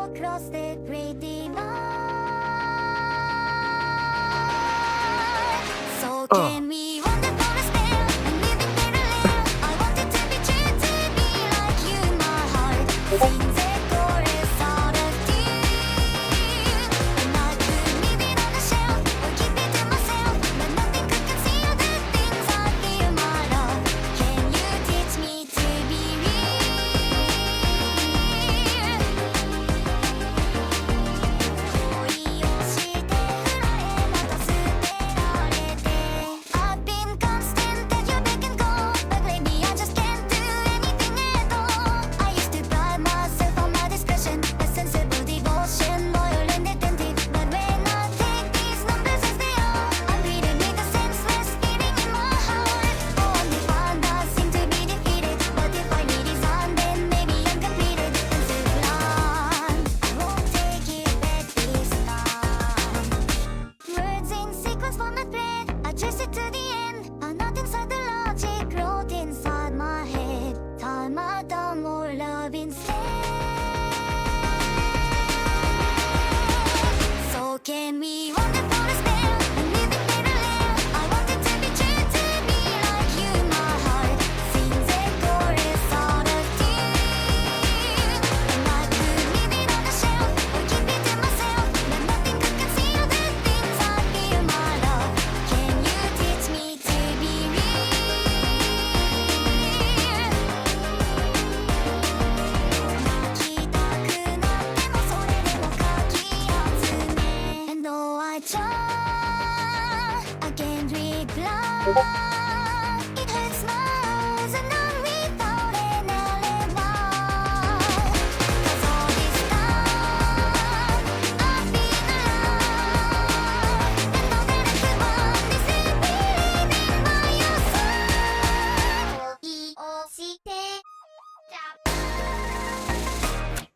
across the great divide. So can we wander for a spell and live in parallel? I wanted to be true, to be like you, my heart sings a chorus out of tune. And I could leave it on the shelf or keep it to myself, but nothing could conceal the things I feel, my love. Can you teach me to be real?恋をして振られまた捨てられて I've been constant that you pick and call, but lately I just can't do anything at all. I used to pride myself on my discretion, a sensible devotion, loyal and attentive. But when I take these numbers as they are, I'm reading with a senseless feeling in my heart. Oh, undefined, I seem to be defeated. But if I redesign, then maybe I'm completed. And sublime, I won't take it back this time. Words in sequence form a thread, I trace it to the end. A knot inside the logic wrote inside my head. Time I down more love instead. So can we wander for a spell and live in parallel? I wanted to be true, to be like you, my heart sings a chorus out of tune. And I could leave it on the shelf or keep it to myself, but nothing could conceal the things I feel, my love. Can you teach me to be real? 泣きたくなってもそれでもかき集め And though I try, I can't reply. It hurts my eyes and I'm without an alibi. 'Cause all this time I've been alive, and know that I could one day say believing by your side. 恋をして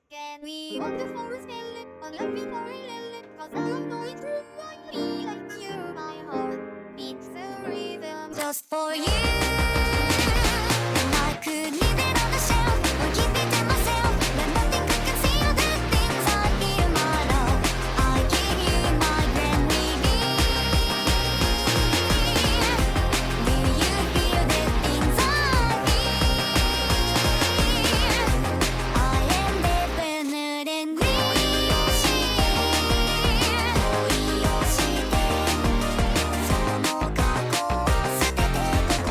Can we wander for a spell and love me for a little? 'Cause I don't know it's true, I feel like you, my heart beats the rhythm just for you. And I could leave it on the shelf or keep it to myself, but nothing could conceal the things I feel, my love. I give you my grand reveal. Do you feel the things I feel? I am definite and real. 恋をしてその過去を捨ててこ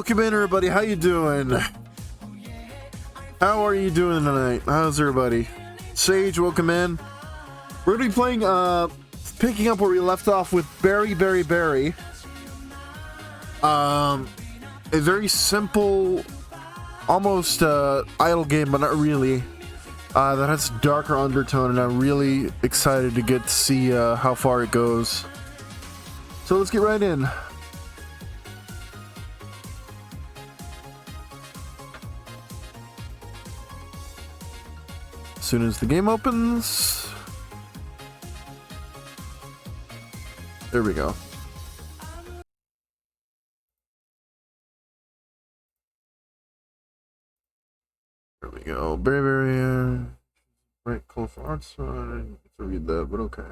Welcome in, everybody. How you doing? How are you doing tonight? How's everybody? Sage, welcome in. We're gonna be playing, picking up where we left off with Berry. A very simple, almost idle game, but not really. That has darker undertone, and I'm really excited to get to see how far it goes. So let's get right in. As soon as the game opens, there we go. There we go. Very right. Call for art side. I need to read that, but okay.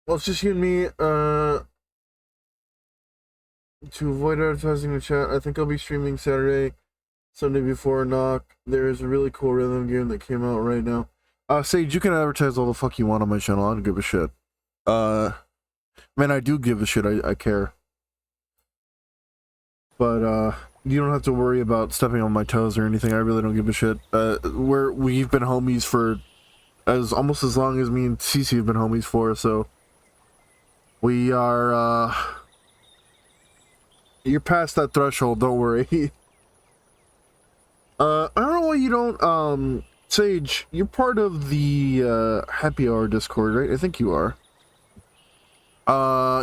Well, it's just you and me. To avoid advertising the chat, I think I'll be streaming Saturday, Sunday before knock. There's a really cool rhythm game that came out right now. Sage, you can advertise all the fuck you want on my channel. I don't give a shit. Man, I do give a shit. I care. But, you don't have to worry about stepping on my toes or anything. I really don't give a shit. We've been homies for almost as long as me and Cece have been homies for, so we are, you're past that threshold, don't worry. I don't know why you don't, Sage, you're part of the, Happy Hour Discord, right? I think you are.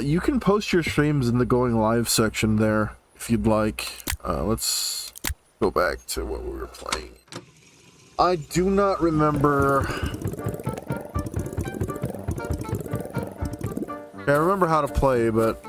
You can post your streams in the going live section there, if you'd like. Let's go back to what we were playing. I do not remember... I remember how to play, but...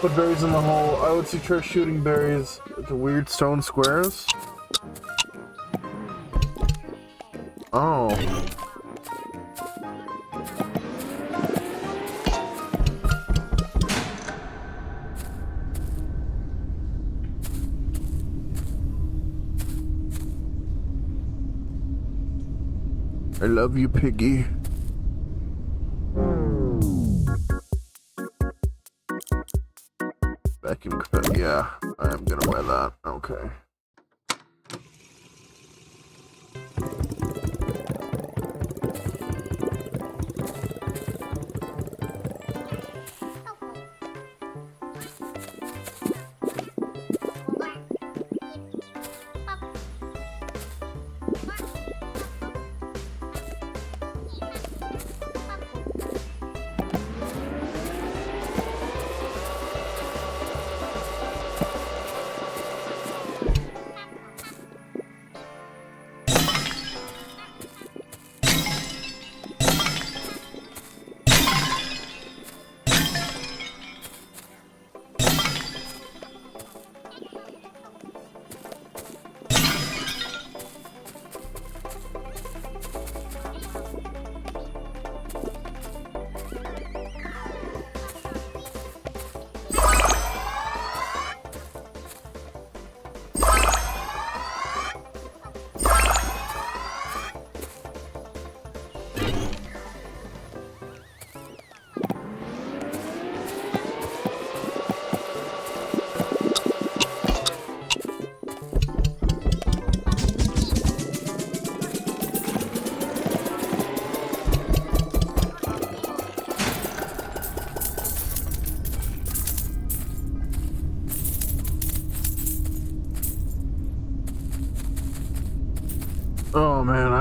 Put berries in the hole. I would suggest shooting berries at the weird stone squares. Oh. I love you, Piggy. Vacuum cleaner, yeah, I am gonna buy that. Okay.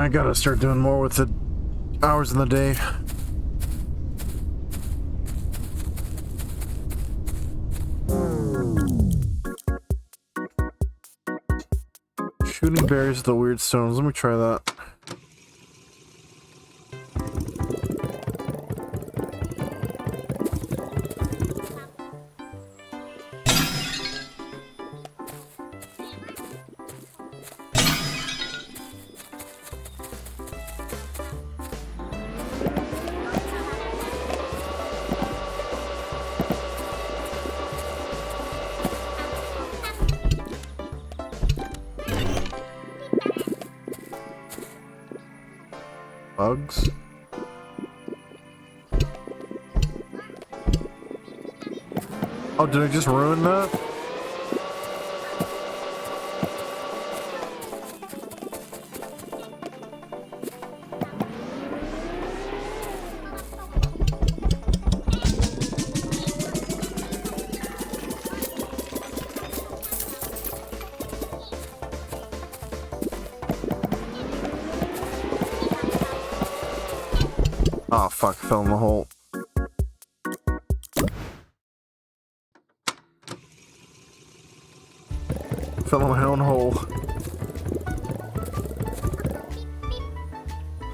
I gotta start doing more with the hours in the day. Shooting berries with the weird stones. Let me try that. Bugs. Oh, did I just ruin that? Oh fuck, fell in the hole. Fell in my own hole.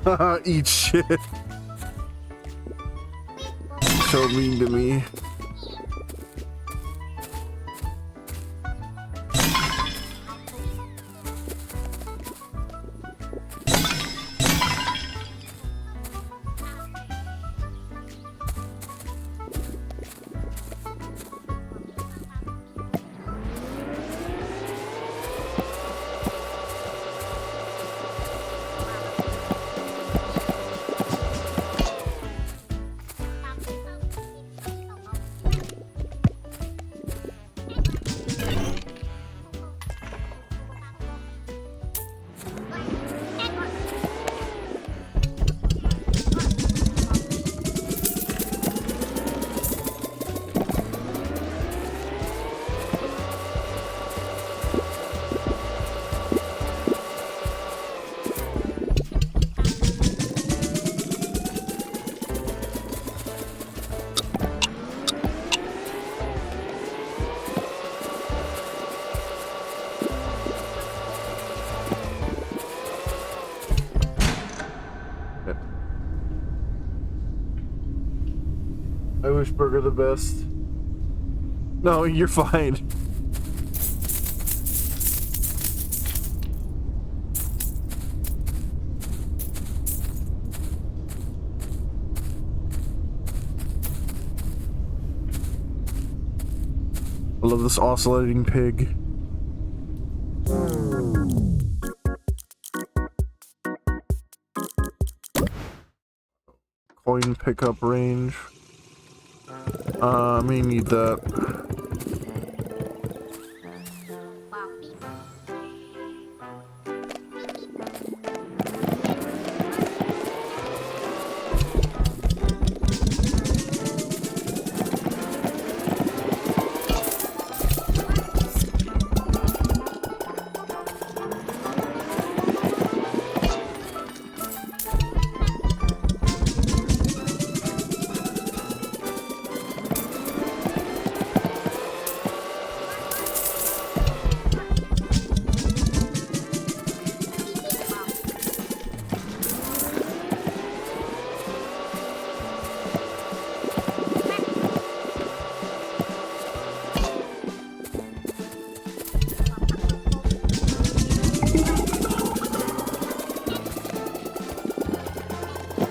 Haha, eat shit. So mean to me. I wish Burger the best. No, you're fine. I love this oscillating pig. Coin pickup range. I may need that.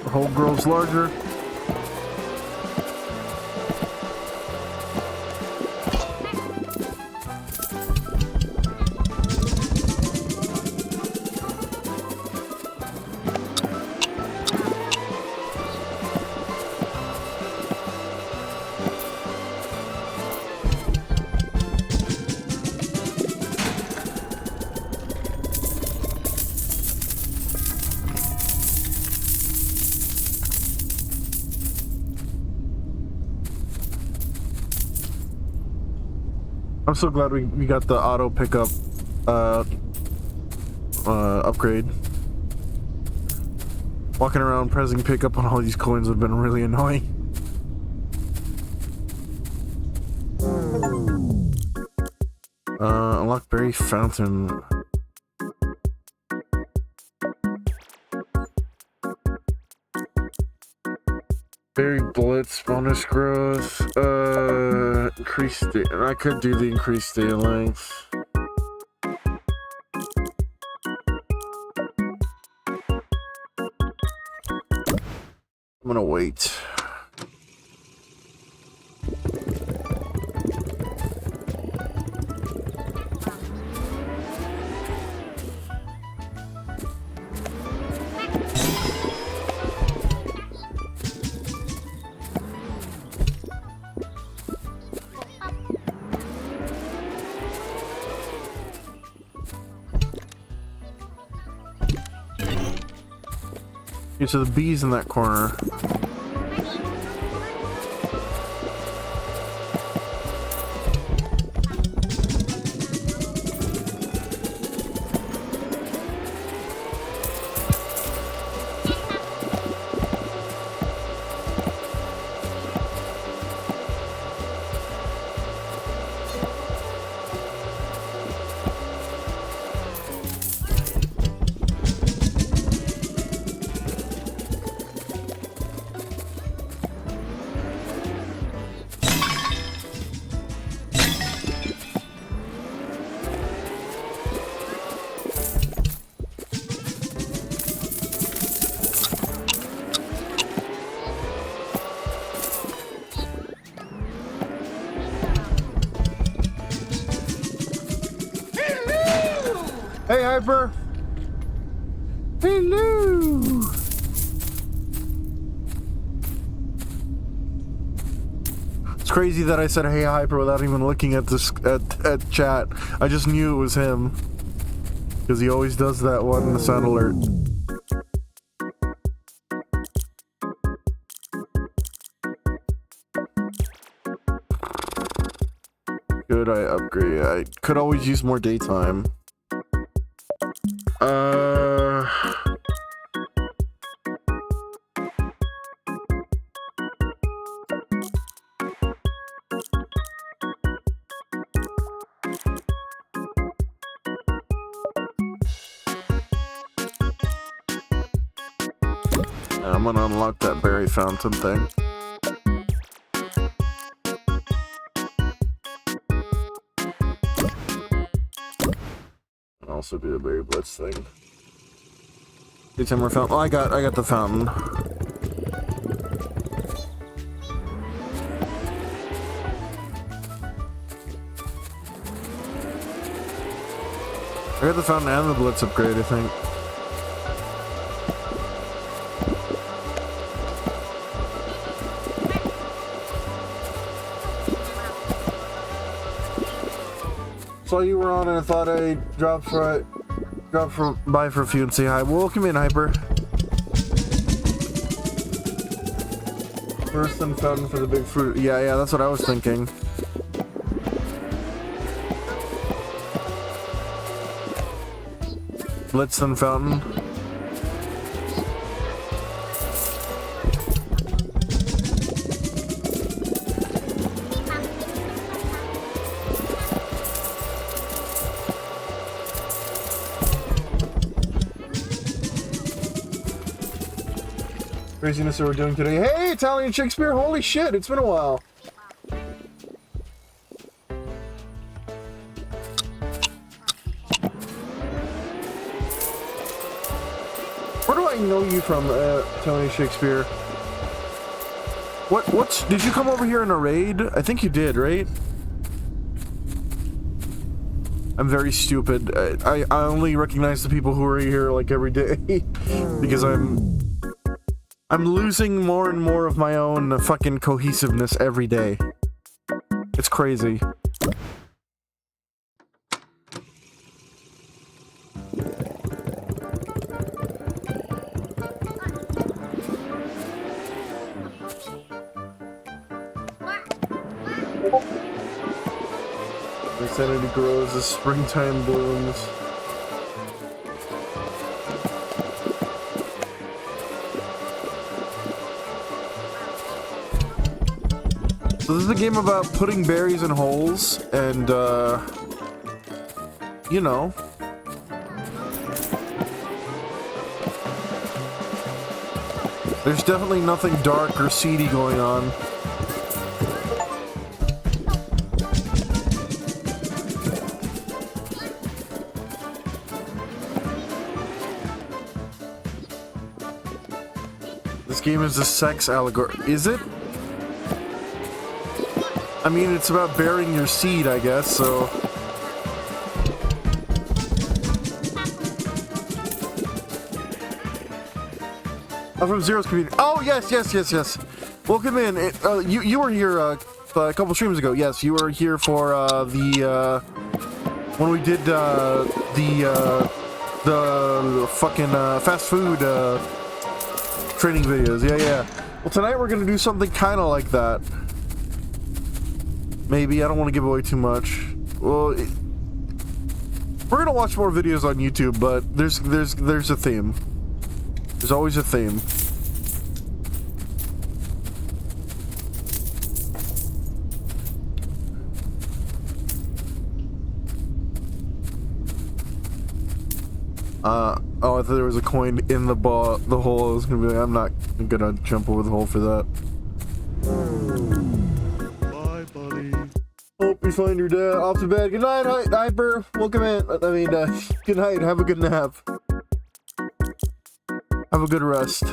The hole grows larger. I'm so glad we got the auto pickup upgrade. Walking around pressing pick up on all these coins would have been really annoying. Unlock berry fountain. Berry blitz, bonus growth, increased day. I could do the increased day length. I'm gonna wait. Okay, so the bee's in that corner. Hey, Hyper! Hello! It's crazy that I said hey, Hyper without even looking at this at chat. I just knew it was him. Because he always does that one in the sound alert. Could I upgrade? I could always use more daytime. I'm gonna unlock that berry fountain thing. I'll also do the berry blitz thing. Daytime or fountain? Oh, I got the fountain. I got the fountain and the blitz upgrade, I think. Saw you were on and I thought I'd drop by for a few and say hi. Welcome in, Hyper. First and fountain for the big fruit. Yeah, that's what I was thinking. Blitz and fountain. Craziness that we're doing today. Hey, Italian Shakespeare! Holy shit, it's been a while. Where do I know you from, Italian Shakespeare? What's... Did you come over here in a raid? I think you did, right? I'm very stupid. I only recognize the people who are here, like, every day. Because I'm losing more and more of my own fucking cohesiveness every day. It's crazy. My sanity grows as springtime blooms. So this is a game about putting berries in holes and, you know. There's definitely nothing dark or seedy going on. This game is a sex allegory. Is it? I mean, it's about burying your seed, I guess, so... I'm from Zero's community. Oh, yes. Welcome in. You were here a couple streams ago. Yes, you were here for when we did the fucking fast food training videos. Yeah. Well, tonight we're gonna do something kind of like that. Maybe. I don't want to give away too much. Well, we're gonna watch more videos on YouTube, but there's a theme. There's always a theme. Oh, I thought there was a coin in the hole. I was gonna be like, I'm not gonna jump over the hole for that. Bye, buddy. Hope you find your dad off to bed. Good night, Hyper. Welcome in. I mean, good night. Have a good nap. Have a good rest.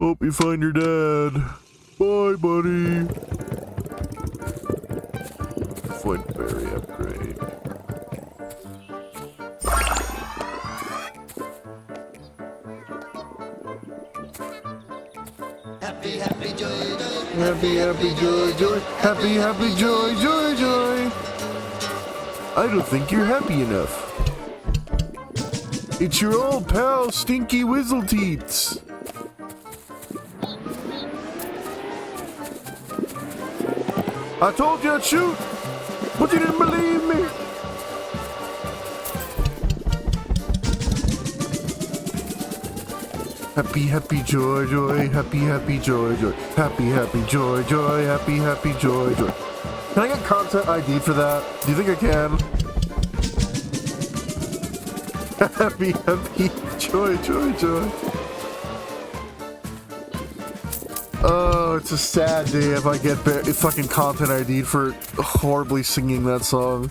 Hope you find your dad. Bye, buddy. Foot berry upgrade. Happy, happy, joy, joy. Happy, happy, joy, joy. Happy, happy, joy, joy, joy. I don't think you're happy enough. It's your old pal, Stinky Whizzleteats. I told you I'd shoot, but you didn't believe me. Happy, happy, joy, joy. Happy, happy, joy, joy. Happy, happy, joy, joy. Happy, happy, joy, joy. Can I get content ID for that? Do you think I can? Happy, happy, joy, joy, joy. Oh, it's a sad day if I get fucking content ID for horribly singing that song.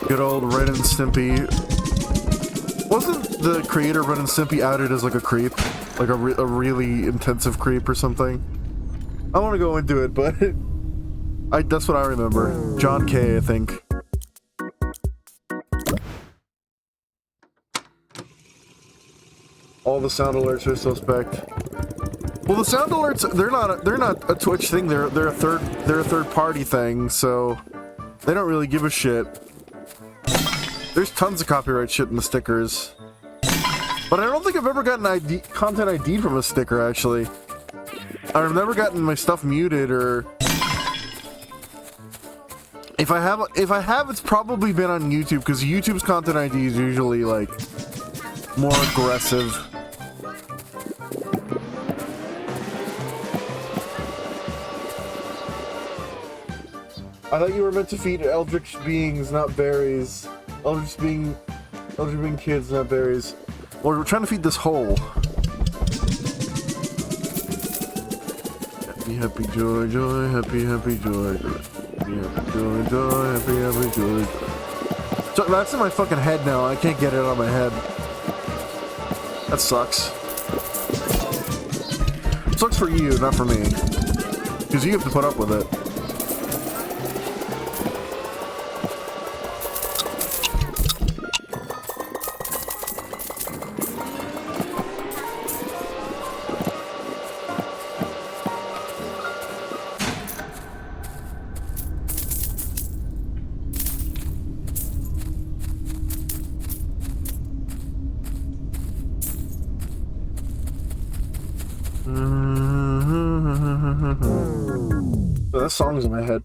Good old Ren and Stimpy. Wasn't the creator of Ren and Stimpy outed as like a creep? Like a really intensive creep or something? I want to go into it, but that's what I remember. John K, I think. All the sound alerts are suspect. Well, the sound alerts, they're not a Twitch thing. They're a third party thing, so they don't really give a shit. There's tons of copyright shit in the stickers. But I don't think I've ever gotten content ID from a sticker, actually. I've never gotten my stuff muted, or if I have, it's probably been on YouTube, because YouTube's content ID is usually like more aggressive. I thought you were meant to feed eldritch beings, not berries. Eldritch being kids, not berries. Well, we're trying to feed this hole. Happy, happy, joy, joy. Happy, happy, joy, joy. Happy, happy, joy, joy. Happy, happy, joy, joy. So that's in my fucking head now. I can't get it on my head. That sucks. Sucks for you, not for me. Because you have to put up with it. That song's in my head.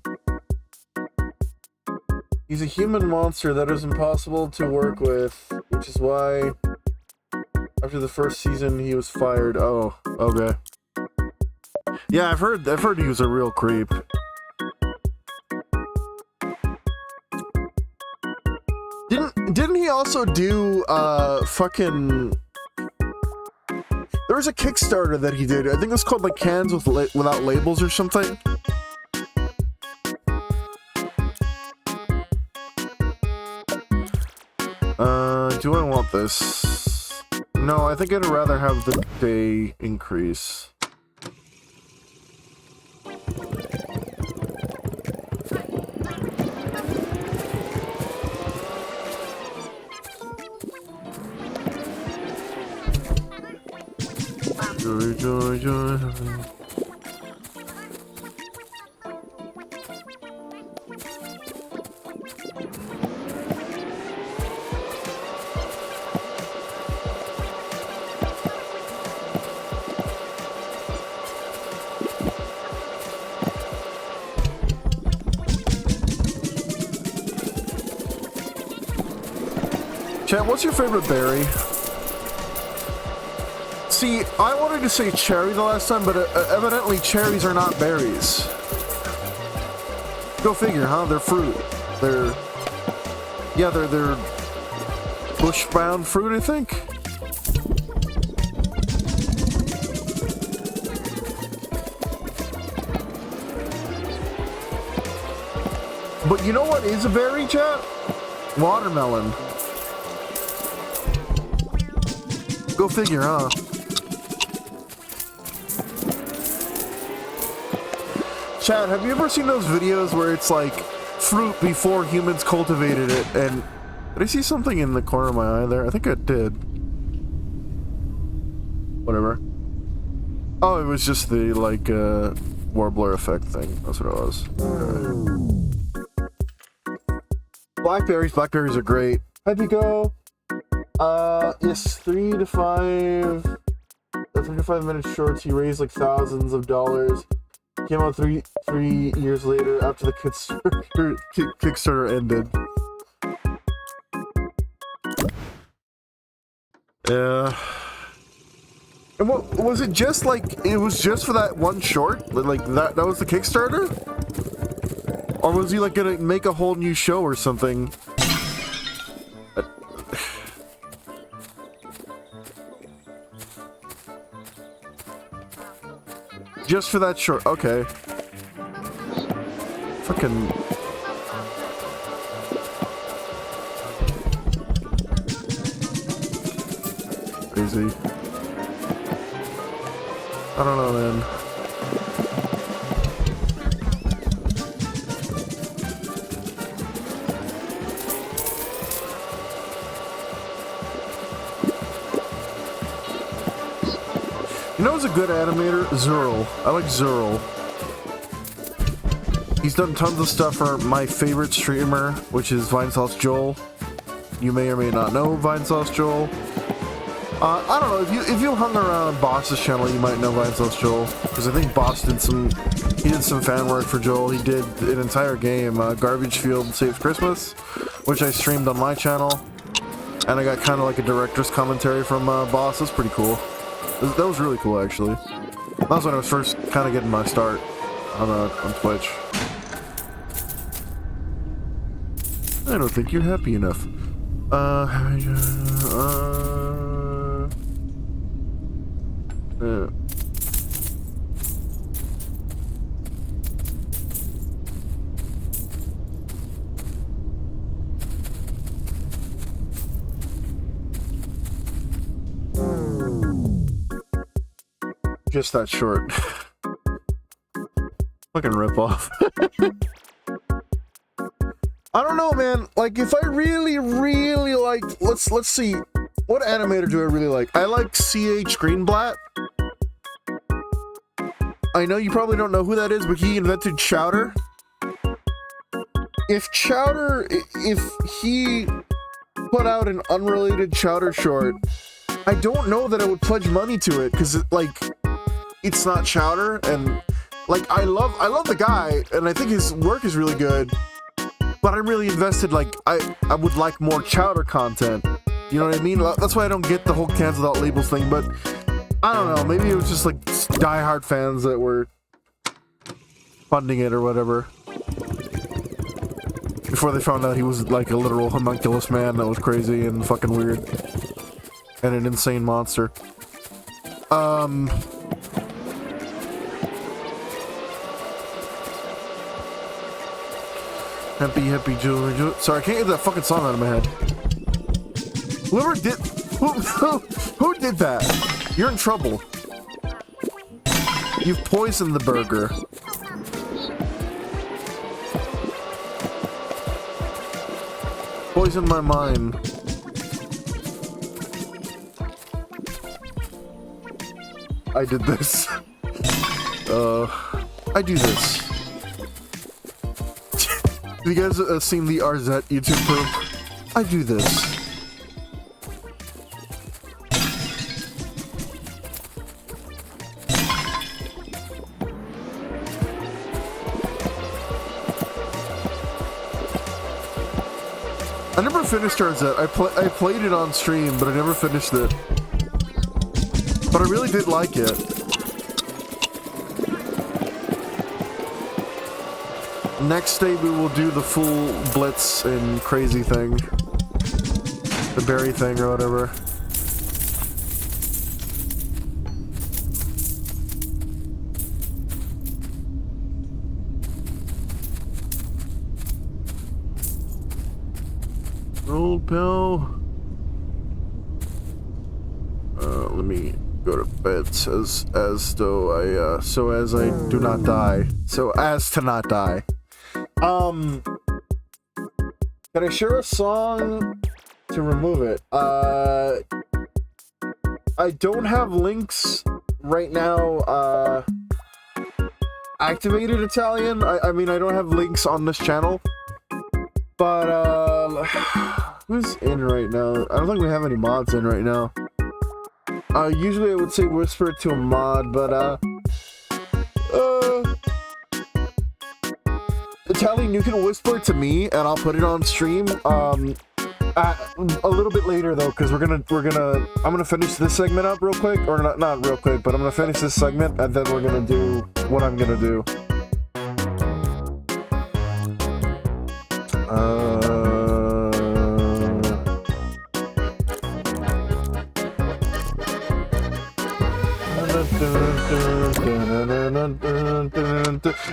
He's a human monster that is impossible to work with, which is why after the first season he was fired. Oh, okay. Yeah, I've heard he was a real creep. Didn't he also do fucking, there was a Kickstarter that he did. I think it was called like Cans Without Labels or something. Do I want this? No, I think I'd rather have the day increase. Joy, joy, joy. Chat, what's your favorite berry? See, I wanted to say cherry the last time, but evidently cherries are not berries. Go figure, huh? They're fruit. They're bush-bound fruit, I think. But you know what is a berry, chat? Watermelon. Go figure, huh? Chad, have you ever seen those videos where it's like fruit before humans cultivated it? And did I see something in the corner of my eye there? I think I did. Whatever. Oh, it was just the like warbler effect thing. That's what it was. Blackberries are great. Hi, Pico. Yes, 3 to 5 minute shorts. He raised like thousands of dollars. Came out three years later after the Kickstarter ended. Yeah. And what was it? Just like it was just for that one short? Like that was the Kickstarter? Or was he like gonna make a whole new show or something? Just for that short, okay. Fucking. Crazy. I don't know, man. You know who's a good animator? Zurl. I like Zurl. He's done tons of stuff for my favorite streamer, which is Vinesauce Joel. You may or may not know Vinesauce Joel. I don't know, if you hung around Boss's channel, you might know Vinesauce Joel. Because I think Boss did some fan work for Joel. He did an entire game, Garbage Field Saves Christmas, which I streamed on my channel. And I got kind of like a director's commentary from Boss. That's pretty cool. That was really cool, actually. That was when I was first kind of getting my start on Twitch. I don't think you're happy enough. Just that short. Fucking rip off. I don't know, man. Like, if I really like, let's see. What animator do I really like? I like C.H. Greenblatt. I know you probably don't know who that is, but he invented Chowder. If he put out an unrelated Chowder short, I don't know that I would pledge money to it, because it's not Chowder, and like I love the guy, and I think his work is really good, but I'm really invested. Like I would like more Chowder content. You know what I mean? That's why I don't get the whole cancel without labels thing. But I don't know. Maybe it was just like diehard fans that were funding it or whatever. Before they found out he was like a literal homunculus man that was crazy and fucking weird. And an insane monster. Happy jewelry. Sorry, I can't get that fucking song out of my head. Whoever did... Who did that? You're in trouble. You've poisoned the burger. Poisoned my mind. I did this. I do this. Have you guys seen the RZ YouTube group? I do this. I never finished RZ. I played it on stream, but I never finished it. But I really did like it. Next day we will do the full blitz and crazy thing. The berry thing or whatever. Old pal. Let me go to bed so as I do not die. So as to not die. Can I share a song to remove it? I don't have links right now, activated Italian. I mean, I don't have links on this channel. But, who's in right now? I don't think we have any mods in right now. Usually I would say whisper to a mod, but, Italian, you can whisper to me, and I'll put it on stream, a little bit later, though, because I'm gonna finish this segment up real quick, or not real quick, but I'm gonna finish this segment, and then we're gonna do what I'm gonna do.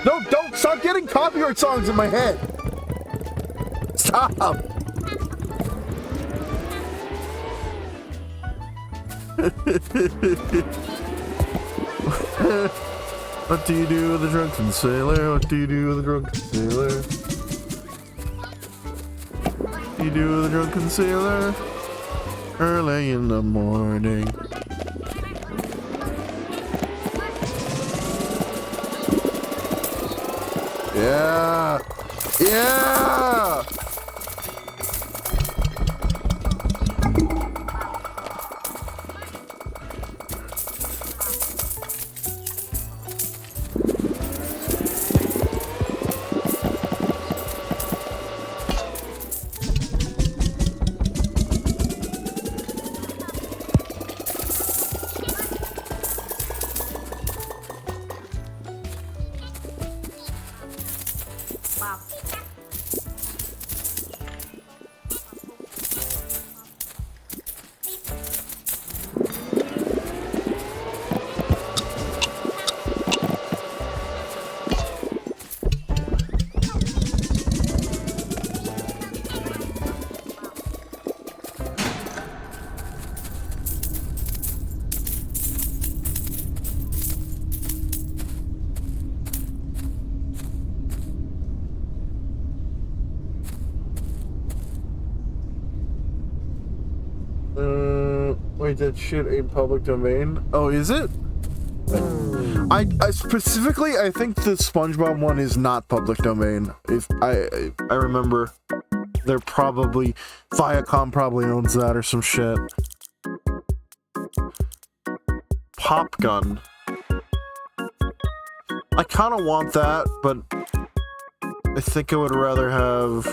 No, don't stop getting copyright songs in my head. Stop. What do you do with a drunken sailor? What do you do with a drunken sailor? What do you do with a drunken sailor? Early in the morning. Yeah! Yeah! Wait, that shit ain't public domain? Oh, is it? I specifically, I think the SpongeBob one is not public domain. If I remember, they're probably, Viacom probably owns that or some shit. Pop gun. I kind of want that, but I think I would rather have...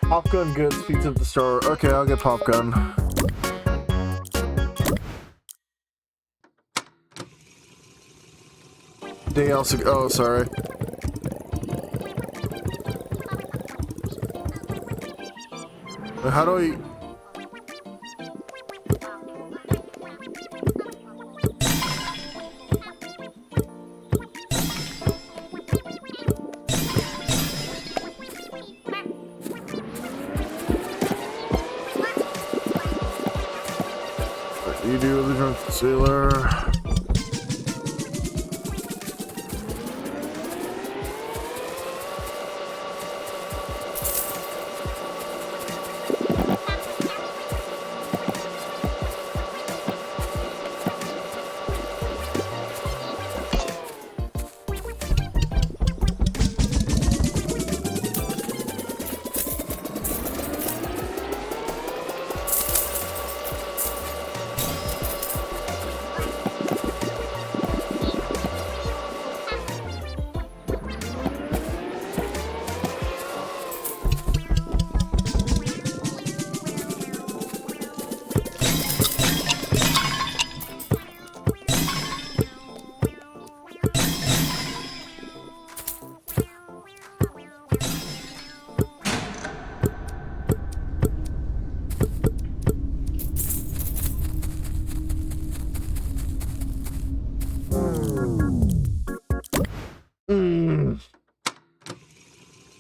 Pop gun good, speeds up the store. Okay, I'll get pop gun. Day else. Oh, sorry. How do I... What do you do with the drunk sailor?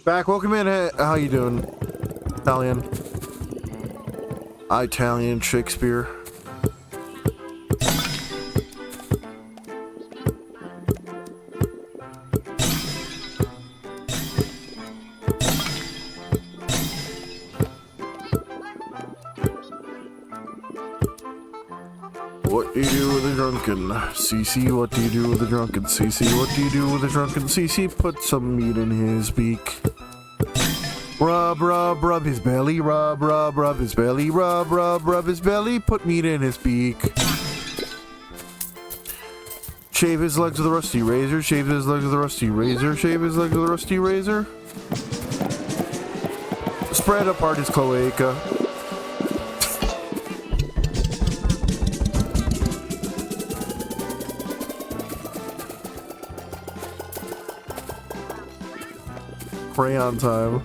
Back, welcome in. Hey, how you doing? Italian. Italian Shakespeare. What do you do with a drunken CC? What do you do with a drunken CC? What do you do with a drunken CC? Put some meat in his beak. Rub, rub, rub his belly. Rub, rub, rub his belly. Rub, rub, rub his belly. Put meat in his beak. Shave his legs with a rusty razor. Shave his legs with a rusty razor. Shave his legs with a rusty razor. Spread apart his cloaca. Crayon time.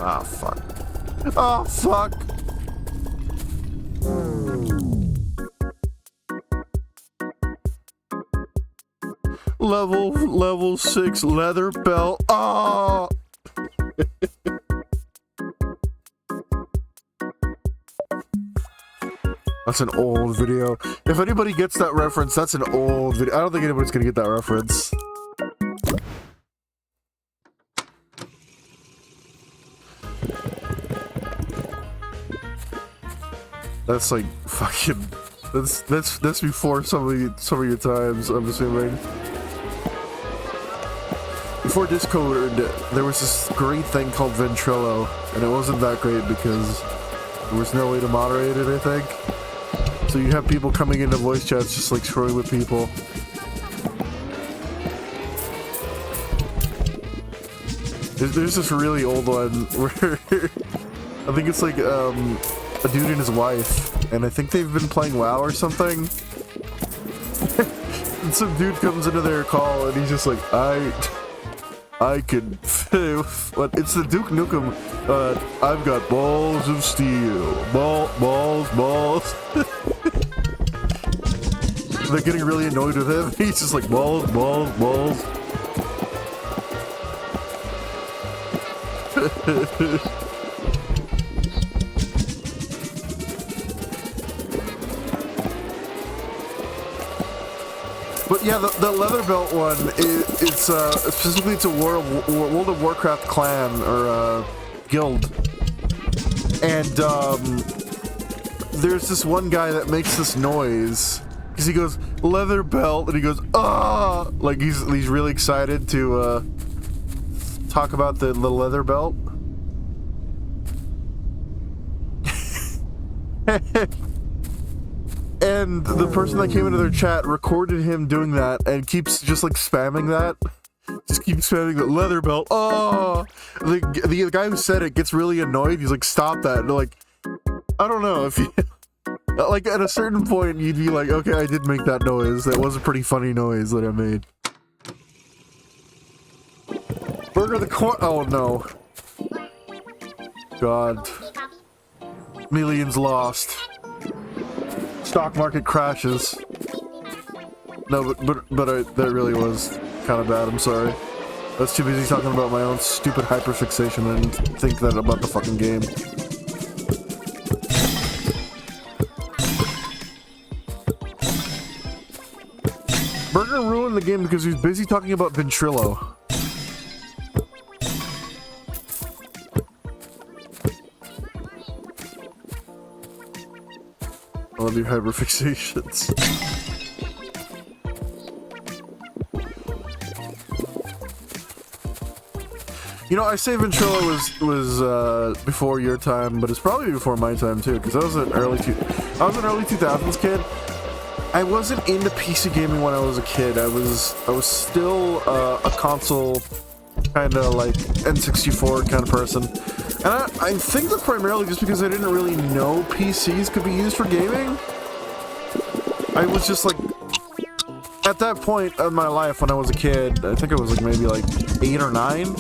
Ah, fuck. Oh, fuck. Level 6 leather belt. Oh! That's an old video. If anybody gets that reference, that's an old video. I don't think anybody's gonna get that reference. That's like fucking. That's before some of your times, I'm assuming. Before Discord, there was this great thing called Ventrilo, and it wasn't that great because there was no way to moderate it, I think. So you'd have people coming into voice chats just like screwing with people. There's this really old one where I think it's like a dude and his wife, and I think they've been playing WoW or something. And some dude comes into their call and he's just like, I can, what? It's the Duke Nukem. I've got balls of steel. Balls. They're getting really annoyed with him. He's just like, balls. But yeah, the leather belt one, it's specifically it's a World of Warcraft clan or guild, and there's this one guy that makes this noise because he goes leather belt and he goes ah, like he's really excited to talk about the leather belt. And the person that came into their chat recorded him doing that and keeps just like spamming that. Just keeps spamming the leather belt. Oh, the guy who said it gets really annoyed. He's like, stop that. And they're like, I don't know if you like at a certain point you'd be like, okay, I did make that noise. That was a pretty funny noise that I made. Burger the corn. Oh no. God. Millions lost. Stock market crashes. No, but that really was kind of bad. I'm sorry. I was too busy talking about my own stupid hyperfixation and think that about the fucking game. Burger ruined the game because he was busy talking about Ventrilo. I love your hyperfixations. You know, I say Ventrilo was before your time, but it's probably before my time too, because I was an early 2000s kid. I wasn't into PC gaming when I was a kid. I was still a console kind of like N64 kind of person. And I think that's primarily just because I didn't really know PCs could be used for gaming. I was just like, at that point in my life when I was a kid, I think I was like maybe like 8 or 9,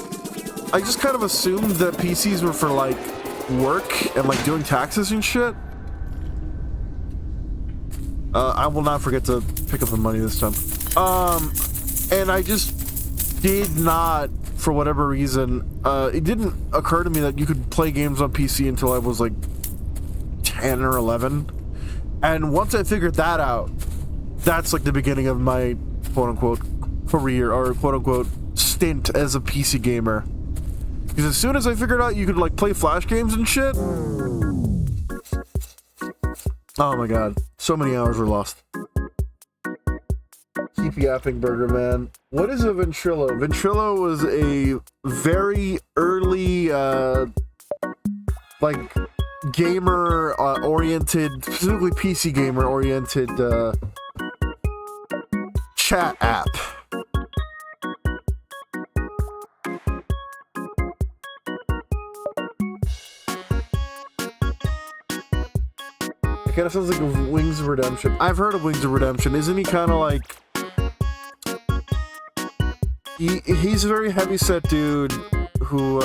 I just kind of assumed that PCs were for like work and like doing taxes and shit. I will not forget to pick up the money this time. And I just did not, for whatever reason, it didn't occur to me that you could play games on PC until I was like 10 or 11. And once I figured that out, that's like the beginning of my quote-unquote career or quote-unquote stint as a PC gamer. Because as soon as I figured out you could like play Flash games and shit, oh my god, so many hours were lost. Keep yapping, Burger Man. What is a Ventrilo? Ventrilo was a very early, like, gamer-oriented, specifically PC gamer-oriented, chat app. It kind of sounds like Wings of Redemption. I've heard of Wings of Redemption. Isn't he kind of like... He's a very heavy-set dude who,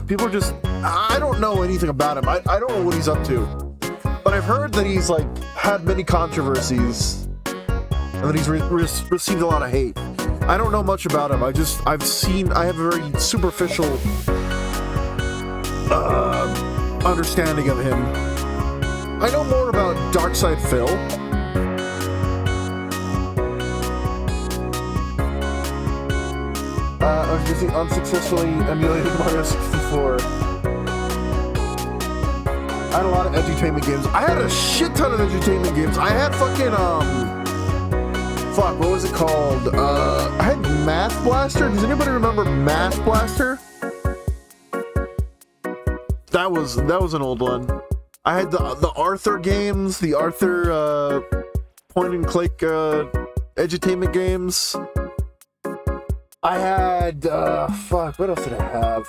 people are just... I don't know anything about him. I don't know what he's up to. But I've heard that he's, like, had many controversies. And that he's received a lot of hate. I don't know much about him. I have a very superficial, understanding of him. I know more about Darkside Phil. I was using unsuccessfully emulated Mario 64. I had a lot of edutainment games. I had a shit ton of edutainment games. I had fucking, fuck, what was it called? I had Math Blaster. Does anybody remember Math Blaster? That was an old one. I had the Arthur games, the Arthur, point and click, edutainment games. I had, fuck, what else did I have?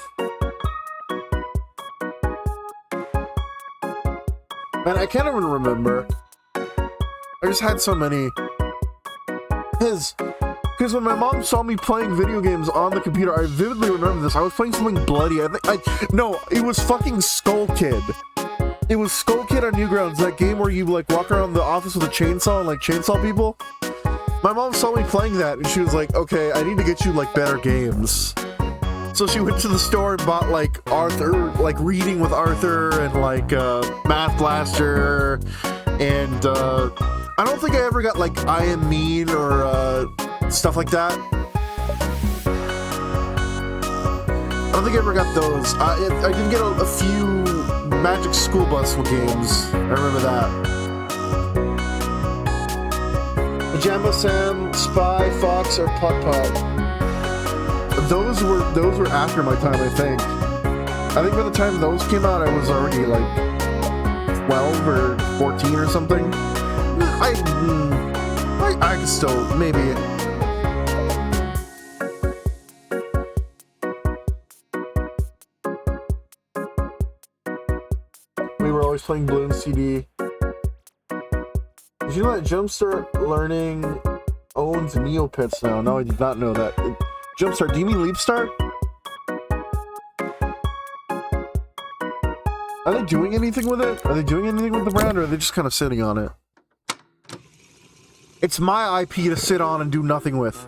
Man, I can't even remember. I just had so many. Because when my mom saw me playing video games on the computer, I vividly remember this. I was playing something bloody. No, it was fucking Skull Kid. It was Skull Kid on Newgrounds, that game where you, like, walk around the office with a chainsaw and, like, chainsaw people. My mom saw me playing that, and she was like, okay, I need to get you, like, better games. So she went to the store and bought, like, Arthur, like, Reading with Arthur, and, like, Math Blaster, and, I don't think I ever got like I Am Mean or stuff like that. I don't think I ever got those. I did get a few Magic School Bus games. I remember that. Pajama Sam, Spy, Fox, or Putt Putt. Those were after my time, I think. I think by the time those came out, I was already like 12 or 14 or something. I could still maybe. We were always playing Balloon CD. Did you know that Jumpstart Learning owns Neopets now? No, I did not know that. Jumpstart, do you mean Leap Start? Are they doing anything with it? Are they doing anything with the brand, or are they just kind of sitting on it? It's my IP to sit on and do nothing with.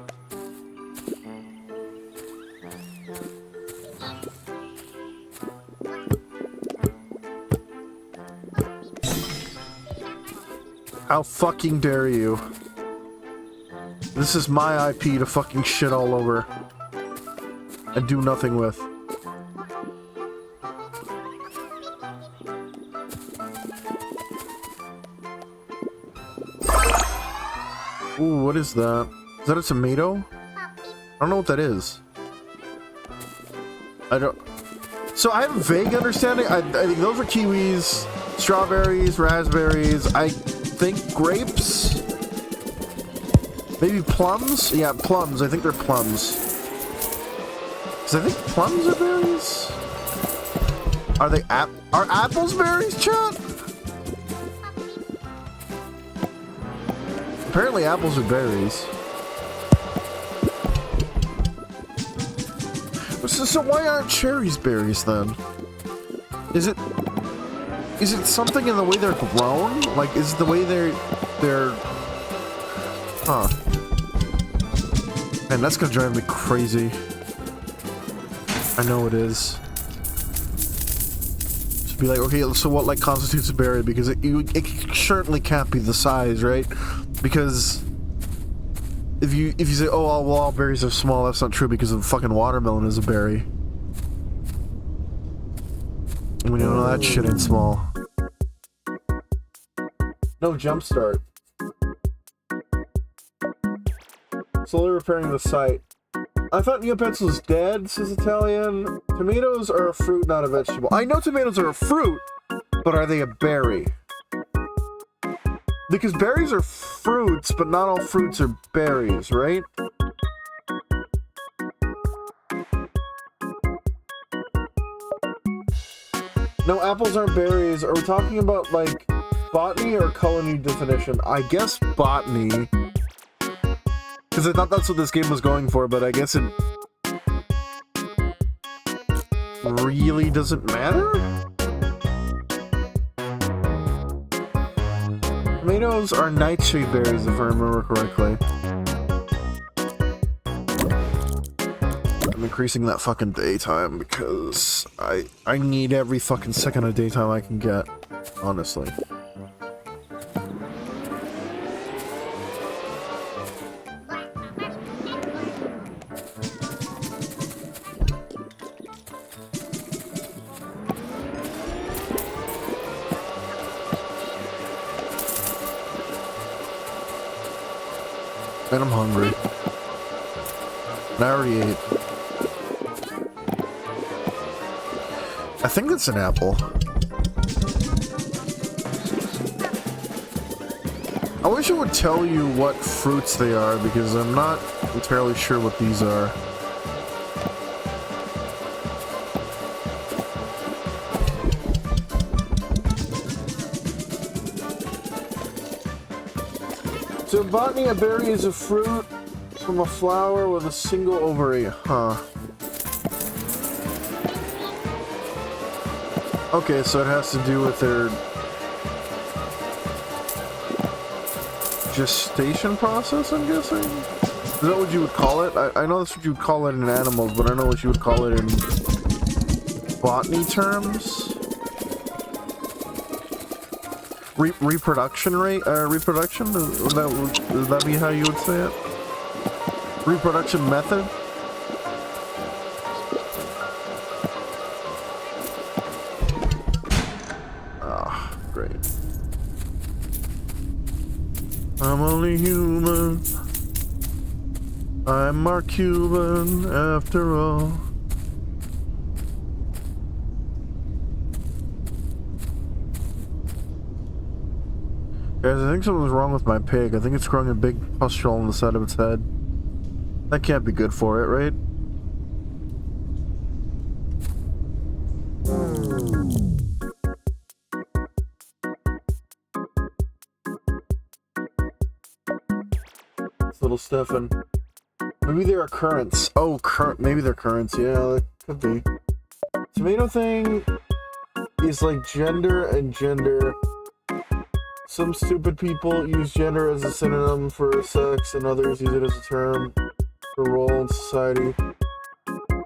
How fucking dare you? This is my IP to fucking shit all over and do nothing with. Ooh, what is that? Is that a tomato? I don't know what that is. I don't... So I have a vague understanding. I think those are kiwis, strawberries, raspberries, I think grapes? Maybe plums? Yeah, plums. I think they're plums. Because I think plums are berries? Are they are apples berries, chat? Apparently apples are berries. So why aren't cherries berries then? Is it something in the way they're grown? Like, is it the way they're... Huh. Man, that's gonna drive me crazy. I know it is. Just be like, okay, so what like constitutes a berry? Because it certainly can't be the size, right? Because if you say, oh, well, all berries are small, that's not true because a fucking watermelon is a berry. And we know that shit ain't small. No Jumpstart. Slowly repairing the site. I thought Neopets was dead, says Italian. Tomatoes are a fruit, not a vegetable. I know tomatoes are a fruit, but are they a berry? Because berries are fruits, but not all fruits are berries, right? No, apples aren't berries. Are we talking about, like, botany or culinary definition? I guess botany. Because I thought that's what this game was going for, but I guess it really doesn't matter? Tomatoes are nightshade berries, if I remember correctly. I'm increasing that fucking daytime because I need every fucking second of daytime I can get, honestly. And I'm hungry. And I already ate. I think that's an apple. I wish it would tell you what fruits they are, because I'm not entirely sure what these are. So botany, a berry is a fruit from a flower with a single ovary. Huh. Okay, so it has to do with their gestation process, I'm guessing? Is that what you would call it? I know that's what you would call it in animals, but I don't know what you would call it in botany terms. reproduction rate? Reproduction? Would that be how you would say it? Reproduction method? Ah, great. I'm only human. I'm Mark Cuban after all. Guys, I think something's wrong with my pig. I think it's growing a big pustule on the side of its head. That can't be good for it, right? It's little Stefan. Maybe they're currants. Oh, maybe they're currants. Yeah, that could be. Tomato thing is like gender and gender. Some stupid people use gender as a synonym for sex, and others use it as a term for role in society.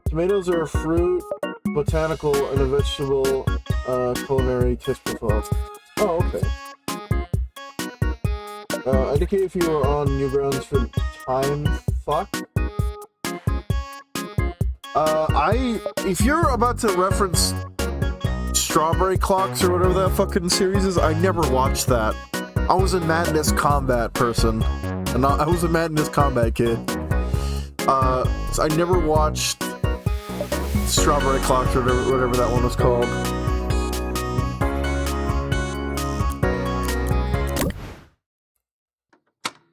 Tomatoes are a fruit, botanical, and a vegetable culinary taste profile. Oh, okay. Indicate if you are on new grounds for time. Fuck. If you're about to reference Strawberry Clocks or whatever that fucking series is, I never watched that. I was a Madness Combat person. And I was a Madness Combat kid. So I never watched Strawberry Clocks or whatever that one was called.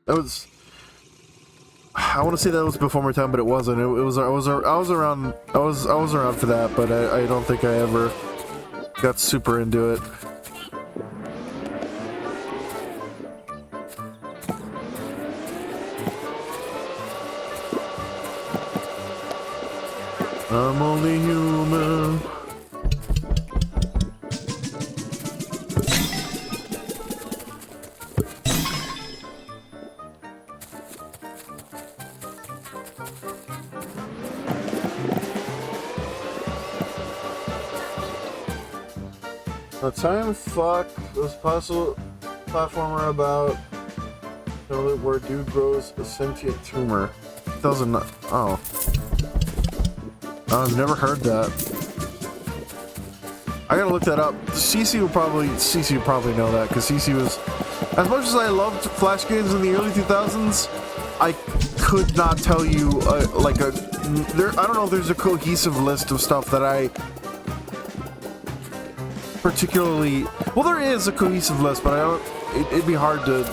That was... I want to say that was before my time, but it wasn't. I was around for that, but I don't think I ever got super into it. I'm only human. A time fuck was possible platformer about where dude grows a sentient tumor. Doesn't oh. I've never heard that. I gotta look that up. CC would probably know that, because CC was, as much as I loved Flash games in the early 2000s, I could not tell you I don't know if there's a cohesive list of stuff that I particularly, well, there is a cohesive list, but I don't, it'd be hard to.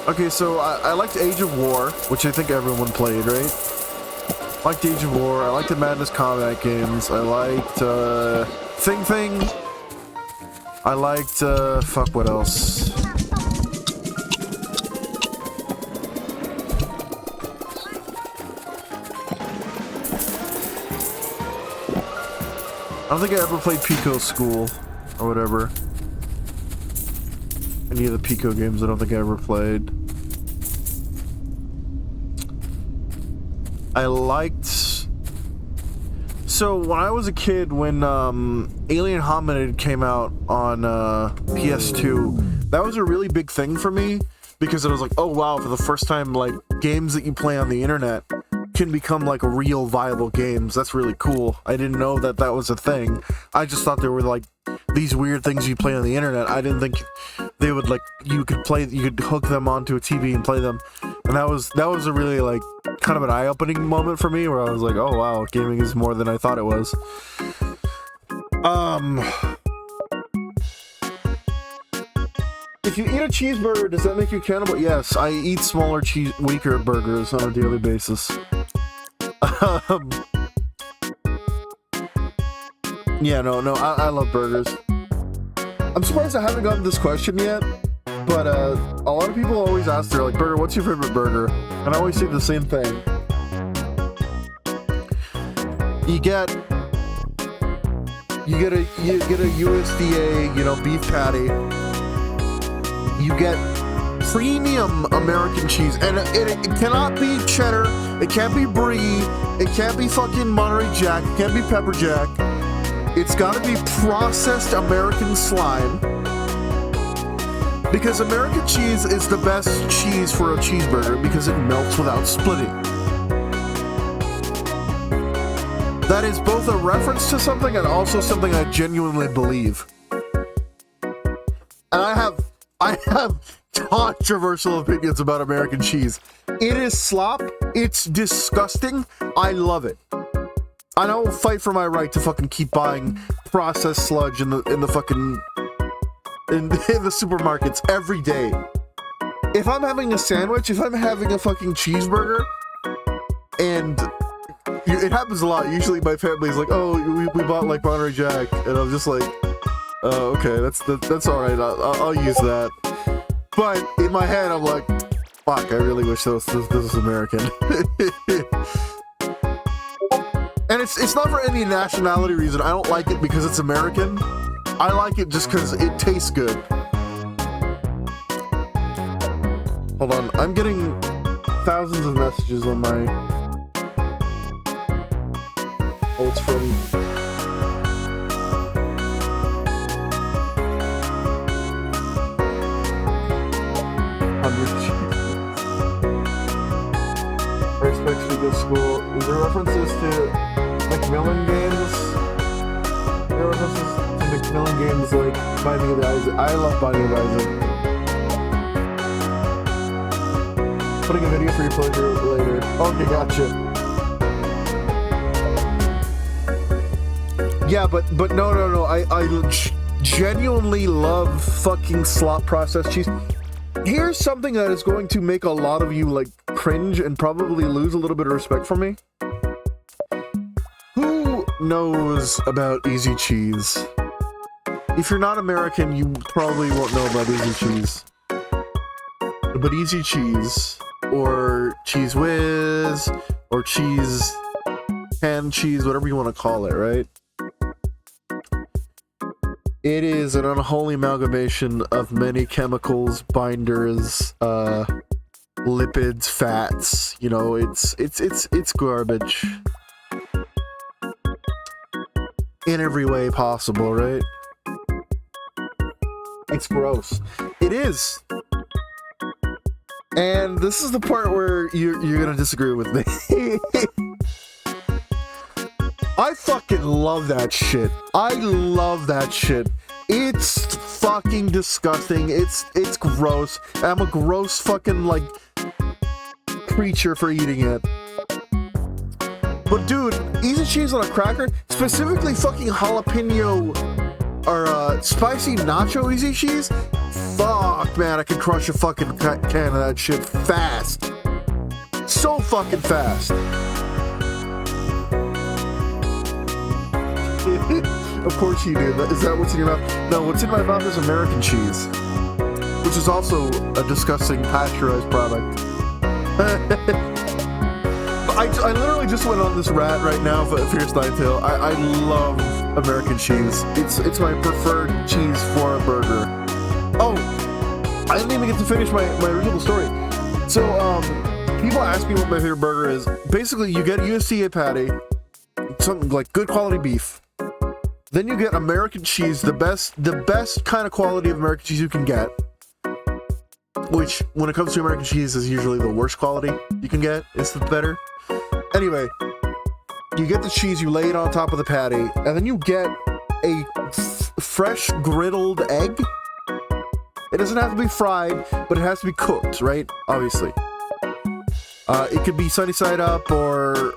Okay, so I liked Age of War, which I think everyone played, right? I liked Age of War, I liked the Madness Combat games, I liked Thing. I liked fuck, what else? I don't think I ever played Pico School or whatever. Any of the Pico games I don't think I ever played. I liked... So when I was a kid, when Alien Hominid came out on PS2, that was a really big thing for me, because it was like, oh wow, for the first time, like, games that you play on the internet can become like real viable games. That's really cool. I didn't know that that was a thing. I just thought there were like these weird things you play on the internet. I didn't think they would, like, you could hook them onto a TV and play them. And that was a really, like, kind of an eye-opening moment for me, where I was like, oh wow, gaming is more than I thought it was. If you eat a cheeseburger, does that make you cannibal? Yes, I eat smaller, weaker burgers on a daily basis. Yeah, no, I love burgers. I'm surprised I haven't gotten this question yet, but a lot of people always ask, they're like, Burger, what's your favorite burger? And I always say the same thing. You get a USDA, beef patty. You get premium American cheese, and it cannot be cheddar, it can't be brie, it can't be fucking Monterey Jack, it can't be pepper jack. It's gotta be processed American slime. Because American cheese is the best cheese for a cheeseburger because it melts without splitting. That is both a reference to something and also something I genuinely believe. And I have controversial opinions about American cheese. It is slop. It's disgusting. I love it. And I will fight for my right to fucking keep buying processed sludge in the fucking in the supermarkets every day. If I'm having a sandwich, if I'm having a fucking cheeseburger, and it happens a lot. Usually my family's like, "Oh, we bought like Monterey Jack," and I'm just like, "Oh, okay, that's all right. I'll use that." But in my head, I'm like, "Fuck, I really wish this was American." And it's not for any nationality reason. I don't like it because it's American. I like it just because it tastes good. Hold on, I'm getting thousands of messages on my... Oh, it's from... Respects for this school. Is there references to Macmillan games? There are references to Macmillan games like Binding of Isaac. I love Binding of Isaac. Putting a video for your pleasure later. Okay, gotcha. Yeah, but no. I genuinely love fucking slop processed cheese. Here's something that is going to make a lot of you like cringe and probably lose a little bit of respect for me. Who knows about Easy Cheese? If you're not American, you probably won't know about Easy Cheese. But Easy Cheese, or Cheese Whiz, or cheese, hand cheese, whatever you want to call it, right? It is an unholy amalgamation of many chemicals, binders, lipids, fats. You know, it's garbage in every way possible, right? It's gross. It is. And this is the part where you're gonna disagree with me. I fucking love that shit. I love that shit. It's fucking disgusting. It's gross. I'm a gross fucking like creature for eating it. But dude, Easy Cheese on a cracker, specifically fucking jalapeno or spicy nacho Easy Cheese. Fuck, man, I can crush a fucking can of that shit fast. So fucking fast. Of course you do. Is that what's in your mouth? No, what's in my mouth is American cheese, which is also a disgusting pasteurized product. I literally just went on this rat right now for Fierce Ninetail. I love American cheese. It's my preferred cheese for a burger. Oh, I didn't even get to finish my original story. So, people ask me what my favorite burger is. Basically, you get a USDA patty, something like good quality beef. Then you get American cheese, the best kind of quality of American cheese you can get. Which, when it comes to American cheese, is usually the worst quality you can get. It's the better. Anyway, you get the cheese, you lay it on top of the patty, and then you get a fresh griddled egg. It doesn't have to be fried, but it has to be cooked, right? Obviously. It could be sunny side up or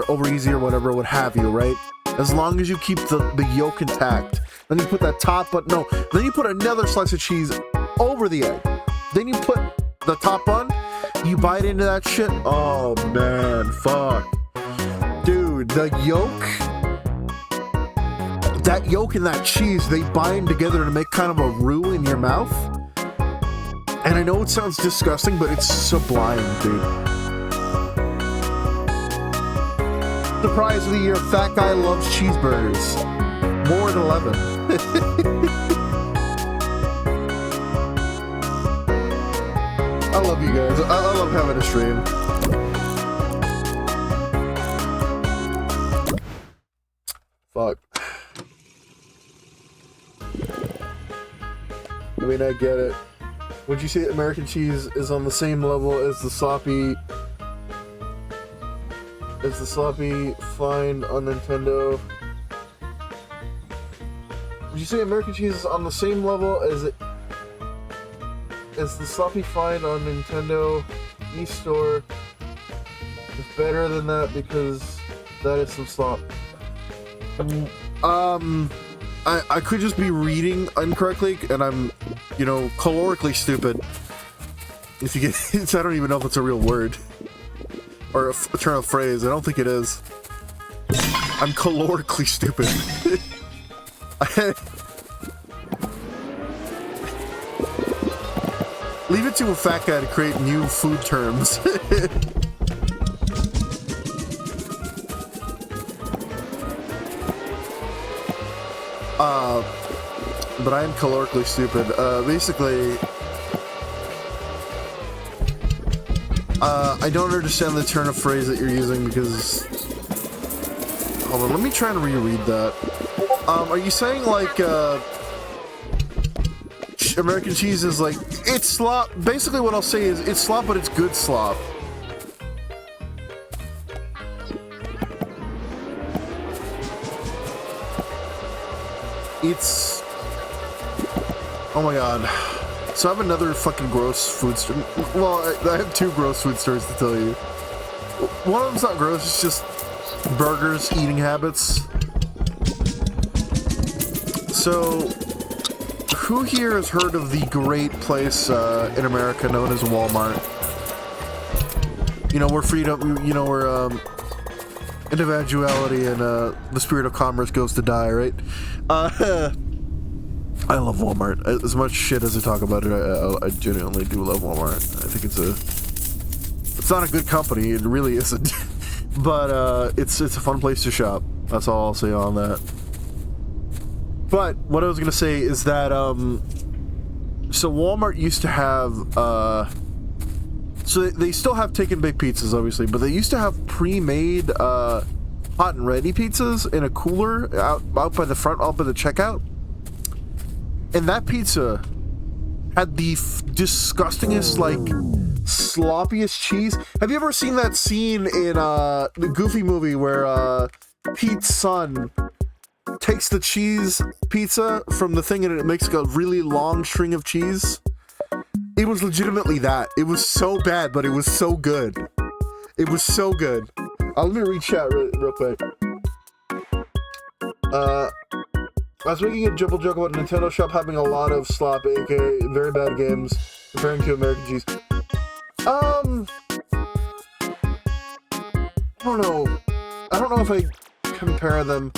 over easy or whatever, what have you, right? As long as you keep the yolk intact. Then you put that top, but no. Then you put another slice of cheese over the egg. Then you put the top on. You bite into that shit. Oh, man. Fuck. Dude, the yolk. That yolk and that cheese, they bind together to make kind of a roux in your mouth. And I know it sounds disgusting, but it's sublime, dude. Surprise of the year, fat guy loves cheeseburgers. More than 11. I love you guys. I love having a stream. Fuck. I mean, I get it. Would you say American cheese is on the same level as the sloppy find on Nintendo? Would you say American cheese is on the same level as the sloppy find on Nintendo eStore? It's better than that because that is some slop. I could just be reading incorrectly, and I'm, you know, calorically stupid. If you get, I don't even know if it's a real word or a turn of phrase. I don't think it is. I'm calorically stupid. Leave it to a fat guy to create new food terms. But I am calorically stupid. Basically, I don't understand the turn of phrase that you're using because... Hold on, let me try and reread that. Are you saying, like, American cheese is like, it's slop? Basically what I'll say is, it's slop, but it's good slop. It's... Oh my god. So I have another fucking gross food store. Well, I have two gross food stores to tell you. One of them's not gross, it's just burgers, eating habits. So, who here has heard of the great place in America known as Walmart? You know, where freedom, you know, where individuality and the spirit of commerce goes to die, right? I love Walmart. As much shit as I talk about it, I genuinely do love Walmart. I think it's not a good company, it really isn't. But it's a fun place to shop. That's all I'll say on that. But what I was gonna say is that so Walmart used to have so they still have take and bake pizzas, obviously, but they used to have pre-made hot and ready pizzas in a cooler out by the front, out by the checkout. And that pizza had the disgustingest, like, sloppiest cheese. Have you ever seen that scene in the Goofy movie where Pete's son takes the cheese pizza from the thing and it makes like a really long string of cheese? It was legitimately that. It was so bad, but it was so good. It was so good. Let me read chat real quick. I was making a jumble joke about Nintendo Shop having a lot of slop, aka very bad games, comparing to American cheese. I don't know. I don't know if I compare them.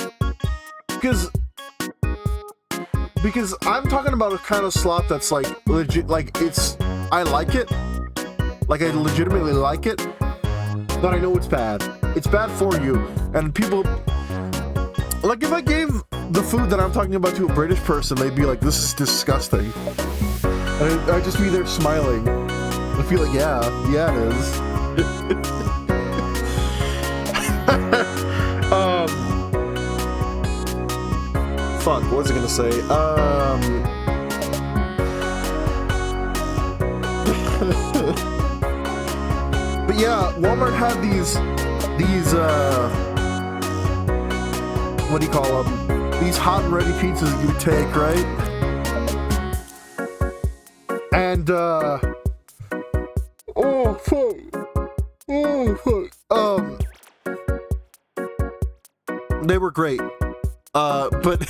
Because I'm talking about a kind of slop that's like legit, like I like it. Like I legitimately like it. But I know it's bad. It's bad for you. And people, like if I gave the food that I'm talking about to a British person, they'd be like, this is disgusting. And I'd just be there smiling. I'd feel like, yeah, it is. Fuck, what was I gonna say? But yeah, Walmart had these, what do you call them? These hot and ready pizzas that you would take, right? And, oh, fuck. They were great. But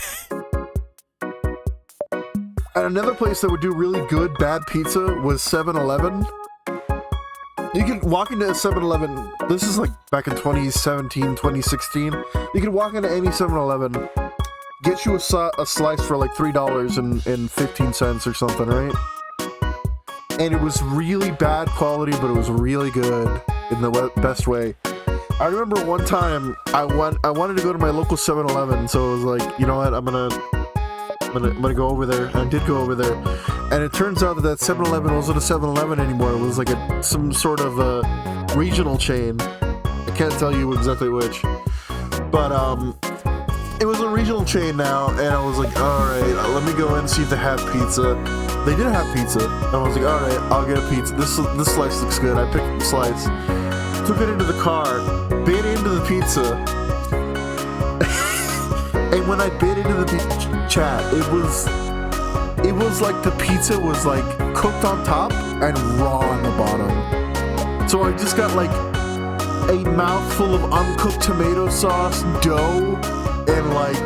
another place that would do really good bad pizza was 7-Eleven. You could walk into a 7-Eleven, this is like back in 2017, 2016. You could walk into any 7-Eleven, get you a slice for like $3.15 or something, right? And it was really bad quality, but it was really good in the best way. I remember one time I wanted to go to my local 7-Eleven, so I was like, you know what, I'm gonna go over there. And I did go over there, and it turns out that 7-Eleven wasn't a 7-Eleven anymore. It was like some sort of a regional chain. I can't tell you exactly which, but it was a regional chain now, and I was like, all right, let me go in and see if they have pizza. They did have pizza, and I was like, all right, I'll get a pizza. This slice looks good. I picked the slice, took it into the car, bit into the pizza, and when I bit into the chat, it was like the pizza was like cooked on top and raw on the bottom. So I just got like a mouthful of uncooked tomato sauce, dough, and like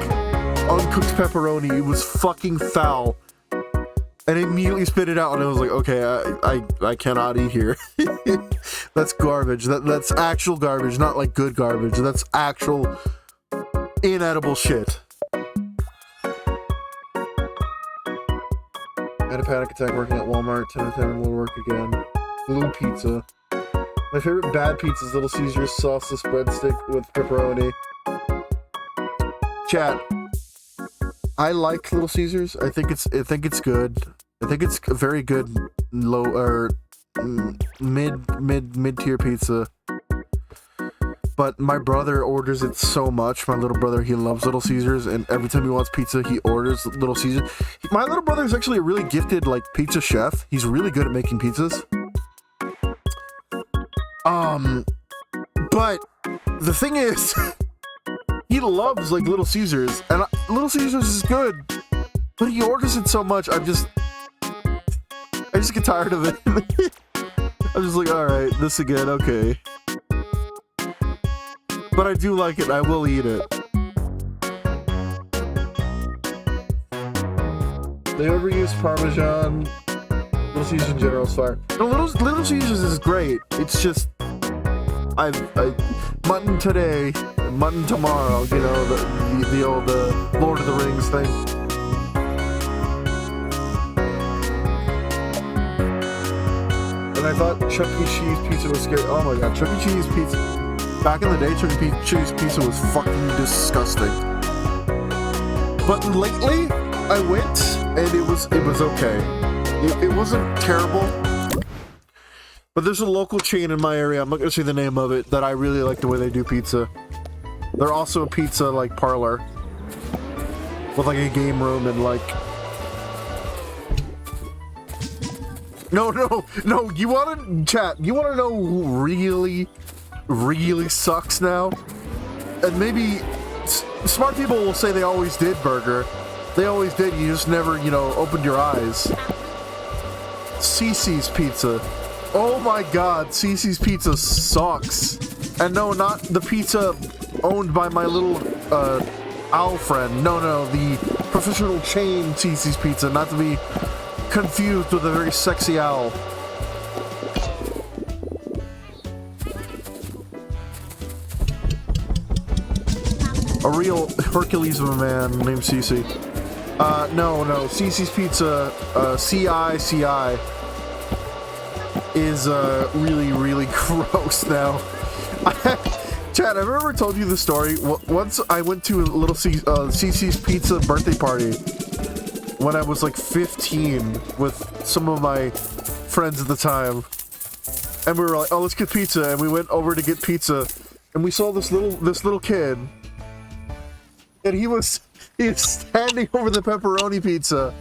uncooked pepperoni. It was fucking foul. And I immediately spit it out, and I was like, okay, I cannot eat here. That's garbage. That's actual garbage, not like good garbage. That's actual inedible shit. I had a panic attack working at Walmart. 10 out of 10 will work again. Blue pizza. My favorite bad pizza is Little Caesars sauceless breadstick with pepperoni. Chat. I like Little Caesars. I think it's good. I think it's a very good low or mid tier pizza. But my brother orders it so much. My little brother, he loves Little Caesars, and every time he wants pizza, he orders Little Caesars. My little brother is actually a really gifted like pizza chef. He's really good at making pizzas. But the thing is, he loves like Little Caesars, and Little Caesars is good, but he orders it so much. I just get tired of it. I'm just like, all right, this again, okay. But I do like it. I will eat it. They overuse Parmesan. Little Caesars in general is fire. No, Little Caesars is great. It's just I mutton today, mutton tomorrow. You know, the old Lord of the Rings thing. And I thought Chuck E. Cheese pizza was scary. Oh my god, Chuck E. Cheese pizza. Back in the day, Chuck E. Cheese pizza was fucking disgusting. But lately, I went and it was okay. It wasn't terrible. But there's a local chain in my area, I'm not gonna say the name of it, that I really like the way they do pizza. They're also a pizza like parlor with like a game room and like No, you wanna chat, you wanna know who really sucks now? And maybe smart people will say they always did burger. They always did, you just never, opened your eyes. Cece's Pizza. Oh my god, Cece's Pizza sucks. And no, not the pizza owned by my little owl friend. No, the professional chain Cece's Pizza, not to be confused with a very sexy owl. A real Hercules of a man named Cece. No, Cece's Pizza, CI is really gross now. Chad, I've ever told you the story. Once I went to a little Cece's Pizza birthday party when I was like 15 with some of my friends at the time, and we were like, "Oh, let's get pizza," and we went over to get pizza, and we saw this little kid, and he was standing over the pepperoni pizza,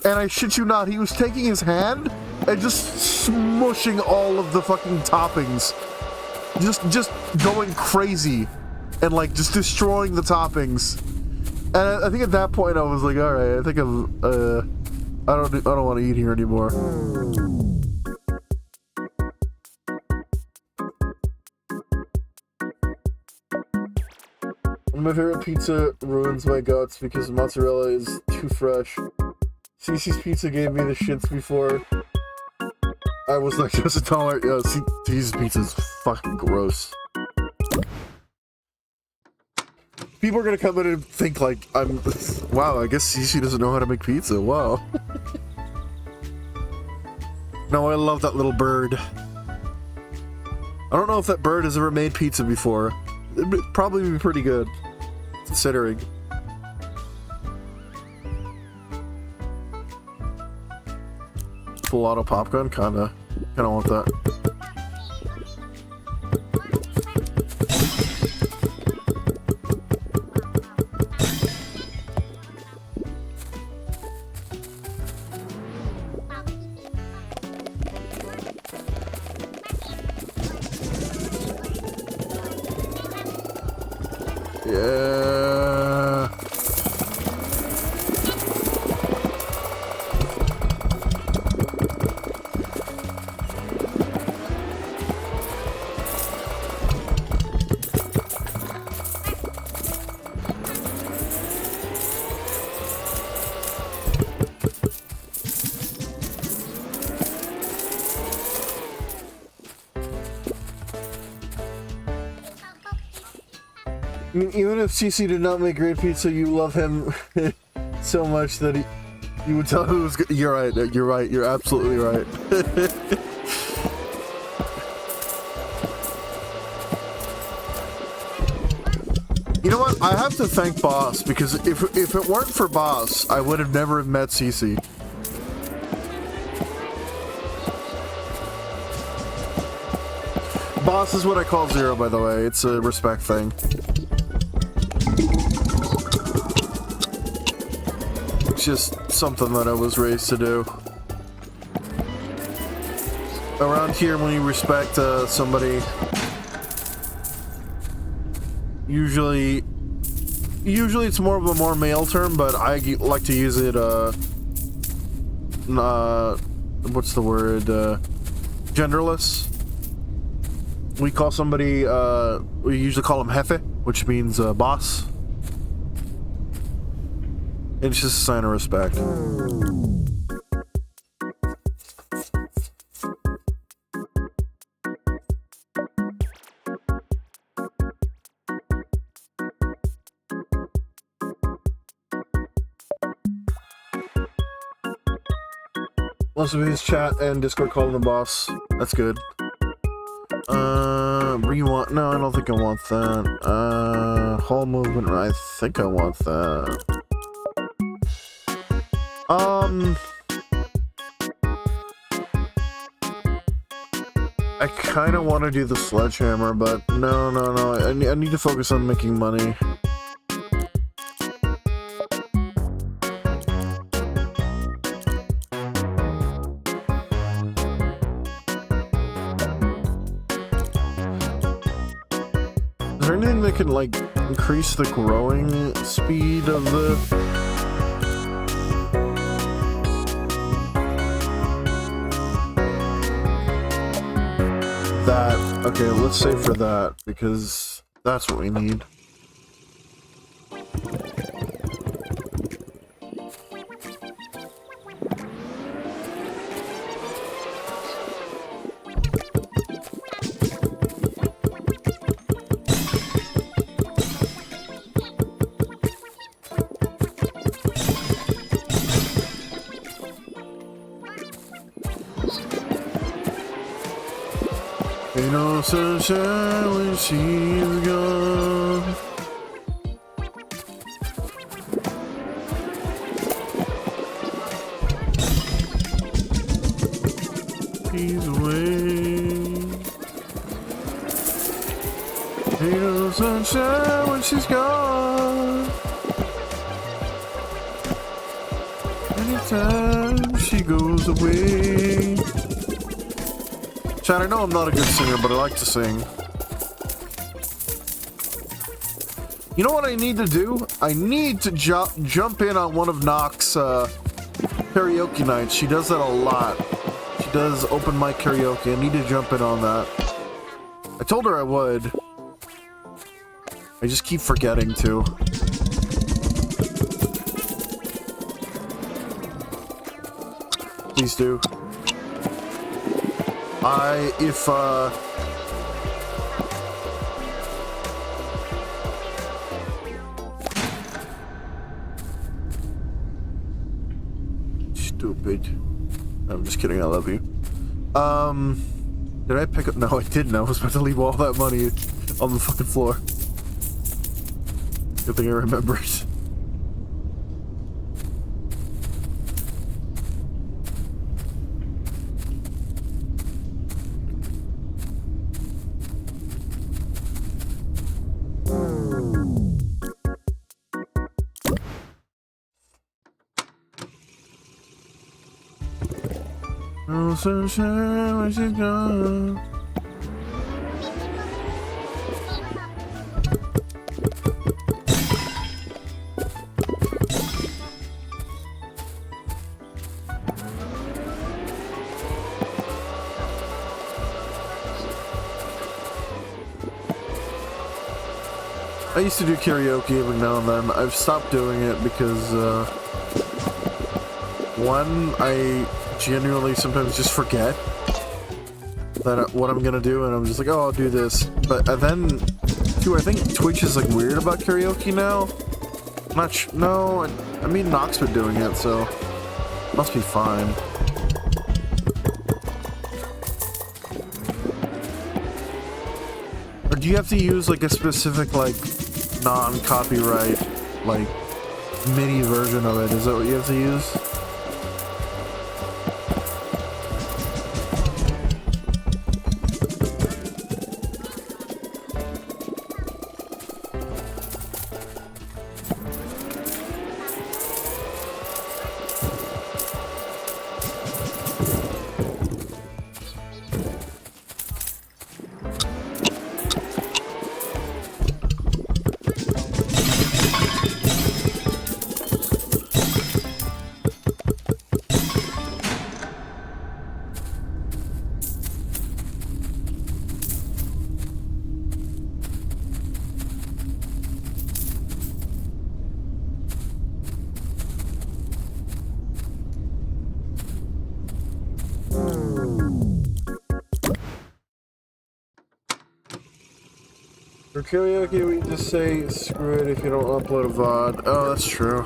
and I shit you not, he was taking his hand and just smushing all of the fucking toppings, just going crazy, and like just destroying the toppings. And I think at that point I was like, all right, I think I don't want to eat here anymore. My favorite pizza ruins my guts because mozzarella is too fresh. Cece's Pizza gave me the shits before I was like just intolerant. Yeah, Cece's Pizza is fucking gross. People are gonna come in and think like wow, I guess Cece doesn't know how to make pizza. Wow. No, I love that little bird. I don't know if that bird has ever made pizza before. It'd probably be pretty good, considering. Full auto popcorn, kinda want that. Yeah. I mean, even if CC did not make great pizza, you love him so much that you would tell him it was good. You're right. You're right. You're absolutely right. You know what? I have to thank Boss, because if it weren't for Boss, I would have never met CC. Boss is what I call Zero, by the way. It's a respect thing. It's just something that I was raised to do. Around here, when you respect somebody, usually it's more of a more male term, but I like to use it, what's the word, genderless. We call somebody, we usually call them Jefe, which means boss. It's just a sign of respect. Most of his chat and Discord call him the boss. That's good. Rewind. No, I don't think I want that. Whole movement. I think I want that. I kind of want to do the sledgehammer, but no. I need to focus on making money. Is there anything that can, like, increase the growing speed of the... That. Okay, let's save for that, because that's what we need. Ain't no sunshine when she's gone. She's away. Ain't no sunshine when she's gone. Anytime she goes away. Chad, I know I'm not a good singer, but I like to sing. You know what I need to do? I need to jump in on one of Nox's karaoke nights. She does that a lot. She does open mic karaoke. I need to jump in on that. I told her I would. I just keep forgetting to. Please do. Stupid. I'm just kidding, I love you. Did I pick up? No, I didn't. I was about to leave all that money on the fucking floor. Good thing I remembered. No sunshine when she's gone. I used to do karaoke every now and then. I've stopped doing it because, one, I genuinely sometimes just forget that what I'm gonna do, and I'm just like, oh, I'll do this. But then, two, I think Twitch is like weird about karaoke now. I'm not no, I mean Nox been doing it, so must be fine. Or do you have to use like a specific like non-copyright like MIDI version of it? Is that what you have to use? For karaoke, we just say screw it if you don't upload a VOD. Oh, that's true.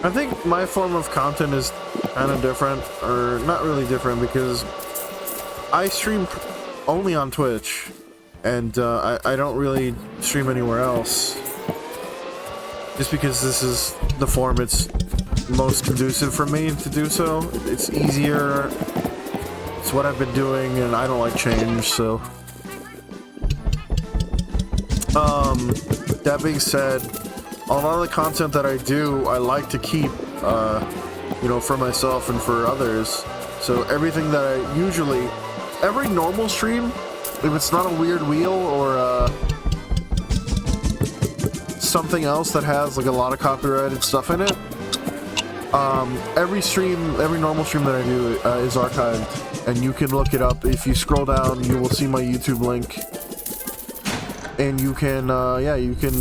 I think my form of content is kind of different, or not really different, because I stream only on Twitch, and I don't really stream anywhere else, just because this is the form it's most conducive for me to do so. It's easier, it's what I've been doing, and I don't like change, so. That being said, a lot of the content that I do, I like to keep, you know, for myself and for others. So everything that I usually, every normal stream, if it's not a weird wheel or something else that has like a lot of copyrighted stuff in it, every stream, every normal stream that I do is archived, and you can look it up. If you scroll down, you will see my YouTube link, and you can, yeah, you can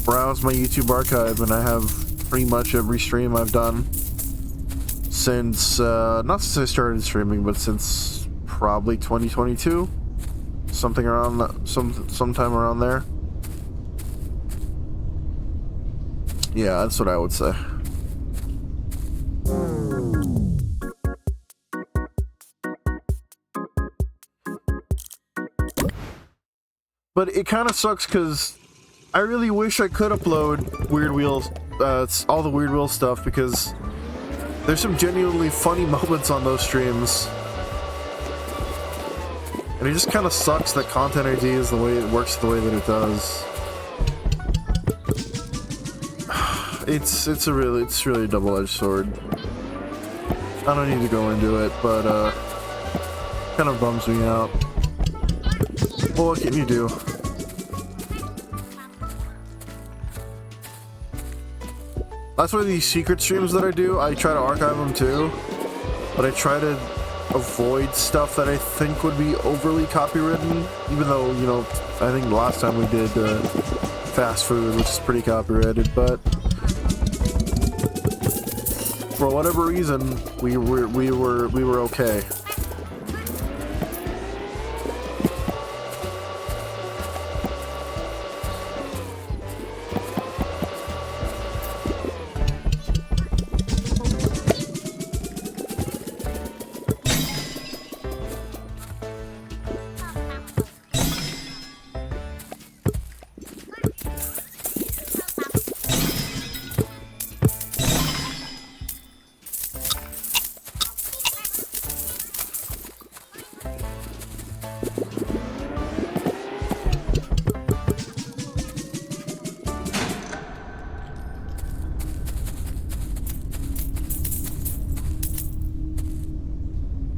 browse my YouTube archive, and I have pretty much every stream I've done since, not since I started streaming, but since probably 2022, something around that, sometime around there. Yeah, that's what I would say. But it kind of sucks because I really wish I could upload Weird Wheels, all the Weird Wheel stuff, because there's some genuinely funny moments on those streams. And it just kind of sucks that Content ID is the way it works the way that it does. It's really a double-edged sword. I don't need to go into it, but kind of bums me out. Well, what can you do? That's why these secret streams that I do, I try to archive them too, but I try to avoid stuff that I think would be overly copywritten, even though, you know, I think the last time we did fast food, which is pretty copyrighted, but for whatever reason, we were okay.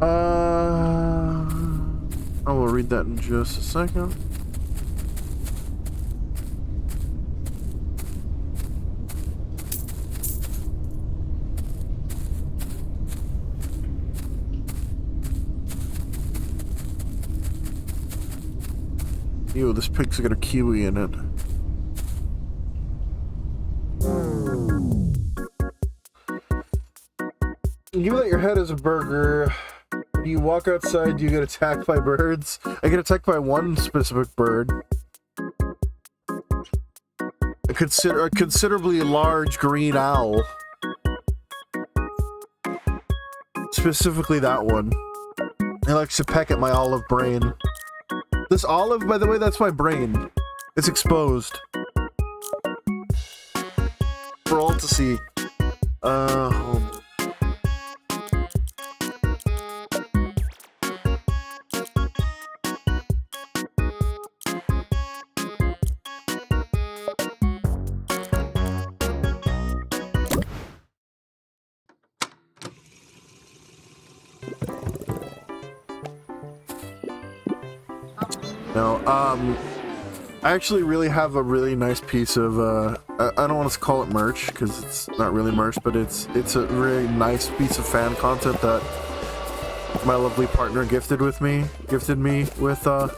I will read that in just a second. Ew, this pig's got a kiwi in it. Given that your head is a burger, you walk outside, you get attacked by birds. I get attacked by one specific bird. A considerably large green owl. Specifically that one. He likes to peck at my olive brain. This olive, by the way, that's my brain. It's exposed. For all to see. Hold on. No, I actually really have a really nice piece of, I don't want to call it merch, because it's not really merch, but it's a really nice piece of fan content that my lovely partner gifted me with, and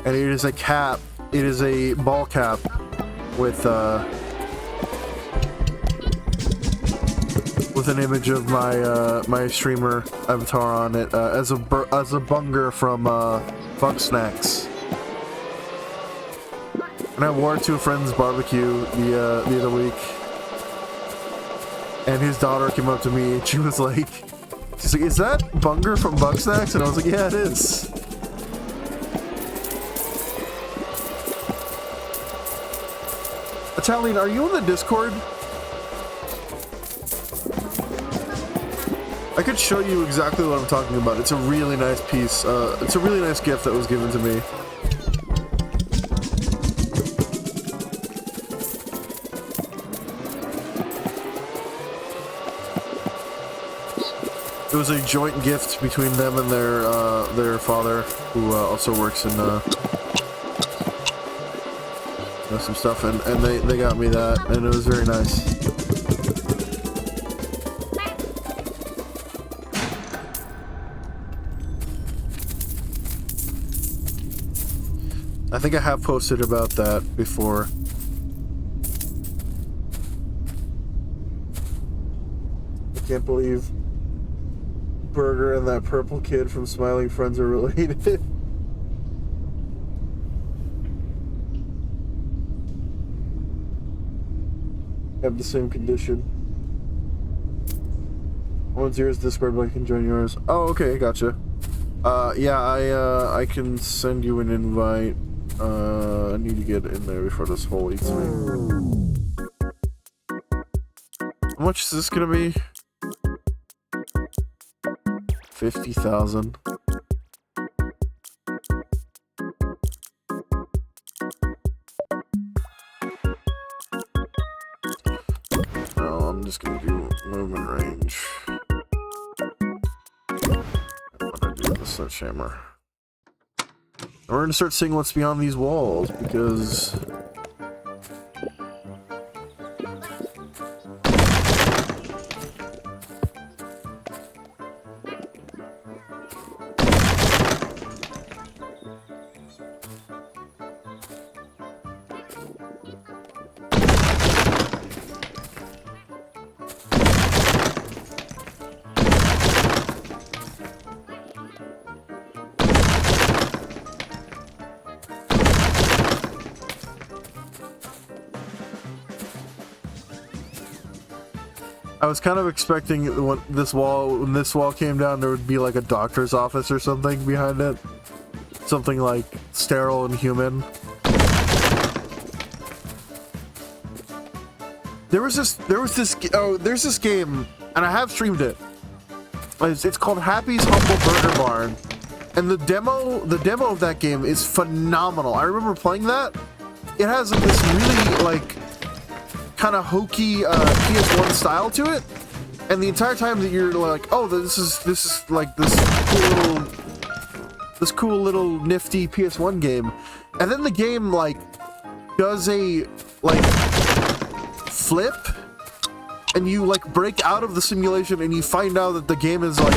it is a cap, it is a ball cap with an image of my, my streamer avatar on it, as a bunger from, Bug Snacks. And I wore it to a friend's barbecue the other week. And his daughter came up to me and she's like, is that Bunger from Bug Snacks? And I was like, yeah, it is. Italian, are you on the Discord? I could show you exactly what I'm talking about. It's a really nice piece. It's a really nice gift that was given to me. It was a joint gift between them and their father, who also works in some stuff, and they got me that, and it was very nice. I think I have posted about that before. I can't believe Burger and that purple kid from Smiling Friends are related. Have the same condition. One's yours Discord, but I can join yours. Oh, okay, gotcha. Yeah, I can send you an invite. I need to get in there before this hole eats me. How much is this gonna be? 50,000. No, I'm just gonna do movement range. I'm gonna do the sledgehammer. And we're gonna start seeing what's beyond these walls, because I was kind of expecting when this wall came down, there would be like a doctor's office or something behind it. Something like sterile and human. There's this game, and I have streamed it. It's called Happy's Humble Burger Barn. And the demo of that game is phenomenal. I remember playing that. It has this really like kind of hokey PS1 style to it, And the entire time that you're like, oh, this is like this cool little nifty PS1 game, and then the game like does a like flip, and you like break out of the simulation, and you find out that the game is like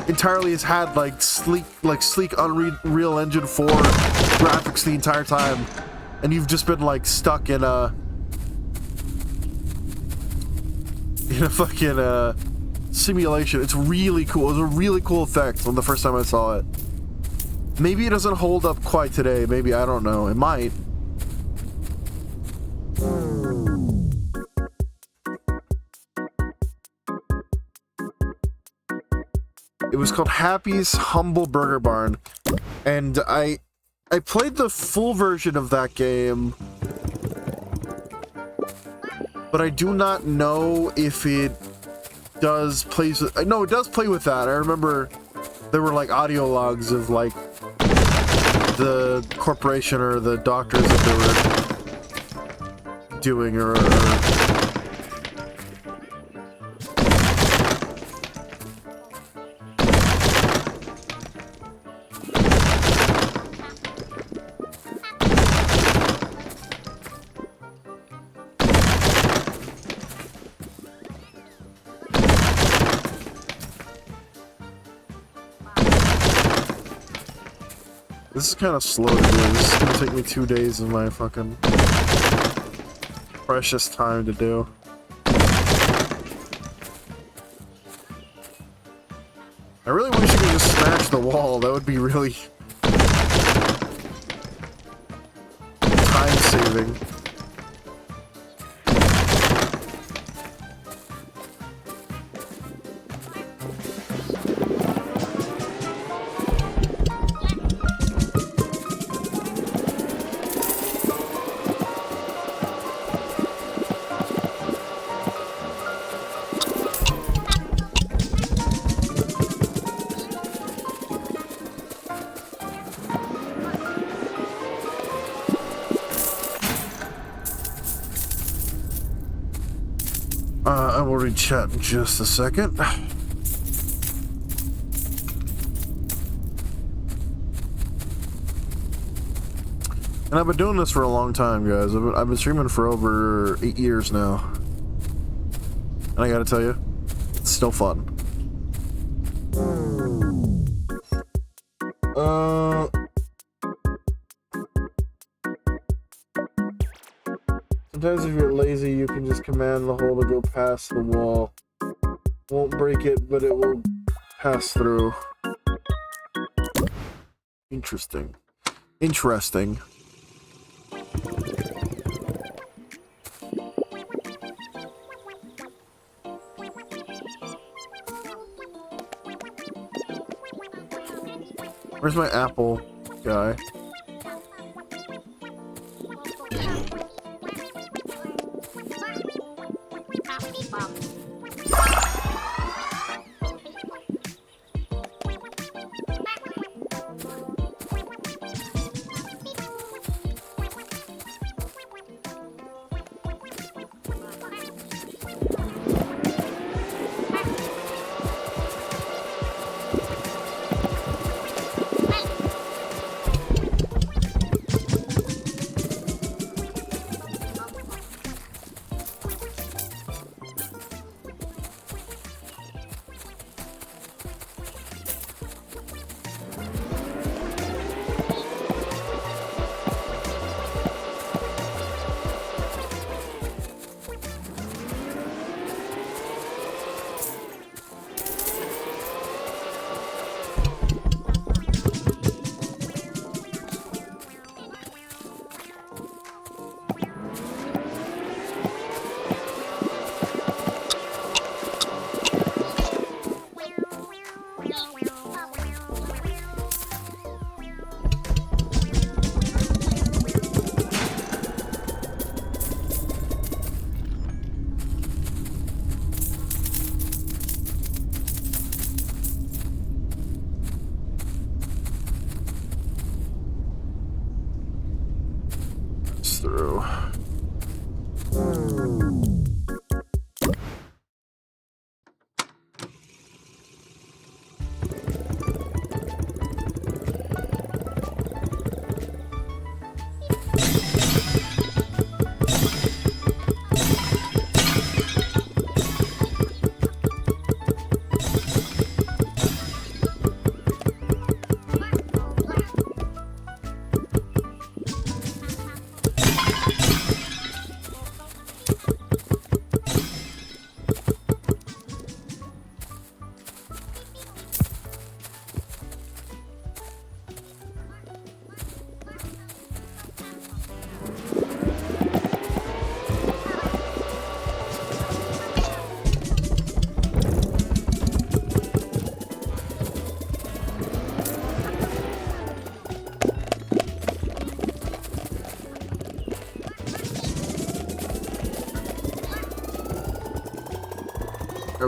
entirely has had like sleek Unreal Engine 4 graphics the entire time, and you've just been like stuck in a fucking simulation. It's really cool. It was a really cool effect on the first time I saw it. Maybe it doesn't hold up quite today. Maybe, I don't know. It might. It was called Happy's Humble Burger Barn, and I played the full version of that game, but I do not know if it does play with... No, it does play with that. I remember there were like audio logs of like the corporation or the doctors that they were doing or This is kind of slow to do. This is gonna take me 2 days of my fucking precious time to do. I really wish you could just smash the wall. That would be really time saving. I will read chat in just a second. And I've been doing this for a long time, guys. I've been streaming for over 8 years now. And I gotta tell you, it's still fun. Sometimes if you're lazy, you can just command the hole to go past the wall. Won't break it, but it will pass through. Interesting. Interesting. Where's my apple guy?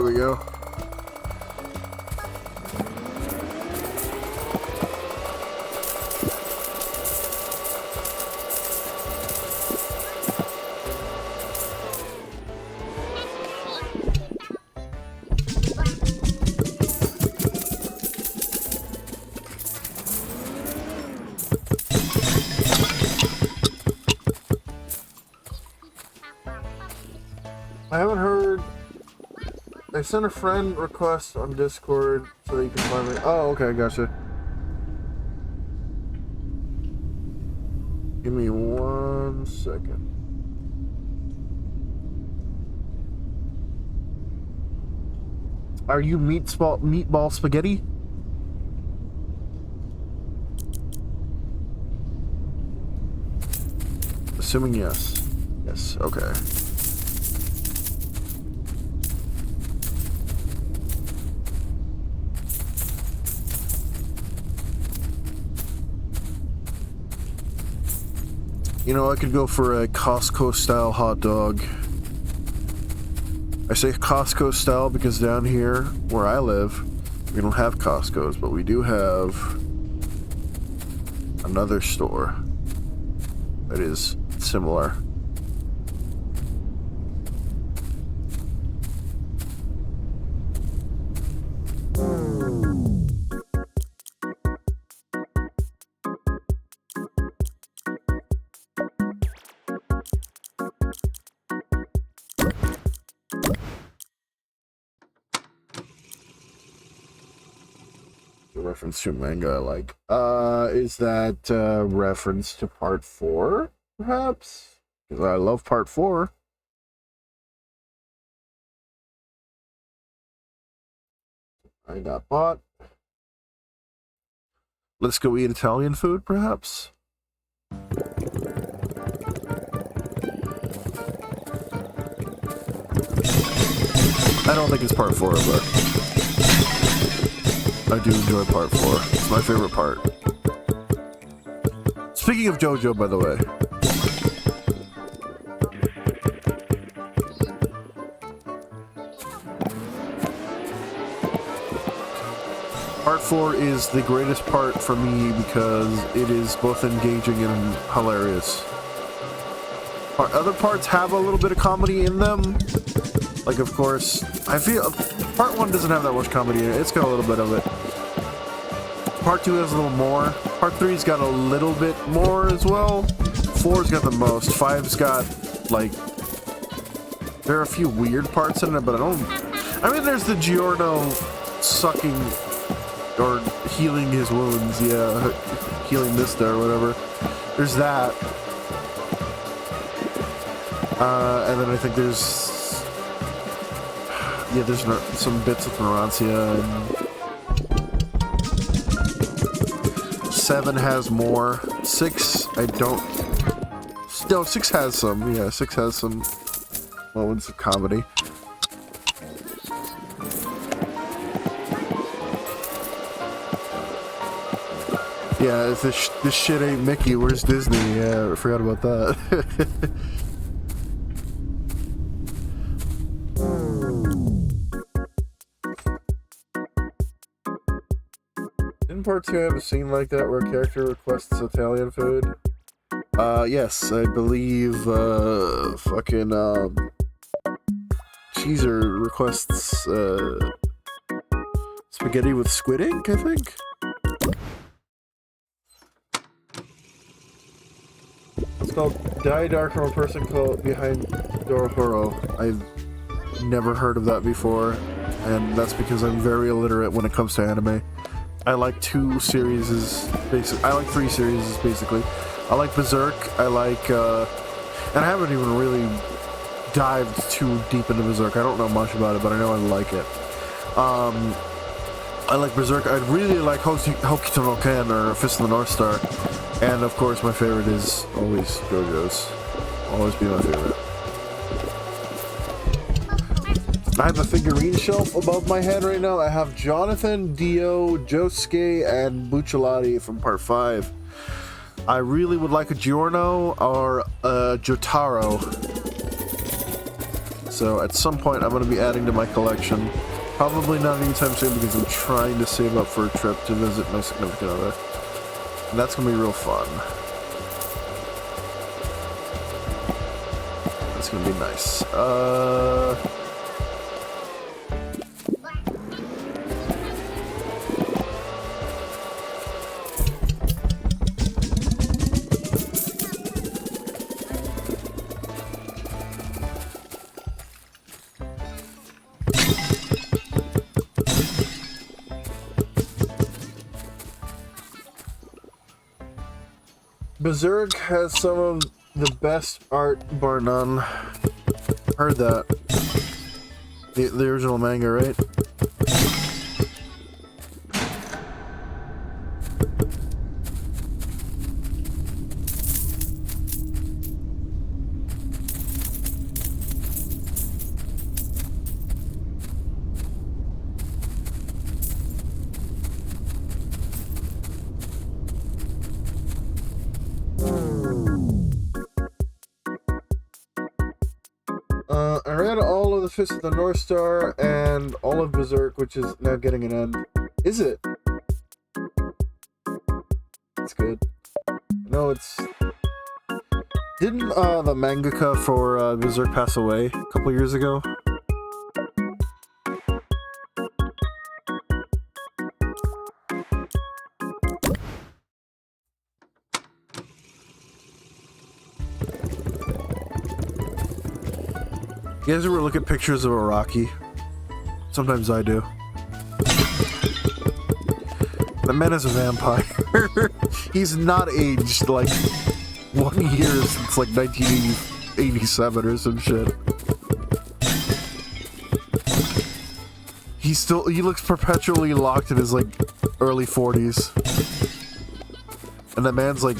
we go. I haven't heard. I sent a friend request on Discord so that you can find me. Oh, okay, gotcha. Give me 1 second. Are you meatball spaghetti? Assuming yes. Yes, okay. You know, I could go for a Costco-style hot dog. I say Costco-style because down here, where I live, we don't have Costco's, but we do have another store that is similar. Reference to manga I like. Is that reference to part 4, perhaps? Because I love part 4. I got bought. Let's go eat Italian food, perhaps? I don't think it's part 4, but I do enjoy part 4. It's my favorite part. Speaking of JoJo, by the way. Part 4 is the greatest part for me because it is both engaging and hilarious. Other parts have a little bit of comedy in them. Like, of course, I feel part 1 doesn't have that much comedy in it. It's got a little bit of it. Part 2 has a little more. Part 3's got a little bit more as well. 4's got the most. 5's got, like, there are a few weird parts in it, but I mean, there's the Giorno sucking or healing his wounds. Yeah, healing Mista or whatever. There's that. And then I think there's some bits with Narantia, and 7 has more. 6, I don't. No, 6 has some. Yeah, 6 has some moments of comedy. Yeah, if this shit ain't Mickey, where's Disney? Yeah, I forgot about that. Part 2 have a scene like that where a character requests Italian food? Yes, I believe, fucking, Cheezer requests, spaghetti with squid ink, I think? It's called Die Dark from a person called behind Dorohoro. I've never heard of that before, and that's because I'm very illiterate when it comes to anime. I like 2 series, I like 3 series, basically. I like Berserk, I like, and I haven't even really dived too deep into Berserk. I don't know much about it, but I know I like it. I like Berserk. I really like Hokuto no Ken, or Fist of the North Star. And, of course, my favorite is always JoJo's. Always be my favorite. I have a figurine shelf above my head right now. I have Jonathan, Dio, Josuke, and Bucciolati from part 5. I really would like a Giorno or a Jotaro. So at some point I'm going to be adding to my collection. Probably not anytime soon because I'm trying to save up for a trip to visit my significant other. And that's going to be real fun. That's going to be nice. Berserk has some of the best art, bar none. Heard that. The original manga, right? I read all of the Fist of the North Star and all of Berserk, which is now getting an end. Is it? That's good. No, it's... Didn't the mangaka for Berserk pass away a couple years ago? You guys ever look at pictures of Araki? Sometimes I do. The man is a vampire. He's not aged like 1 year since like 1987 or some shit. He looks perpetually locked in his like early 40s. And that man's like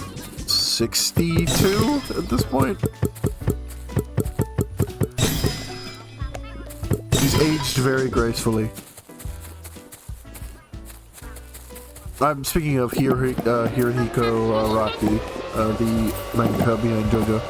62 at this point. He's aged very gracefully. I'm speaking of Hirohiko Araki, the mangaka behind JoJo.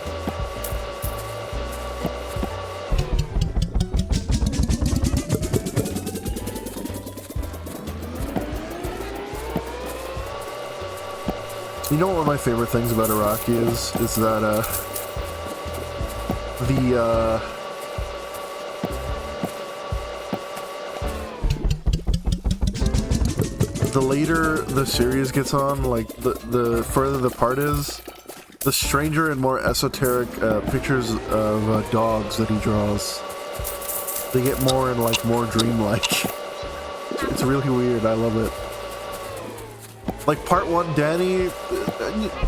You know what one of my favorite things about Araki is that the later the series gets on, like the further the part is, the stranger and more esoteric pictures of dogs that he draws. They get more and like more dreamlike. It's really weird. I love it. Like part 1, Danny,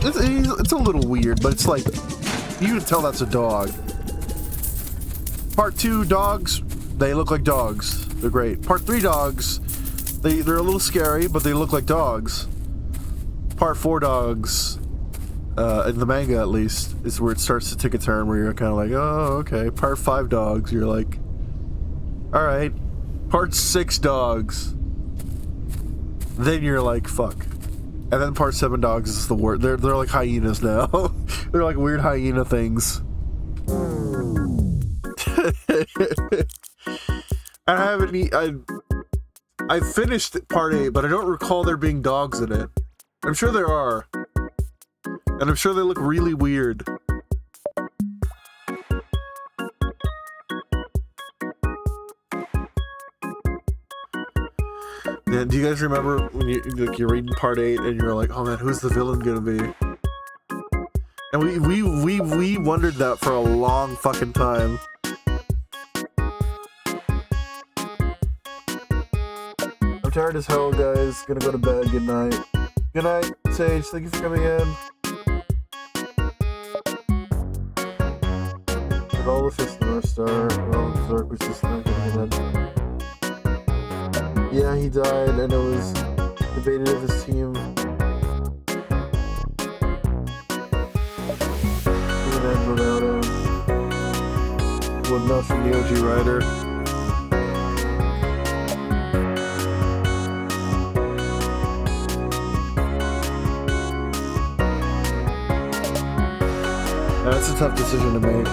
it's a little weird, but it's like you can tell that's a dog. Part 2, dogs, they look like dogs. They're great. Part 3, dogs. They're a little scary, but they look like dogs. Part 4 dogs, in the manga at least, is where it starts to take a turn where you're kind of like, oh, okay. Part 5 dogs, you're like, alright. Part 6 dogs. Then you're like, fuck. And then part 7 dogs is the word. They're like hyenas now. They're like weird hyena things. I haven't I finished part 8, but I don't recall there being dogs in it. I'm sure there are. And I'm sure they look really weird. Man, do you guys remember when you're reading part 8 and you're like, oh man, who's the villain gonna be? And we wondered that for a long fucking time. I'm tired as hell, guys. Gonna go to bed. Good night. Good night, Sage. Thank you for coming in. With all the Fist of the North Star, well, Berserk was just not getting it. Yeah, he died, and it was debated if his team would end without him. Would not from the OG writer. That's a tough decision to make.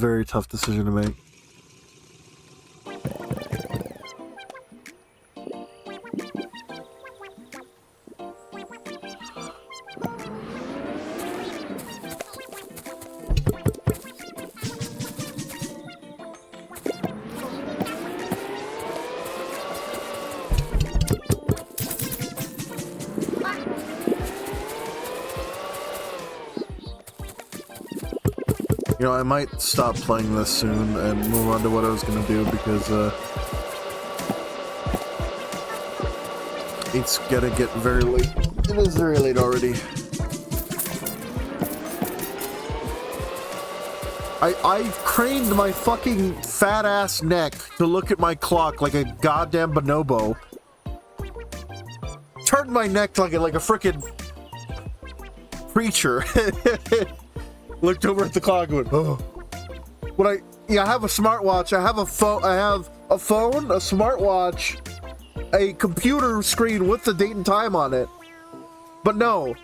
very tough decision to make. You know, I might stop playing this soon and move on to what I was gonna do because, it's gonna get very late. It is very late already. I craned my fucking fat ass neck to look at my clock like a goddamn bonobo. Turned my neck like a frickin' preacher. Looked over at the clock and went, oh. I have a smartwatch, I have a phone, a smartwatch, a computer screen with the date and time on it. But no,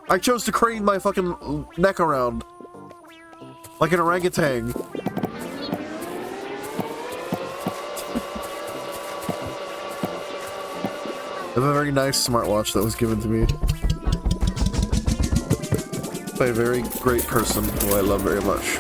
I chose to crane my fucking neck around like an orangutan. I have a very nice smartwatch that was given to me by a very great person who I love very much.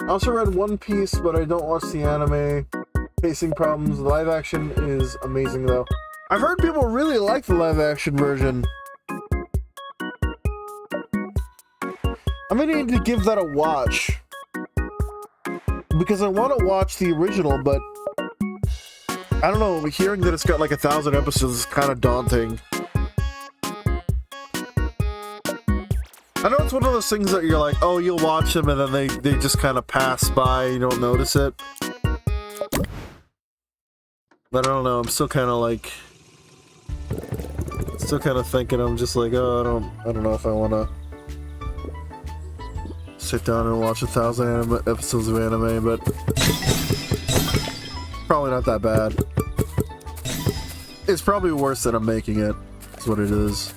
I also read One Piece, but I don't watch the anime. Pacing problems. The live action is amazing, though. I've heard people really like the live action version. I'm gonna need to give that a watch. Because I want to watch the original, but I don't know, hearing that it's got like 1,000 episodes is kind of daunting. I know it's one of those things that you're like, oh, you'll watch them and then they just kind of pass by, you don't notice it. But I don't know, I'm still kind of like... Still kind of thinking, I'm just like, oh, I don't know if I want to sit down and watch 1,000 episodes of anime, but... Probably not that bad. It's probably worse than I'm making it, is what it is.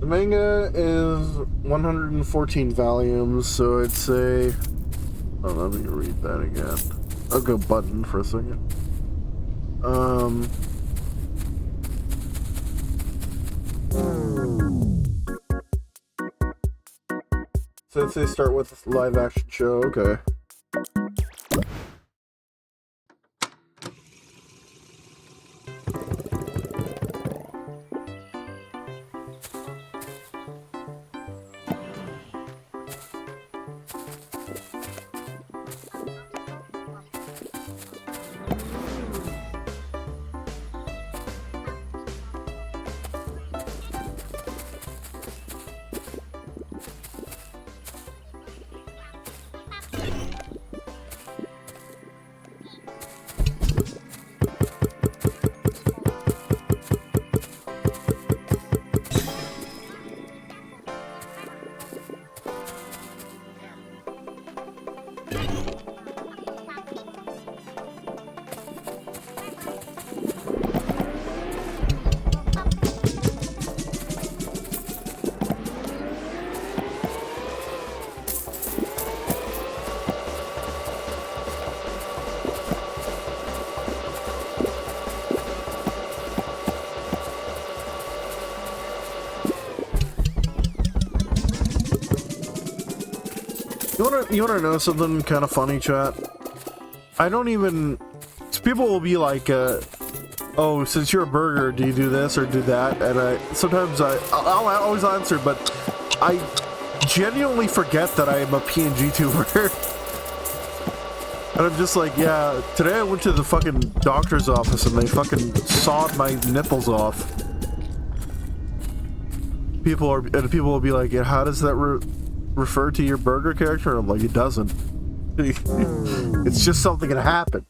Manga is 114 volumes, so I'd say... Oh, let me read that again. I'll go button for a second. So I'd say start with live action show, okay. wanna know something kind of funny, chat? I don't even. People will be like, "Oh, since you're a burger, do you do this or do that?" And I'll always answer, but I genuinely forget that I am a PNG tuber. And I'm just like, yeah. Today I went to the fucking doctor's office and they fucking sawed my nipples off. People will be like, yeah, how does that refer to your burger character? I'm like, it doesn't. It's just something that happened.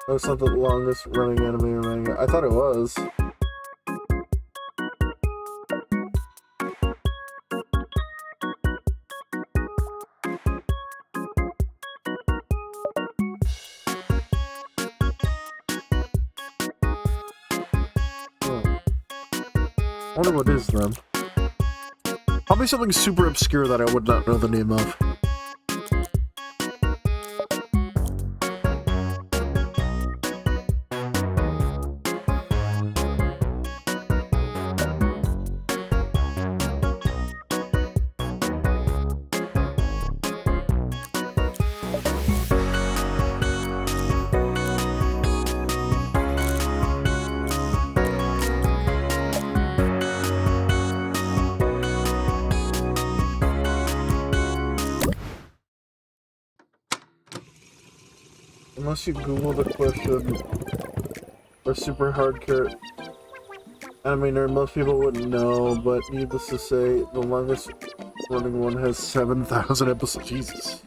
That's not the longest running anime or manga. I thought it was. I wonder what is then. Probably something super obscure that I would not know the name of. Unless you Google the question, or super hardcore anime nerd, most people wouldn't know, but needless to say, the longest running one has 7,000 episodes. Jesus.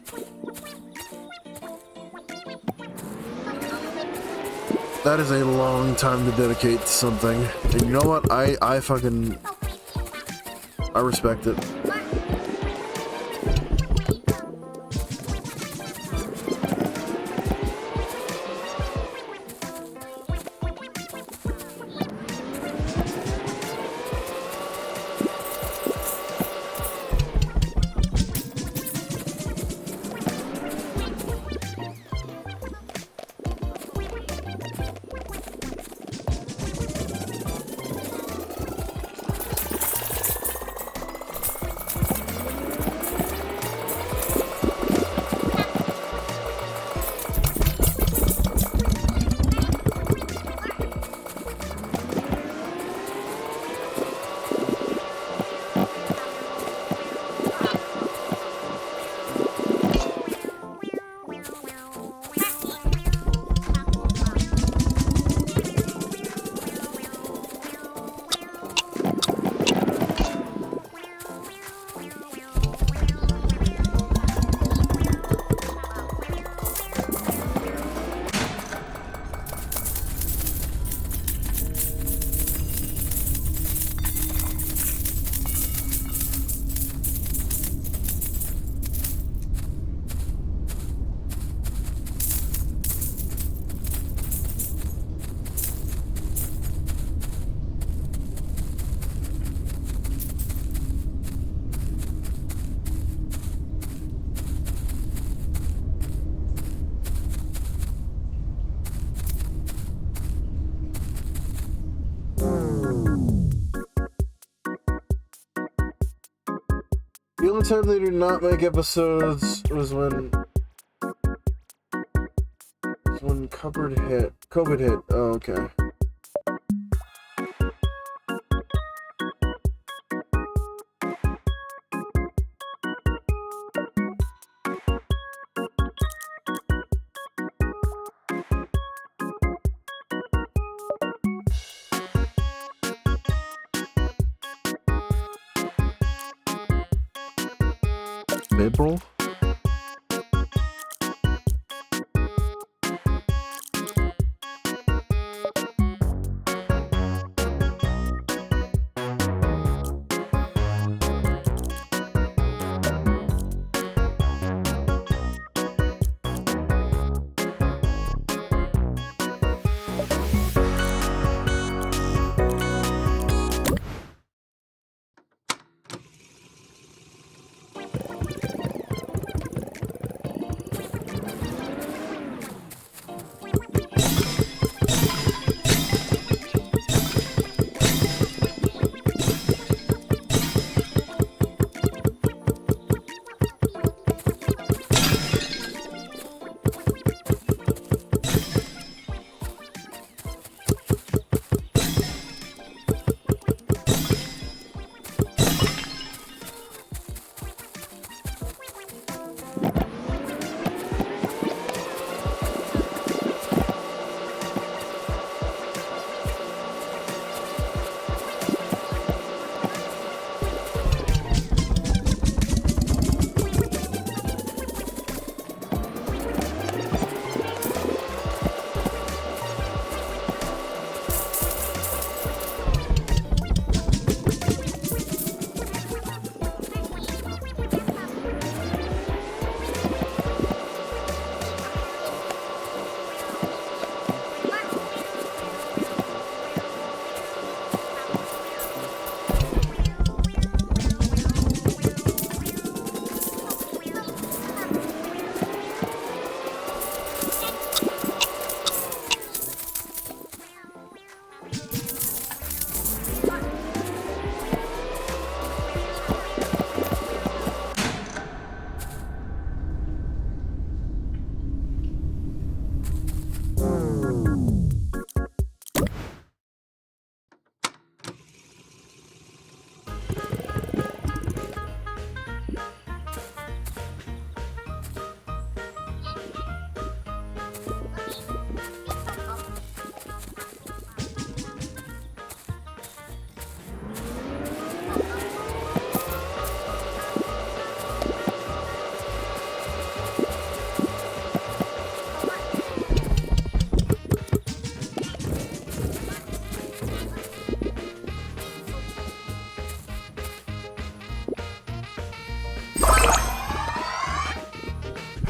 That is a long time to dedicate to something. And you know what? I respect it. The only time they did not make episodes was when COVID hit. Oh, okay. April?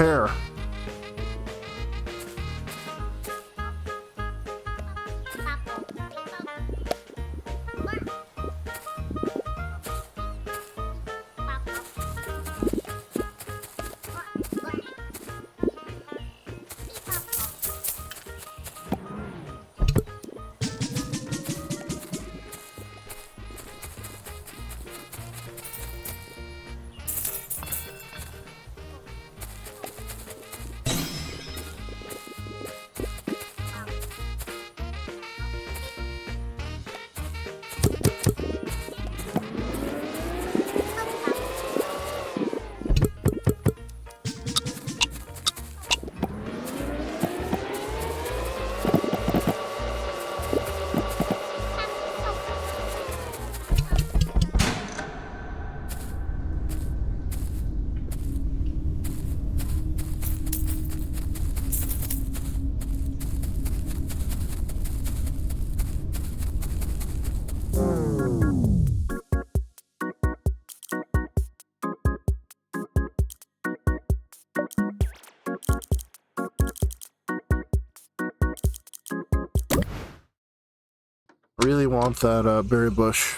Hair. Really want that berry bush.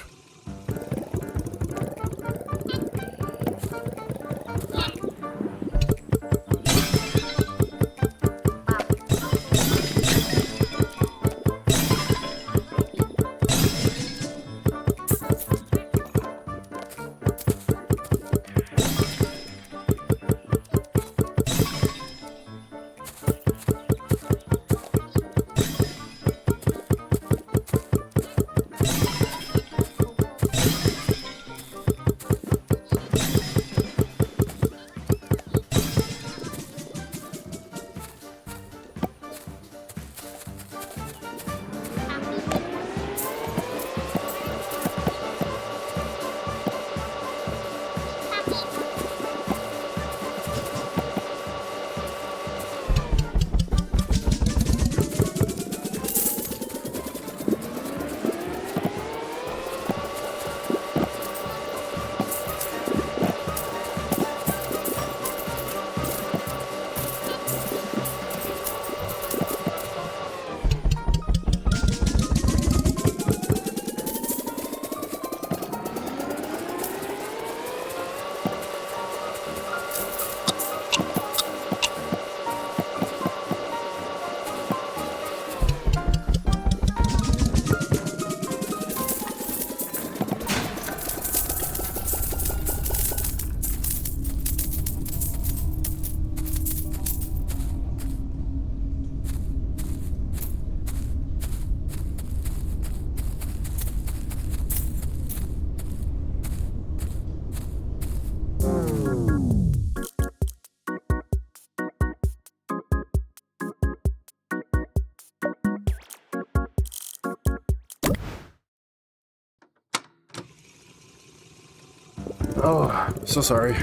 Oh, so sorry.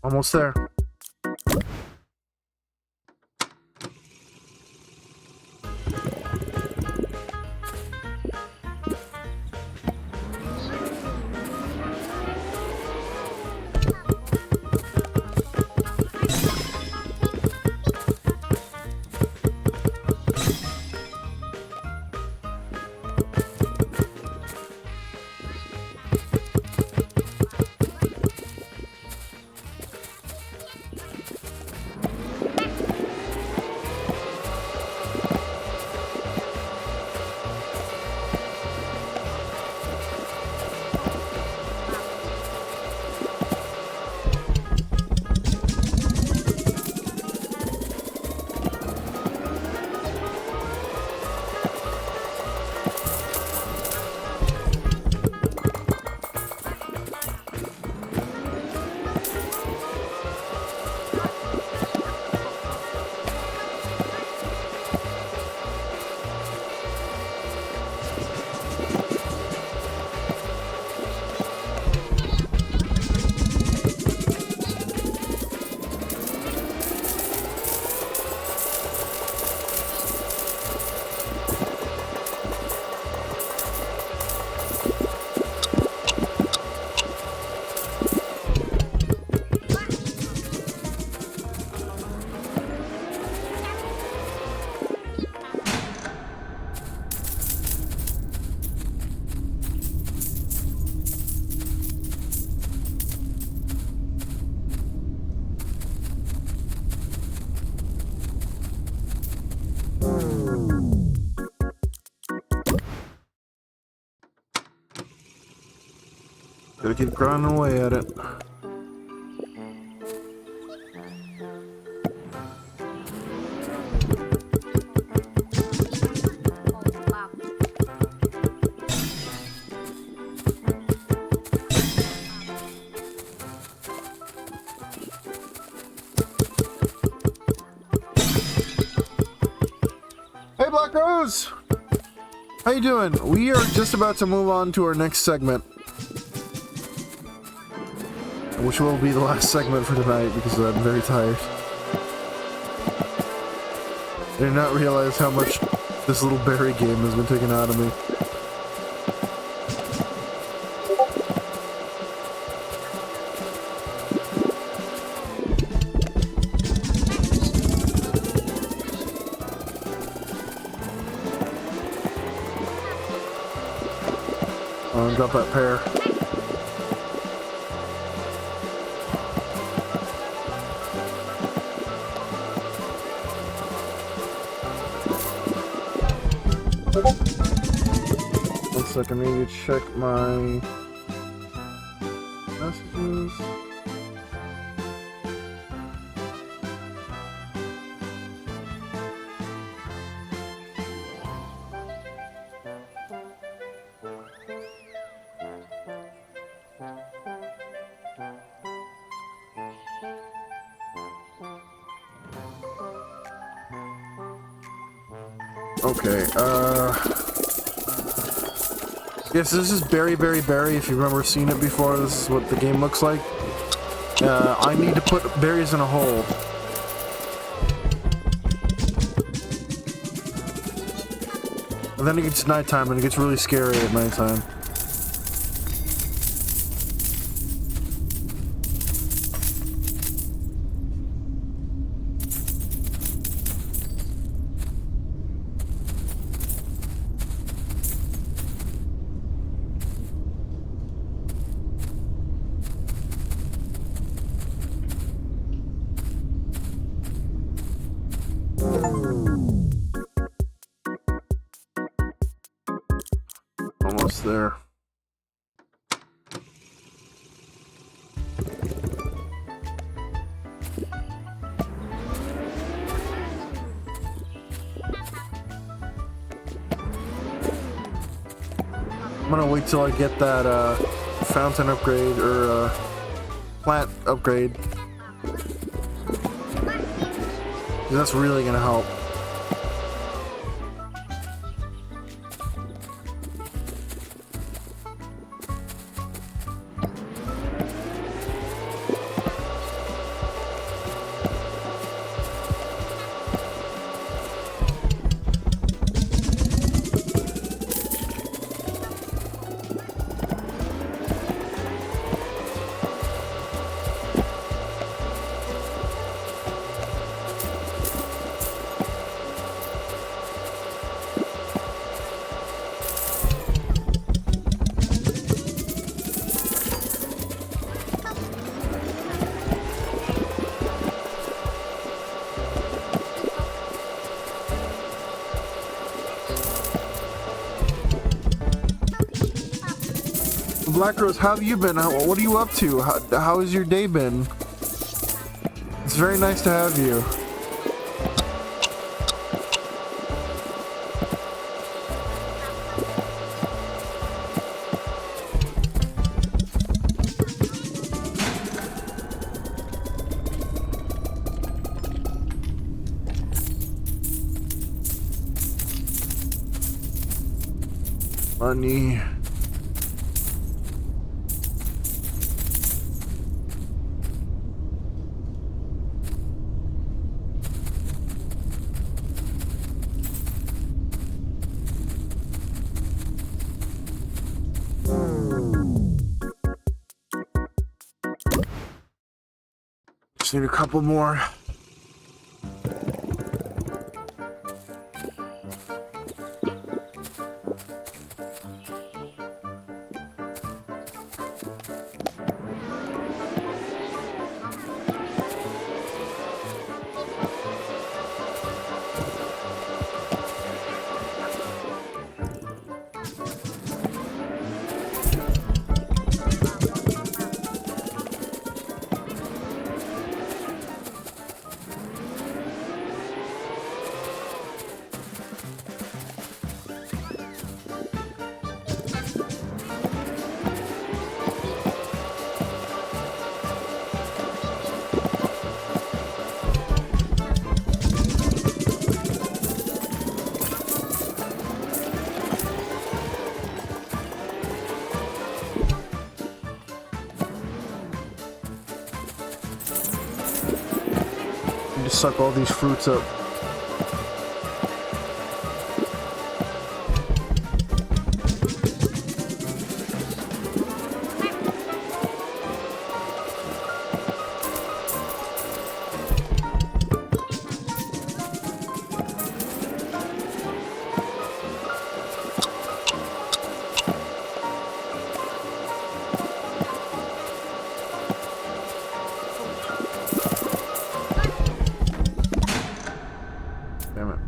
Almost there. Gotta keep grinding away at it. Hey Black Rose! How you doing? We are just about to move on to our next segment, which will be the last segment for tonight because I'm very tired. I did not realize how much this little berry game has been taken out of me. Oh, got that pear. One second, I need to check my messages. Okay, yes, this is Berry Berry Berry. If you've ever seen it before, this is what the game looks like. I need to put berries in a hole. And then it gets nighttime and it gets really scary at nighttime. Almost there. I'm gonna wait till I get that fountain upgrade or plant upgrade. That's really gonna help. Black Rose, how have you been? What are you up to? How has your day been? It's very nice to have you. Money. Just need a couple more. Just suck all these fruits up. Damn it.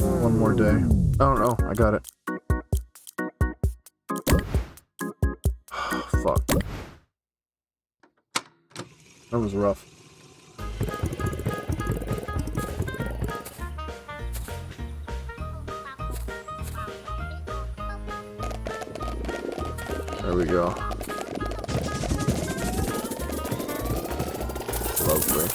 One more day. Oh no, I got it. Fuck. That was rough. There we go. Lovely.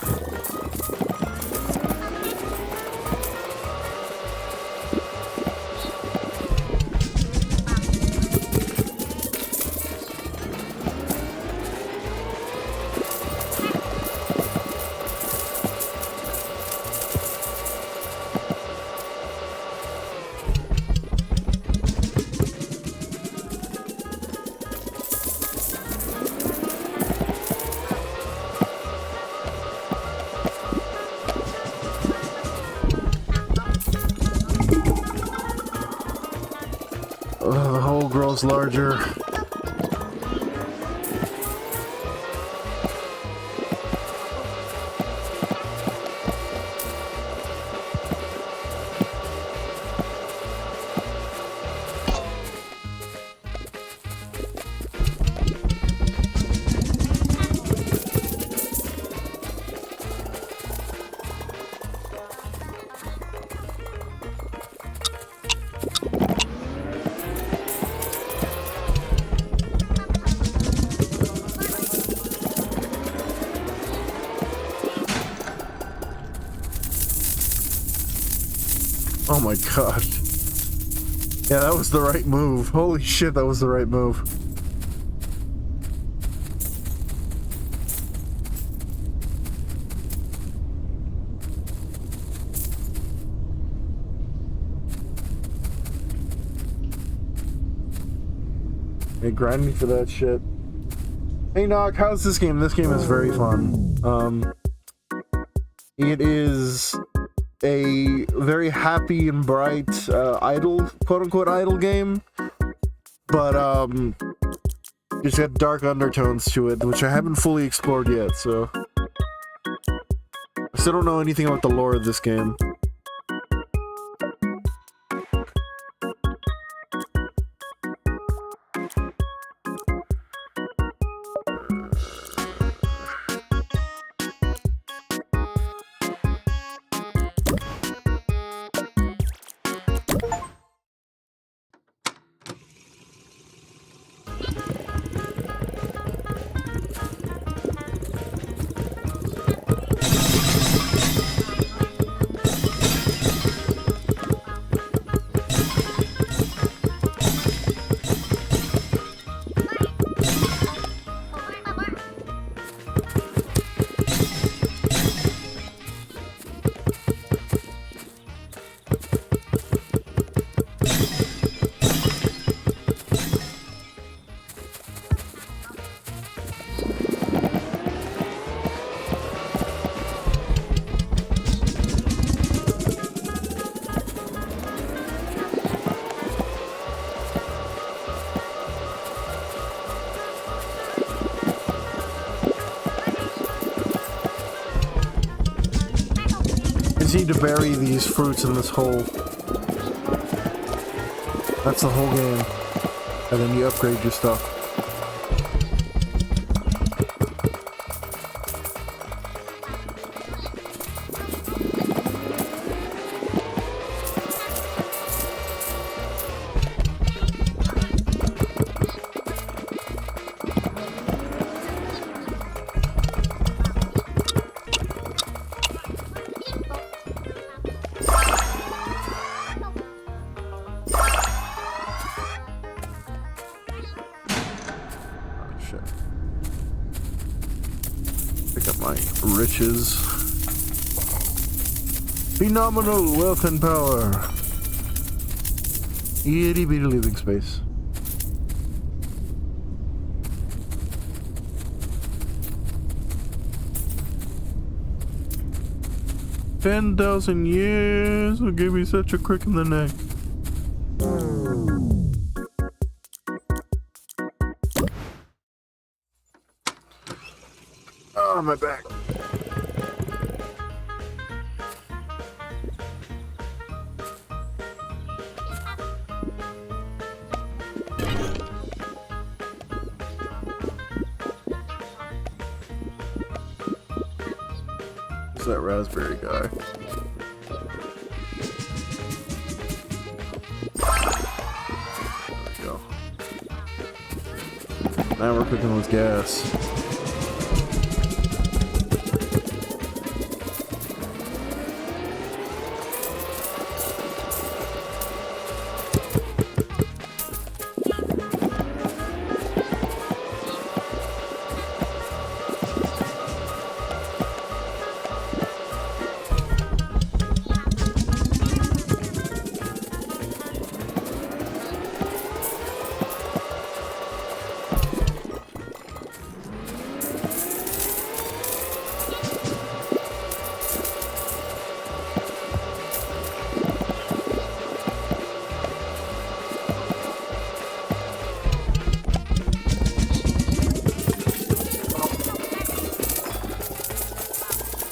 The hole grows larger. Oh my god. Yeah, that was the right move. Holy shit, that was the right move. Hey, grind me for that shit. Hey, Nog, how's this game? This game is very fun. It is a very happy and bright idle, quote-unquote idle game, but it's got dark undertones to it, which I haven't fully explored yet, so I still don't know anything about the lore of this game. just need to bury these fruits in this hole. That's the whole game. And then you upgrade your stuff. Pick up my riches. Phenomenal wealth and power. Itty bitty living space. $10,000 years will give me such a crick in the neck. Oh, my back. Who's that raspberry guy? There we go. Now we're cooking with gas.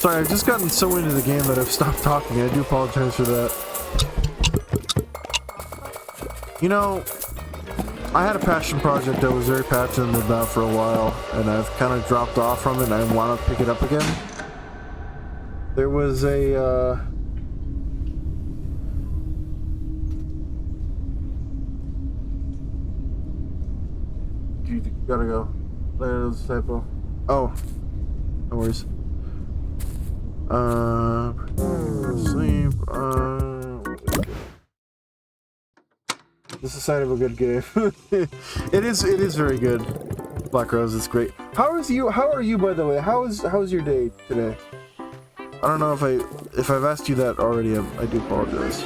Sorry, I've just gotten so into the game that I've stopped talking. I do apologize for that. You know, I had a passion project I was very passionate about for a while, and I've kind of dropped off from it, and I want to pick it up again. There was a, You gotta go. There's a typo. Oh. No worries. Sleep. This is a sign of a good game. It is very good. Black Rose is great. How are you, by the way? How's your day today? I don't know if I've asked you that already. I do apologize.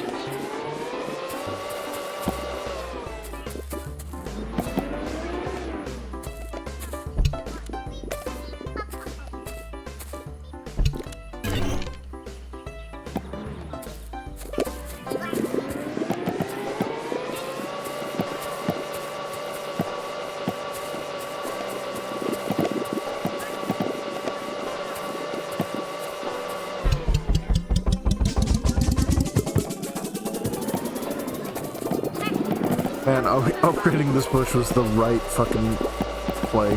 Man, upgrading this bush was the right fucking play.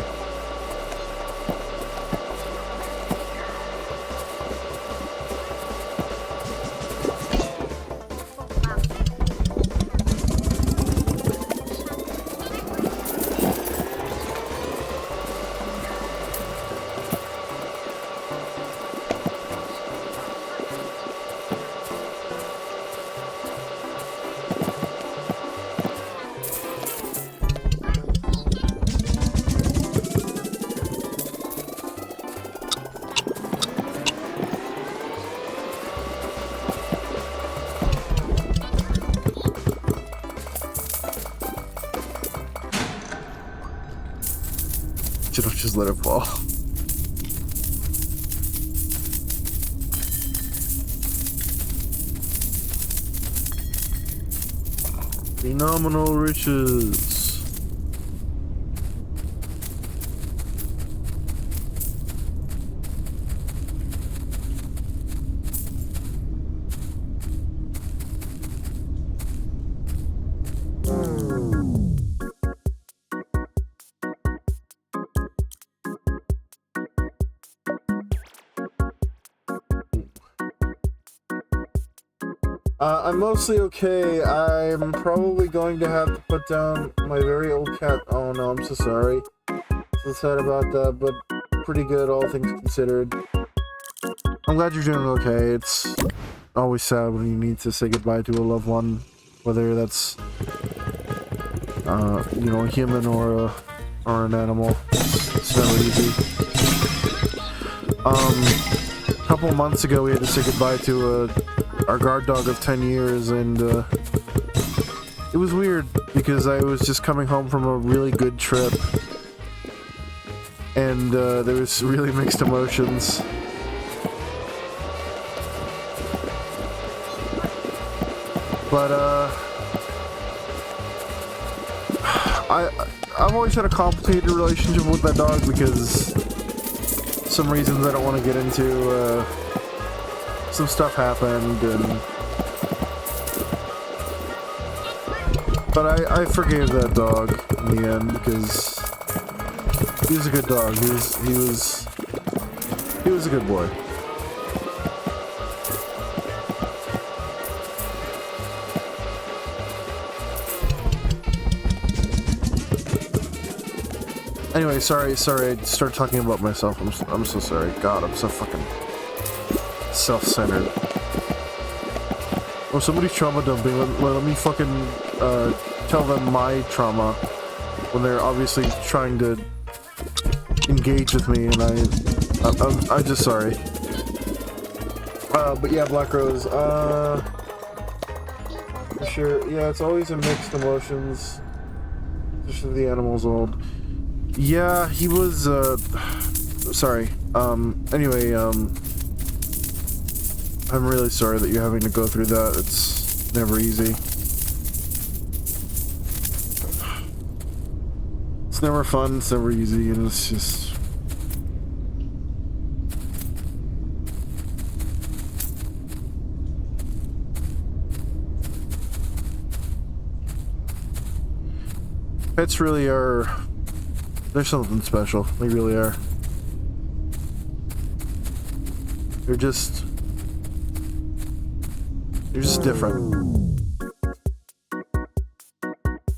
Should've just let it fall. Phenomenal riches. I'm mostly okay. I'm probably going to have to put down my very old cat. Oh no, I'm so sorry. So sad about that, but pretty good, all things considered. I'm glad you're doing okay. It's always sad when you need to say goodbye to a loved one, whether that's, you know, a human or an animal. It's never easy. A couple months ago, we had to say goodbye to our guard dog of 10 years, and it was weird because I was just coming home from a really good trip, and there was really mixed emotions. But I've always had a complicated relationship with that dog because some reasons I don't want to get into. Some stuff happened, but I forgave that dog in the end because he was a good dog. He was a good boy. Anyway, sorry, I started talking about myself. I'm so sorry. God, I'm so fucking self-centered. Oh, somebody's trauma dumping. Let me fucking tell them my trauma when they're obviously trying to engage with me, and I'm just sorry. But yeah, Black Rose. For sure. Yeah, it's always a mixed emotions. Especially the animal's old. Yeah, he was, sorry. Anyway, I'm really sorry that you're having to go through that. It's never easy. It's never fun, it's never easy, and it's just... Pets really are... They're something special. They really are. They're just different.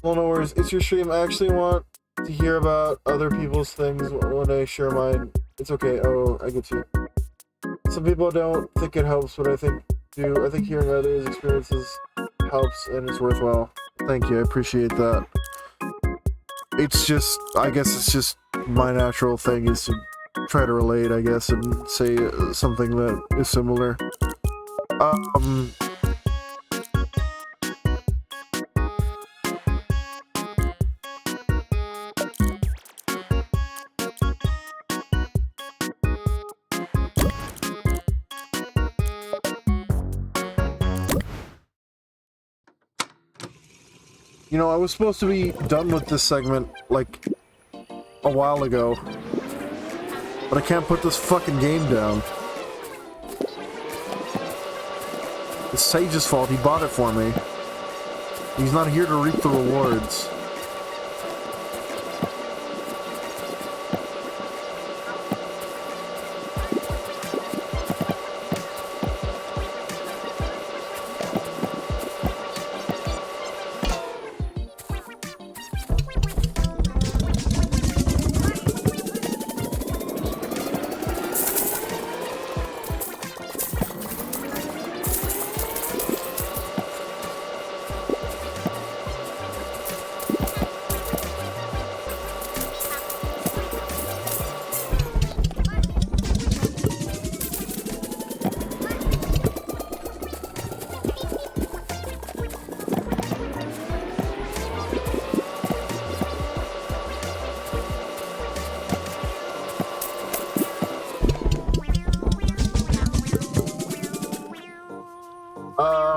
Well, no worries. It's your stream. I actually want to hear about other people's things when I share mine. It's okay. Oh, I get you. Some people don't think it helps, but I think do. I think hearing others' experiences helps and is worthwhile. Thank you. I appreciate that. It's just, I guess it's just my natural thing is to try to relate, I guess, and say something that is similar. You know, I was supposed to be done with this segment, like, a while ago. But I can't put this fucking game down. It's Sage's fault, he bought it for me. He's not here to reap the rewards.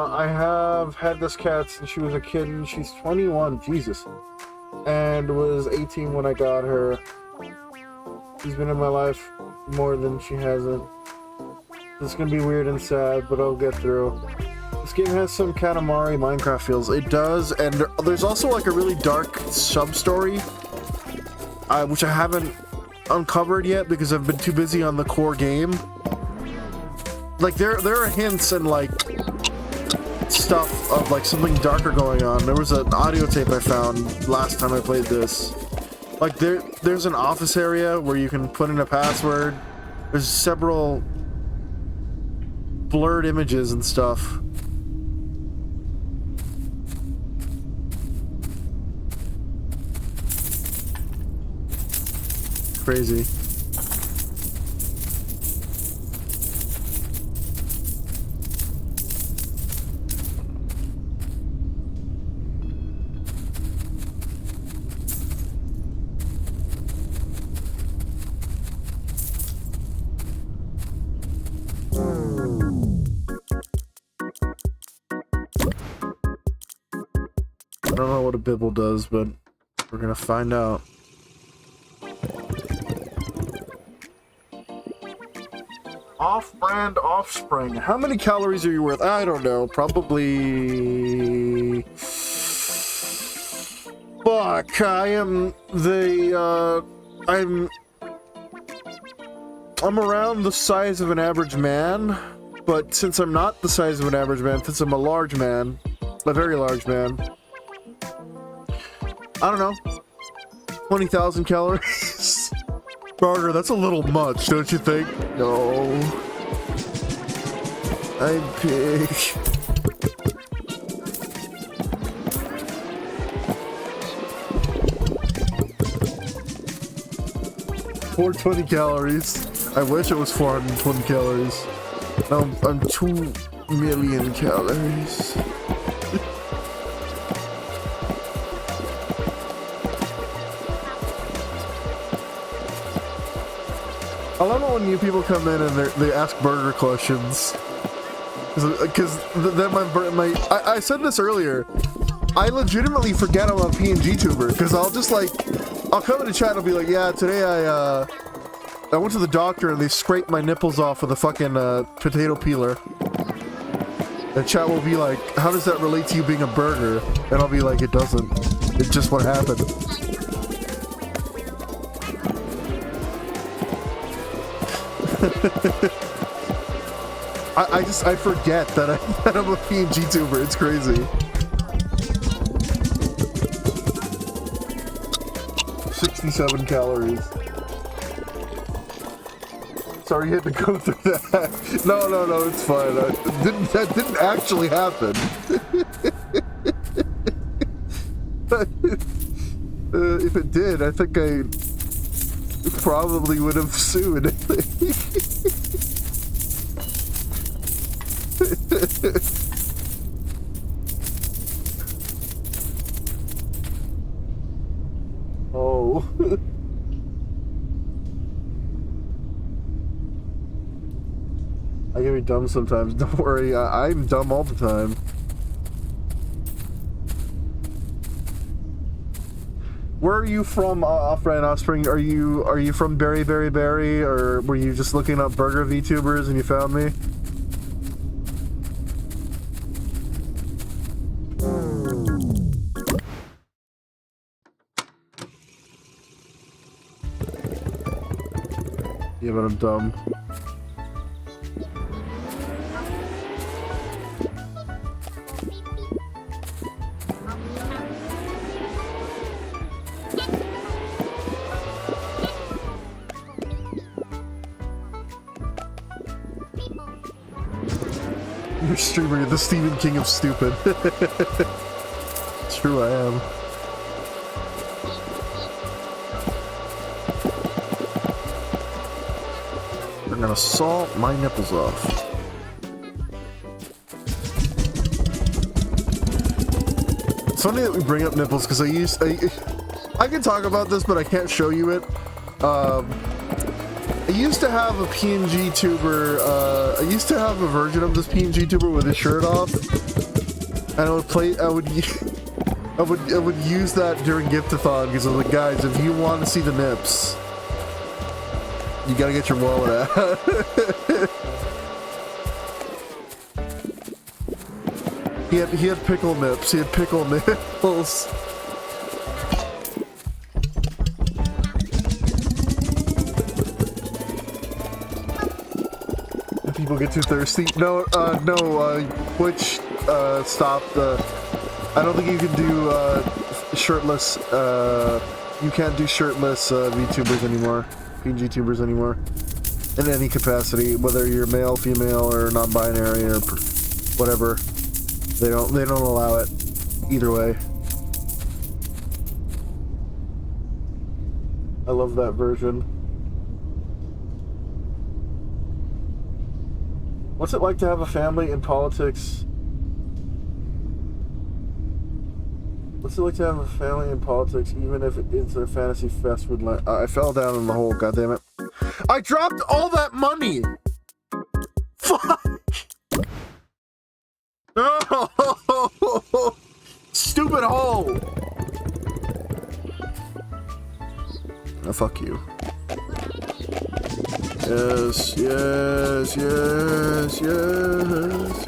I have had this cat since she was a kitten. She's 21, Jesus, and was 18 when I got her. She's been in my life more than she hasn't. This is gonna be weird and sad, but I'll get through. This game has some Katamari Minecraft feels. It does, and there's also like a really dark sub-story, which I haven't uncovered yet because I've been too busy on the core game. Like there are hints and like stuff of like something darker going on. There was an audio tape I found last time I played this. Like there's an office area where you can put in a password. There's several blurred images and stuff. Crazy. I don't know what a bibble does, but we're gonna find out. Off-brand offspring. How many calories are you worth? I don't know. Probably... Fuck, I am the, I'm around the size of an average man, but since I'm not the size of an average man, since I'm a large man, a very large man, I don't know, 20,000 calories? Barter, that's a little much, don't you think? No. I'm big. 420 calories. I wish it was 420 calories. No, I'm 2 million calories. I love it when new people come in and they ask burger questions. Because then I said this earlier. I legitimately forget I'm a PNG tuber because I'll just like, I'll come into chat and I'll be like, yeah, today I went to the doctor and they scraped my nipples off with a fucking potato peeler. And chat will be like, how does that relate to you being a burger? And I'll be like, it doesn't. It's just what happened. I forget that I'm a PNG tuber. It's crazy. 67 calories. Sorry you had to go through that. No, it's fine. That didn't actually happen. If it did, I think I probably would have sued. Oh. I can be dumb sometimes. Don't worry, I'm dumb all the time. Where are you from, Off-Brand Offspring? Are you from Berry, or were you just looking up burger VTubers and you found me? Yeah, but I'm dumb. You're streamer, you're the Stephen King of stupid. It's true, I am. I'm gonna saw my nipples off. It's funny that we bring up nipples because I can talk about this, but I can't show you it. I used to have a PNG tuber, I used to have a version of this PNG tuber with his shirt off, and I would use that during Giftathon because I was like, guys, if you want to see the nips, you gotta get your wallet out. He had pickle nips, he had pickle nipples. People get too thirsty. No, Twitch stop the. I don't think you can do shirtless. You can't do shirtless VTubers anymore, PG tubers anymore, in any capacity, whether you're male, female, or non-binary or whatever. They don't allow it either way. I love that version. What's it like to have a family in politics? What's it like to have a family in politics, even if it's a fantasy fest with like... I fell down in the hole, goddammit. I dropped all that money! Fuck! No! Stupid hole! Oh, fuck you. Yes, yes, yes, yes, yes.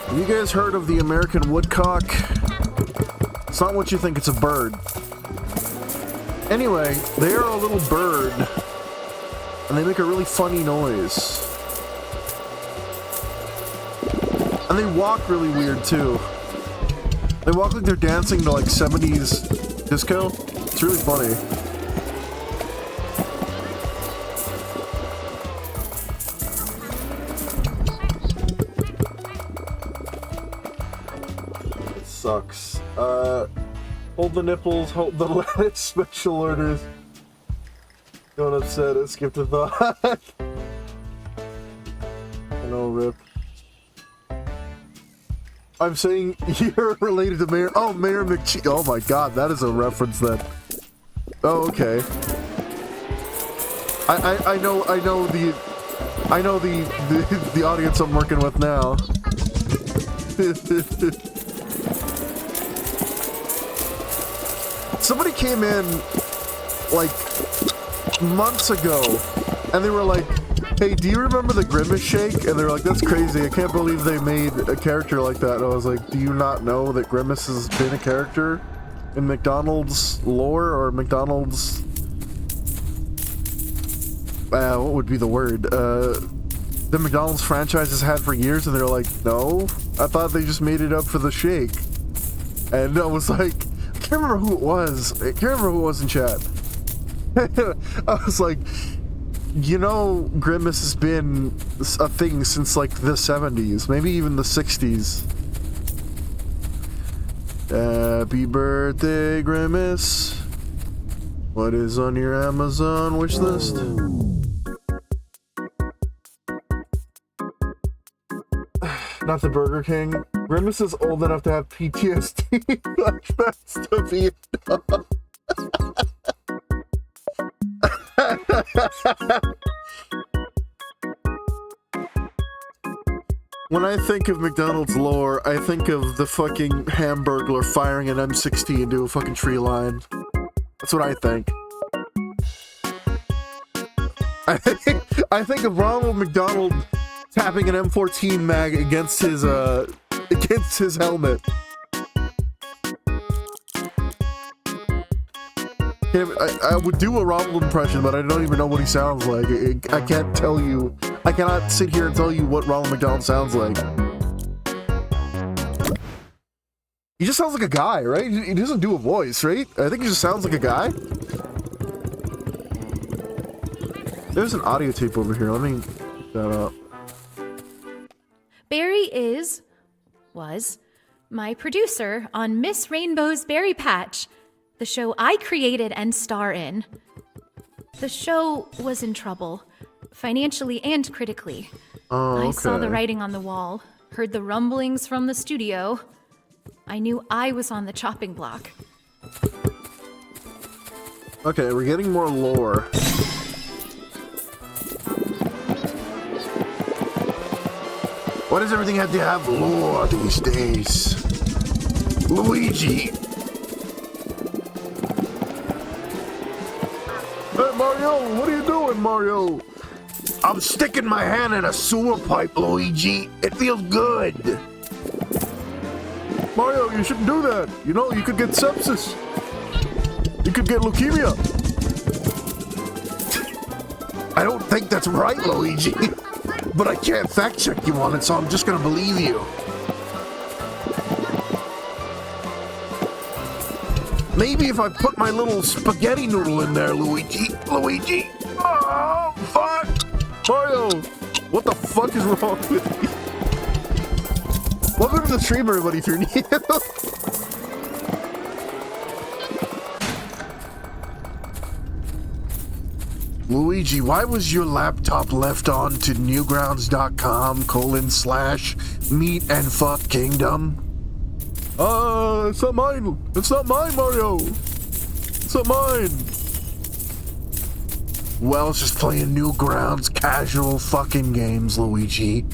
Have you guys heard of the American woodcock? It's not what you think, it's a bird. Anyway, they are a little bird, and they make a really funny noise. And they walk really weird, too. They walk like they're dancing to, like, 70s disco. It's really funny. It sucks. Hold the nipples, hold the lettuce, special orders. Don't upset it, skip the thought. I know, Rip. I'm saying you're related to Mayor. Oh, Mayor McCheese. Oh my god, that is a reference then. Oh, okay. I know the audience I'm working with now. Somebody came in like months ago and they were like, hey, do you remember the Grimace Shake? And they were like, that's crazy, I can't believe they made a character like that. And I was like, do you not know that Grimace has been a character in McDonald's lore or McDonald's what would be the word, the McDonald's franchise has had for years? And they're like, no, I thought they just made it up for the shake. And I was like, I can't remember who it was. I can't remember who it was in chat. I was like, you know, Grimace has been a thing since like the 70s, maybe even the 60s. Happy birthday, Grimace. What is on your Amazon wish list? Not the Burger King. Grimace is old enough to have PTSD flashbacks to Vietnam. When I think of McDonald's lore, I think of the fucking Hamburglar firing an M16 into a fucking tree line. That's what I think. I think of Ronald McDonald tapping an M14 mag against his helmet. I would do a Ronald impression, but I don't even know what he sounds like. I can't tell you. I cannot sit here and tell you what Ronald McDonald sounds like. He just sounds like a guy, right? He doesn't do a voice, right? I think he just sounds like a guy. There's an audio tape over here. Let me get that up. Barry was my producer on Miss Rainbow's Berry Patch, the show I created and star in. The show was in trouble, financially and critically. Oh, okay. I saw the writing on the wall, heard the rumblings from the studio. I knew I was on the chopping block. Okay, we're getting more lore. Why does everything have to have lore these days? Luigi! Hey Mario, what are you doing, Mario? I'm sticking my hand in a sewer pipe, Luigi. It feels good. Mario, you shouldn't do that. You know, you could get sepsis. You could get leukemia. I don't think that's right, Luigi. But I can't fact check you on it, so I'm just gonna believe you. Maybe if I put my little spaghetti noodle in there, Luigi. Luigi. Oh, fuck. Mario, what the fuck is wrong with me? Welcome to the stream, everybody, if you're new. Luigi, why was your laptop left on to newgrounds.com/meat and fuck kingdom? It's not mine. It's not mine, Mario. It's not mine. Well, it's just playing Newgrounds casual fucking games, Luigi.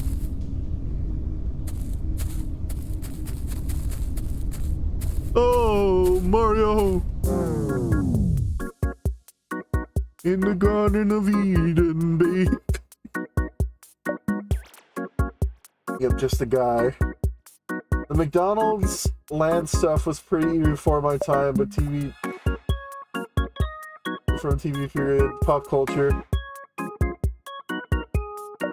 Oh, Mario. In the Garden of Eden, babe. Yep, just a guy. The McDonald's land stuff was pretty before my time, but TV... From TV period, pop culture.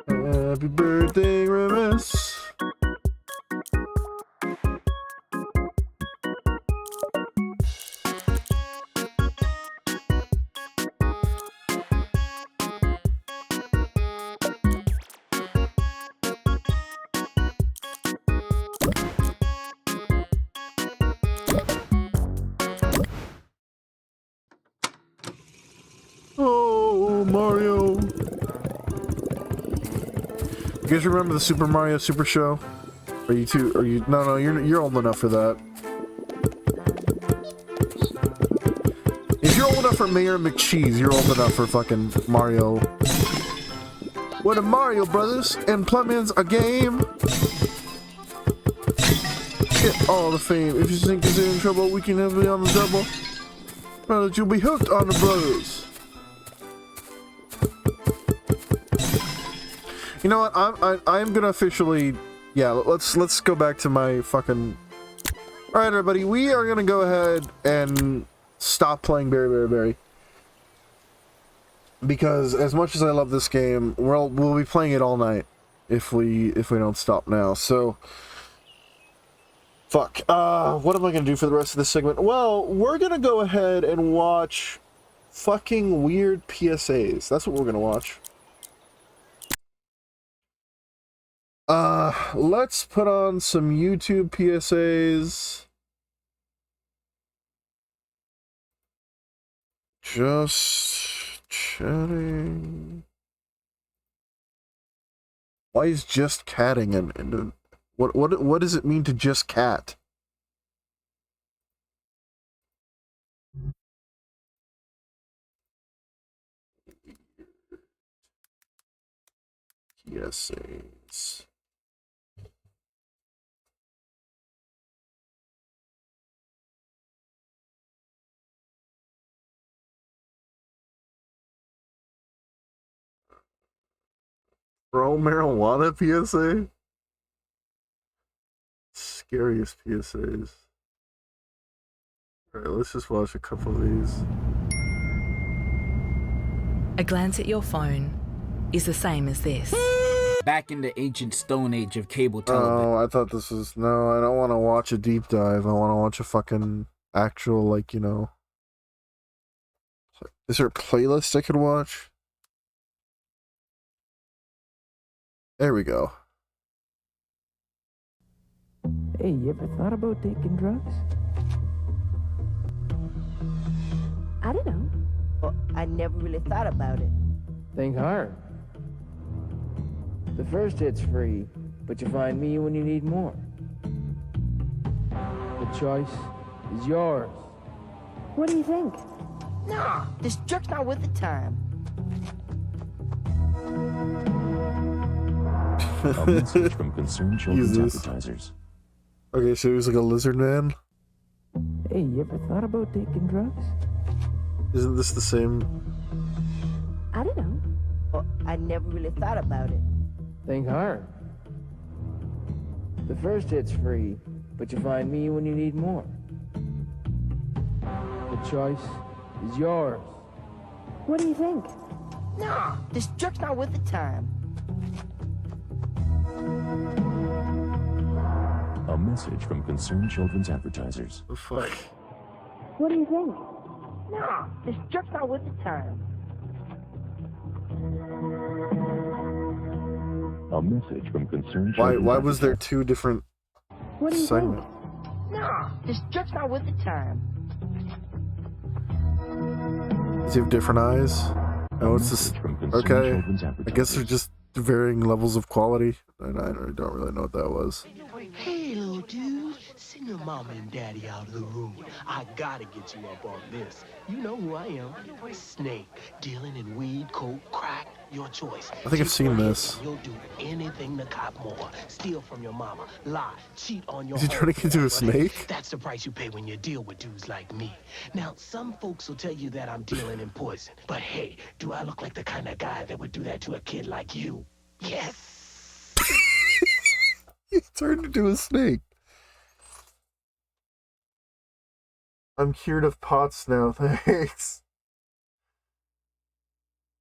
Happy birthday, Remus. Oh, Mario. You guys remember the Super Mario Super Show? Are you too? Are you? No, you're old enough for that. If you're old enough for Mayor McCheese, you're old enough for fucking Mario. What a Mario Brothers and Plumbing's a game. Get all the fame. If you think you're in trouble, we can have you on the double. Well, you'll be hooked on the brothers. You know what? I'm gonna officially, yeah. Let's go back to my fucking. All right, everybody. We are gonna go ahead and stop playing Berry, because as much as I love this game, we'll be playing it all night if we don't stop now. So, fuck. What am I gonna do for the rest of this segment? Well, we're gonna go ahead and watch fucking weird PSAs. That's what we're gonna watch. Let's put on some YouTube PSAs. Just chatting. Why is just catting and what does it mean to just cat? PSAs. Pro marijuana PSA? Scariest PSAs. Alright, let's just watch a couple of these. A glance at your phone is the same as this. Back in the ancient stone age of cable television. Oh, I thought this was... No, I don't want to watch a deep dive. I want to watch a fucking actual, like, you know... Is there a playlist I could watch? There we go. Hey, you ever thought about taking drugs? I don't know. Well, I never really thought about it. Think hard. The first hit's free, but you find me when you need more. The choice is yours. What do you think? Nah, this jerk's not worth the time. A message from concerned children's Jesus. advertisers. Okay, so he was like a lizard man? Hey, you ever thought about taking drugs? Isn't this the same? I don't know. Well, I never really thought about it. Think hard. The first hit's free, but you find me when you need more. The choice is yours. What do you think? Nah, this jerk's not worth the time. A message from Concerned Children's Advertisers. The fuck? What do you think? Nah, this jerk's not worth the time. A message from Concerned Why Children's was there two different What do you segments? Nah, this jerk's not worth the time. Does he have different eyes? Oh, it's this. Message from Concerned Okay. Children's I Advertisers. guess they're just varying levels of quality. I don't really know what that was. Hey, little dude, send your mama and daddy out of the room. I gotta get you up on this. You know who I am. Snake, dealing in weed, coke, crack, your choice. I think I've seen this. You'll do anything to cop more. Steal from your mama, lie, cheat on your Is he turning homegirl, into a but hey, snake? That's the price you pay when you deal with dudes like me. Now, some folks will tell you that I'm dealing in poison. But hey, do I look like the kind of guy that would do that to a kid like you? Yes. He turned into a snake. I'm cured of pots now, thanks.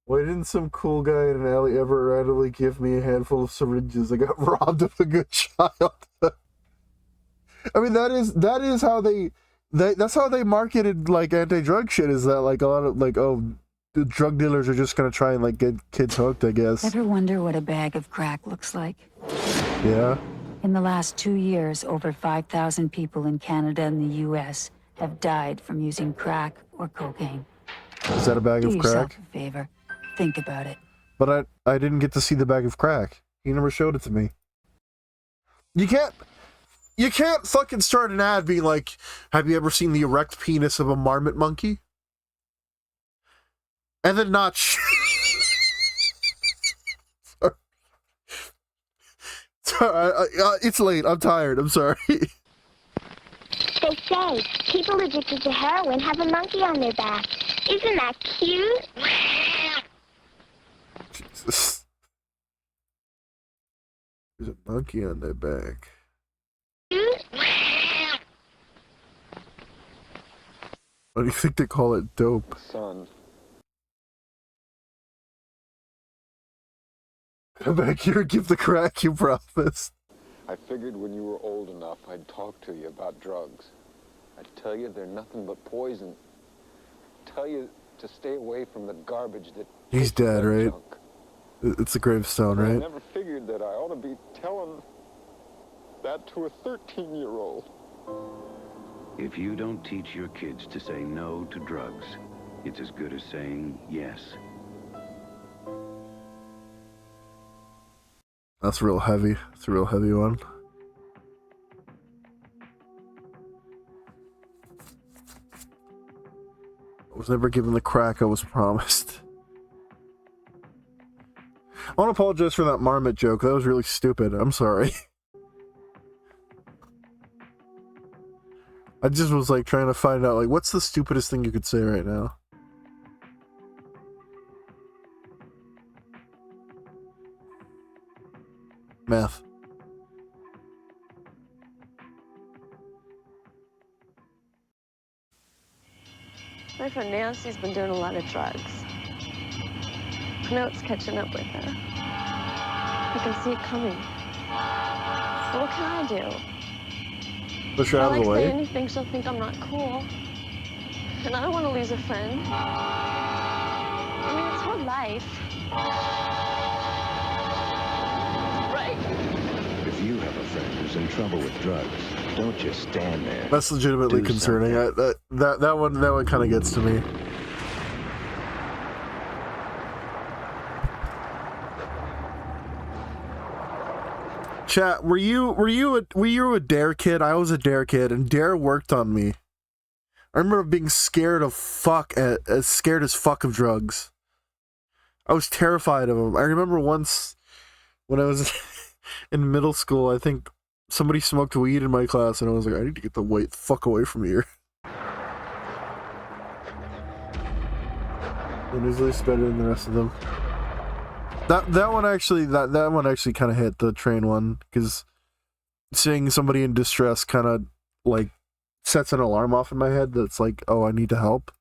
Why didn't some cool guy in an alley ever randomly give me a handful of syringes? I got robbed of a good child. I mean, that is how that's how they marketed like anti-drug shit. Is that like a lot of like, oh, the drug dealers are just gonna try and like get kids hooked, I guess. Ever wonder what a bag of crack looks like? Yeah. In the last 2 years, over 5,000 people in Canada and the U.S. have died from using crack or cocaine. Is that a bag Do of yourself crack? a favor. Think about it. But I didn't get to see the bag of crack. He never showed it to me. You can't fucking start an ad being like, have you ever seen the erect penis of a marmot monkey? And then not Sorry, it's late. I'm tired. I'm sorry. They say people addicted to heroin have a monkey on their back. Isn't that cute? Jesus. There's a monkey on their back. Why do you think they call it dope? Son. Come back here and give the crack you promised. I figured when you were old enough, I'd talk to you about drugs. I'd tell you they're nothing but poison. Tell you to stay away from the garbage that... He's dead, right? Junk. It's a gravestone, I right? never figured that I ought to be telling that to a 13-year-old. If you don't teach your kids to say no to drugs, it's as good as saying yes. That's real heavy. It's a real heavy one. I was never given the crack I was promised. I want to apologize for that marmot joke. That was really stupid. I'm sorry. I just was like trying to find out like what's the stupidest thing you could say right now. Meth. My friend Nancy's been doing a lot of drugs. I know it's catching up with her. I can see it coming. But what can I do? Push her out of the If I way. say anything, she'll think I'm not cool. And I don't want to lose a friend. I mean, it's her life. Right? If you have a friend who's in trouble with drugs, don't just stand there. That's legitimately Do concerning. That one kind of gets to me. Chat, were you a Dare kid? I was a Dare kid, and Dare worked on me. I remember being scared as fuck of drugs. I was terrified of them. I remember once when I was in middle school, I think somebody smoked weed in my class, and I was like, I need to get the fuck away from here. And it was better than the rest of them. That one actually kind of hit the train one, because seeing somebody in distress kind of like sets an alarm off in my head that's like, oh, I need to help.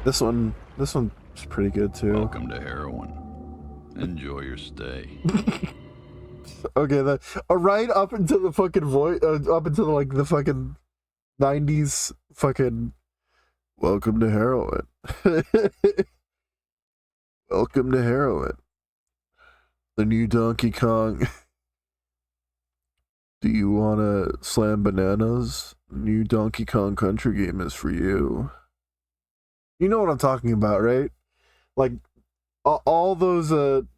This one's pretty good too. Welcome to heroin. Enjoy your stay. Okay, right up until the fucking voice, up until like the fucking 90s fucking welcome to heroin. Welcome to heroin. The new Donkey Kong. Do you want to slam bananas? New Donkey Kong Country game is for you. You know what I'm talking about, right? Like all those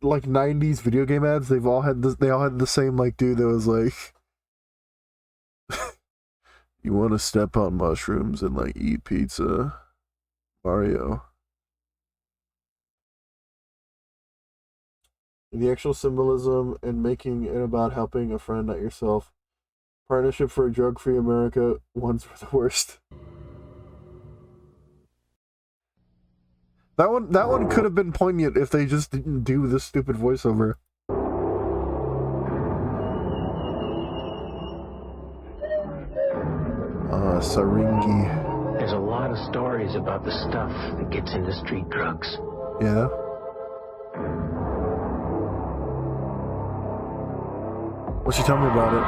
like 90s video game ads, they all had the same like dude that was like you want to step on mushrooms and like eat pizza, Mario. The actual symbolism and making it about helping a friend, not yourself. Partnership for a drug-free America. One's for the worst. That one could have been poignant if they just didn't do this stupid voiceover. Saringi. There's a lot of stories about the stuff that gets into street drugs. Yeah. What'd she tell me about it?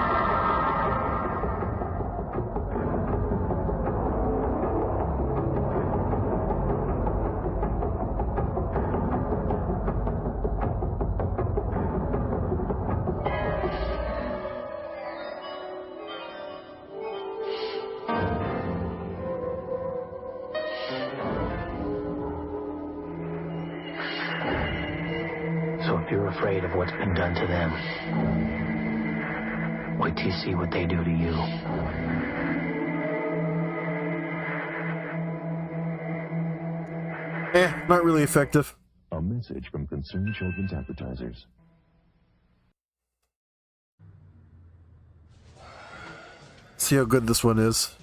So if you're afraid of what's been done to them, wait till you see what they do to you. Not really effective. A message from Concerned Children's Advertisers. See how good this one is.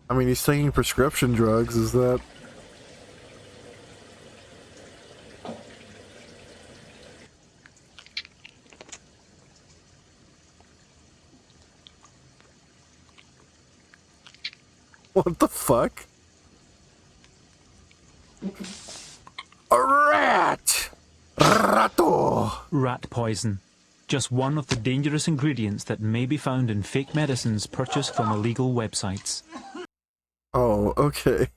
I mean, he's taking prescription drugs, is that... What the fuck? A rat! Rato! Rat poison. Just one of the dangerous ingredients that may be found in fake medicines purchased from illegal websites. Oh, okay.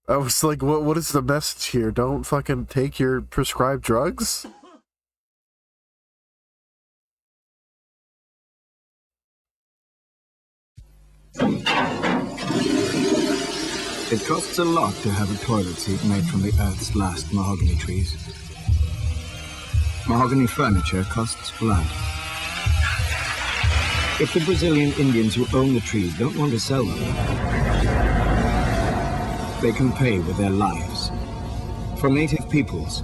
I was like, what is the message here? Don't fucking take your prescribed drugs? It costs a lot to have a toilet seat made from the Earth's last mahogany trees. Mahogany furniture costs blood. If the Brazilian Indians who own the trees don't want to sell them, they can pay with their lives. For native peoples,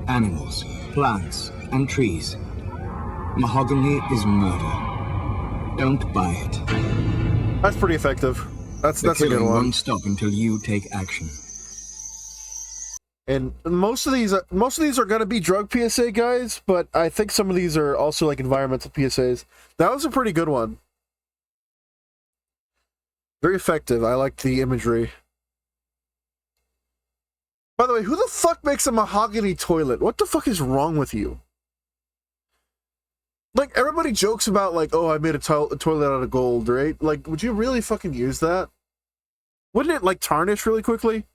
animals, plants, and trees, mahogany is murder. Don't buy it. That's pretty effective. That's a good one. Won't stop until you take action. And most of these are gonna be drug PSA guys, but I think some of these are also like environmental PSAs. That was a pretty good one. Very effective. I liked the imagery. By the way, who the fuck makes a mahogany toilet? What the fuck is wrong with you? Like, everybody jokes about, like, oh, I made a toilet out of gold, right? Like, would you really fucking use that? Wouldn't it, like, tarnish really quickly?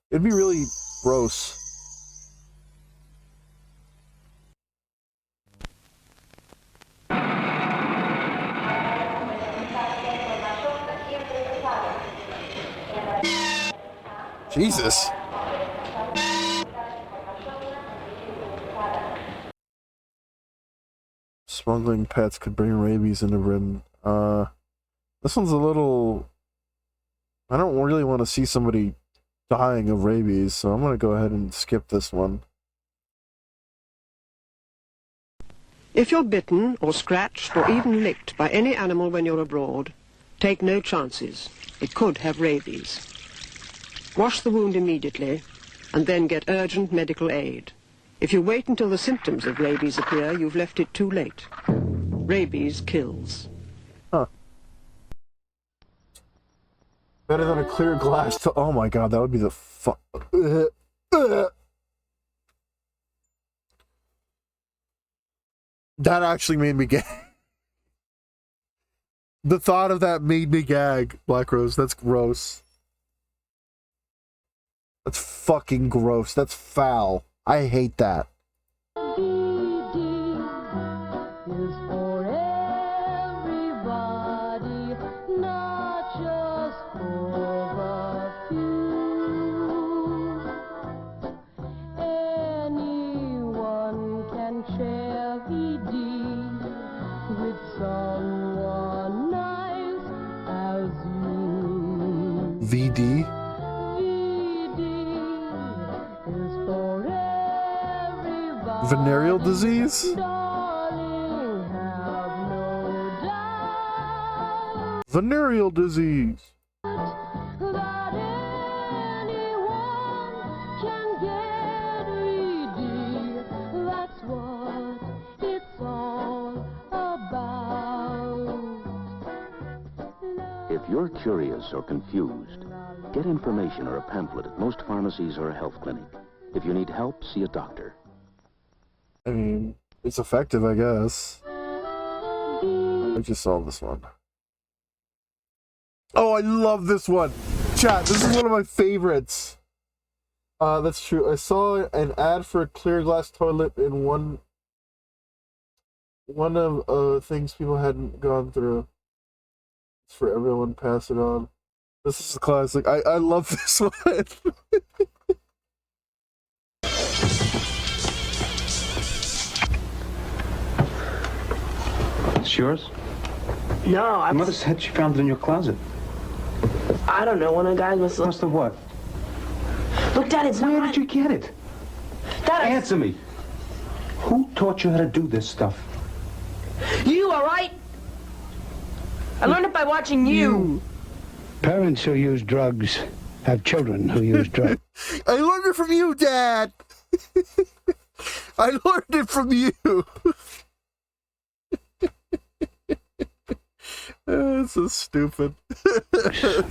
It'd be really gross. Jesus. Smuggling pets could bring rabies into Britain. This one's a little... I don't really want to see somebody dying of rabies, so I'm going to go ahead and skip this one. If you're bitten or scratched or even licked by any animal when you're abroad, take no chances. It could have rabies. Wash the wound immediately and then get urgent medical aid. If you wait until the symptoms of rabies appear, you've left it too late. Rabies kills. Huh. Better than a clear glass to... Oh my god, that would be the fuck... That actually made me gag. The thought of that made me gag, Black Rose. That's gross. That's fucking gross. That's foul. I hate that. VD? Venereal disease? Venereal disease. If you're curious or confused, get information or a pamphlet at most pharmacies or a health clinic. If you need help, see a doctor. I mean, it's effective, I guess. I just saw this one. Oh, I love this one. Chat, this is one of my favorites. That's true. I saw an ad for a clear glass toilet in one of things people hadn't gone through. It's for everyone, pass it on. This is a classic. I love this one. It's yours? No, My mother said she found it in your closet. I don't know. One of the guys must Must have what? Look, Dad, it's Where not... did you get it? Dad, Answer me. Who taught you how to do this stuff? You, all right? I learned it by watching you. Parents who use drugs have children who use drugs. I learned it from you, Dad. I learned it from you. It's so stupid. I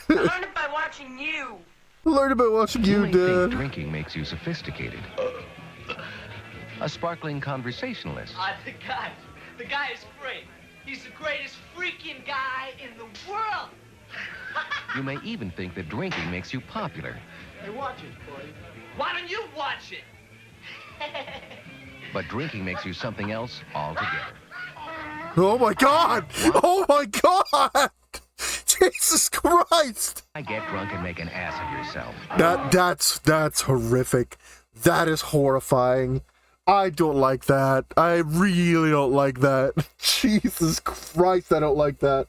learned it by watching you. I learned it by watching you, may think Dad. drinking makes you sophisticated. A sparkling conversationalist. The guy is great. He's the greatest freaking guy in the world. You may even think that drinking makes you popular. Hey, watch it, buddy. Why don't you watch it? But drinking makes you something else altogether. Oh my god! Oh my god! Jesus Christ! I get drunk and make an ass of yourself. That's horrific. That is horrifying. I don't like that. I really don't like that. Jesus Christ, I don't like that.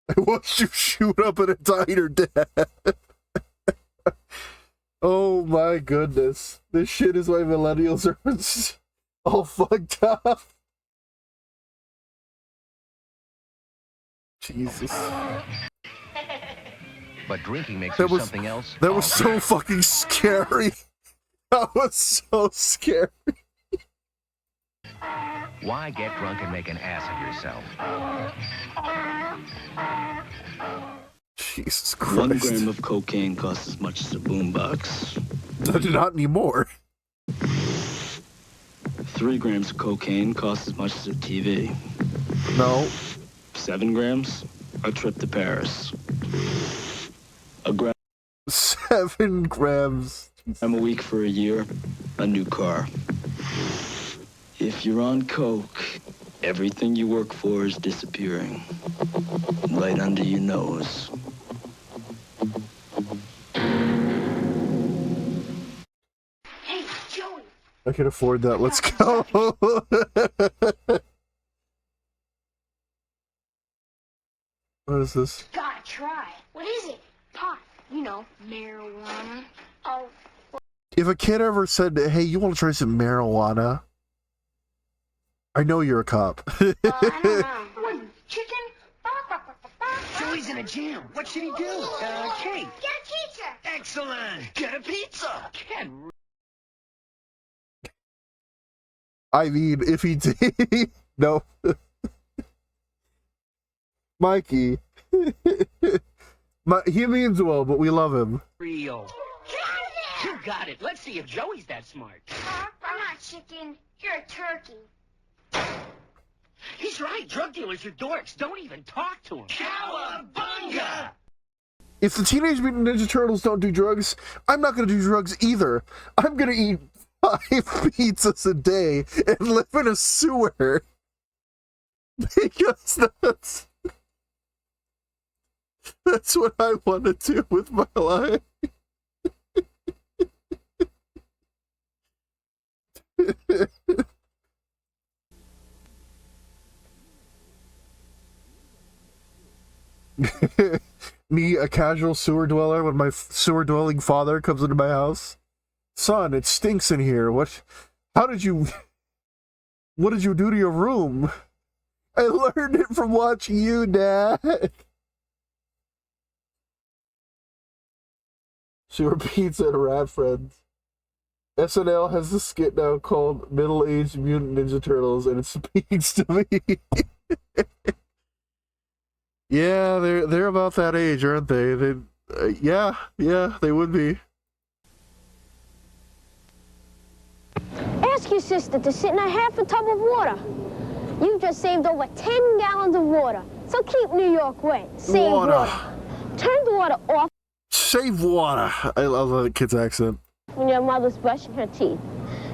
I watched you shoot up in a diner, Dad. Oh my goodness. This shit is why millennials are all fucked up. Jesus. But drinking makes you something else. That was so fucking scary. That was so scary. Why get drunk and make an ass of yourself? Jesus Christ. 1 gram of cocaine costs as much as a boombox. Not anymore. 3 grams of cocaine costs as much as a TV. No. 7 grams? A trip to Paris. A gram. 7 grams. I'm a week for a year. A new car. If you're on coke, everything you work for is disappearing. Right under your nose. Hey, Joey. I can afford that. Let's go. What is this? Gotta try. What is it? Pot. You know, marijuana. If a kid ever said, "Hey, you want to try some marijuana?" I know you're a cop. I don't know. Chicken? Joey's in a jam. What should he do? Cake. Get a pizza! Excellent. Get a pizza. Ken. I mean, if he did, no, Mikey. He means well, but we love him. Real. You got it. Let's see if Joey's that smart. I'm not chicken. You're a turkey. He's right. Drug dealers are dorks. Don't even talk to him. Cowabunga! If the Teenage Mutant Ninja Turtles don't do drugs, I'm not going to do drugs either. I'm going to eat 5 pizzas a day and live in a sewer. Because that's what I want to do with my life. Me, a casual sewer dweller, when my sewer dwelling father comes into my house. Son, it stinks in here. What did you do to your room? I learned it from watching you, Dad. Sewer pizza and rat friends. SNL has a skit now called Middle-Aged Mutant Ninja Turtles, and it speaks to me. Yeah, they're about that age, aren't they? Yeah, they would be. Ask your sister to sit in a half a tub of water. You've just saved over 10 gallons of water. So keep New York wet. Save water. Turn the water off. Save water. I love that kid's accent. When your mother's brushing her teeth,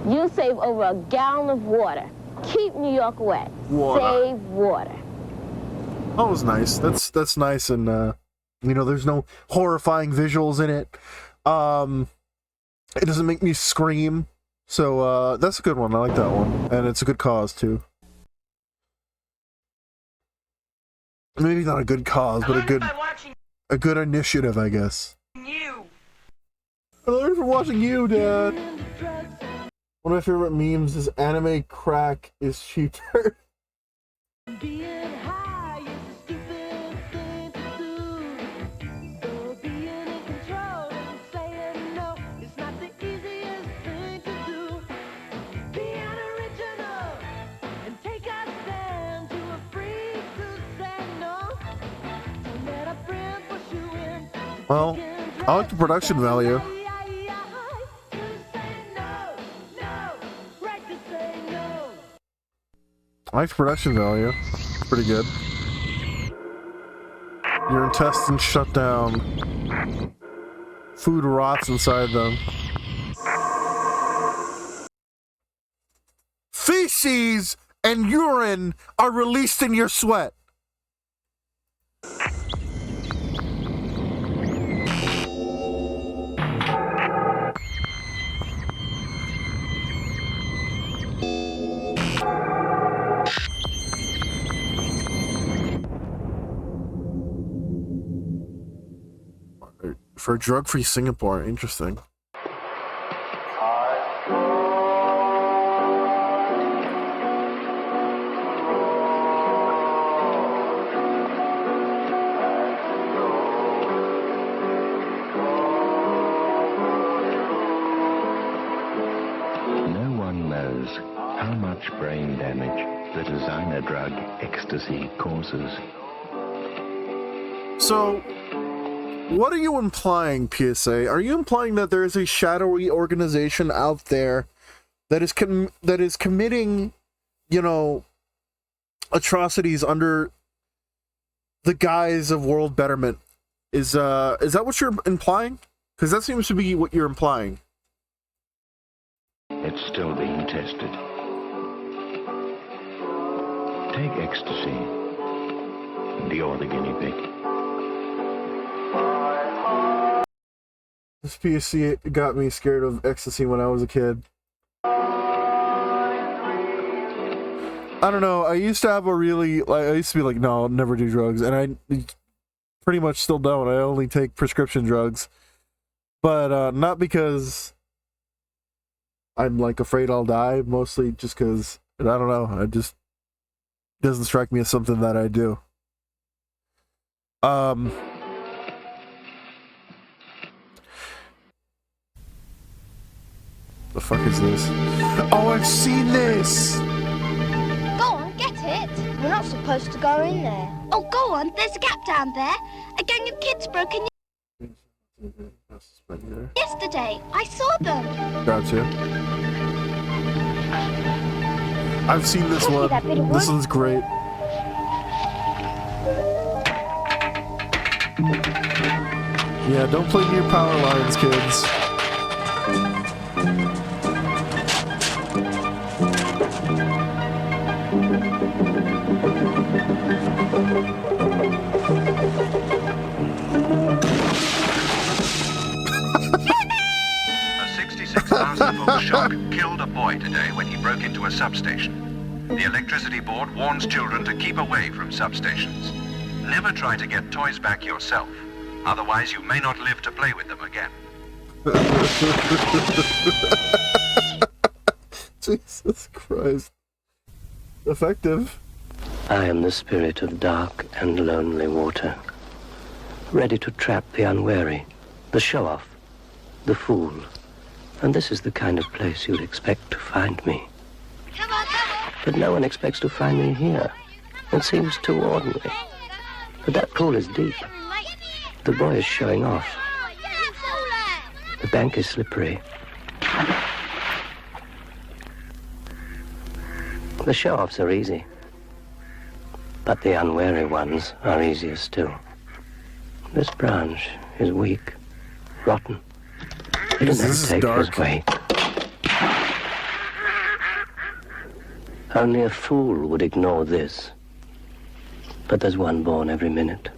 you save over a gallon of water. Keep New York wet. Water. Save water. That was nice. That's nice, and there's no horrifying visuals in it. It doesn't make me scream, so that's a good one. I like that one, and it's a good cause too. Maybe not a good cause, but a good initiative, I guess. I learned from watching you, Dad. One of my favorite memes is anime crack is cheaper. Well, I like the production value. I like the production value. It's pretty good. Your intestines shut down. Food rots inside them. Feces and urine are released in your sweat. For drug-free Singapore, interesting. No one knows how much brain damage the designer drug ecstasy causes. So, what are you implying, PSA? Are you implying that there is a shadowy organization out there that is committing, atrocities under the guise of world betterment? Is that what you're implying? Because that seems to be what you're implying. It's still being tested. Take ecstasy, and you're the guinea pig. This PSC got me scared of ecstasy when I was a kid. I don't know, I used to have I used to be like, no, I'll never do drugs, and I pretty much still don't. I only take prescription drugs. But not because I'm like afraid I'll die, mostly just because, and I don't know, it just doesn't strike me as something that I do. The fuck is this? Oh, I've seen this! Go on, get it. We're not supposed to go in there. Oh, go on, there's a gap down there. A gang of kids broke in yesterday. I saw them. Gotcha. I've seen this one. This one's great. Yeah, don't play near power lines, kids. A 66,000-volt shock killed a boy today when he broke into a substation. The electricity board warns children to keep away from substations. Never try to get toys back yourself. Otherwise, you may not live to play with them again. Jesus Christ. Effective. I am the spirit of dark and lonely water, ready to trap the unwary, the show-off, the fool. And this is the kind of place you'd expect to find me. But no one expects to find me here. It seems too ordinary. But that pool is deep. The boy is showing off. The bank is slippery. The show-offs are easy. But the unwary ones are easier still. This branch is weak, rotten. It'll never take his weight. Only a fool would ignore this. But there's one born every minute.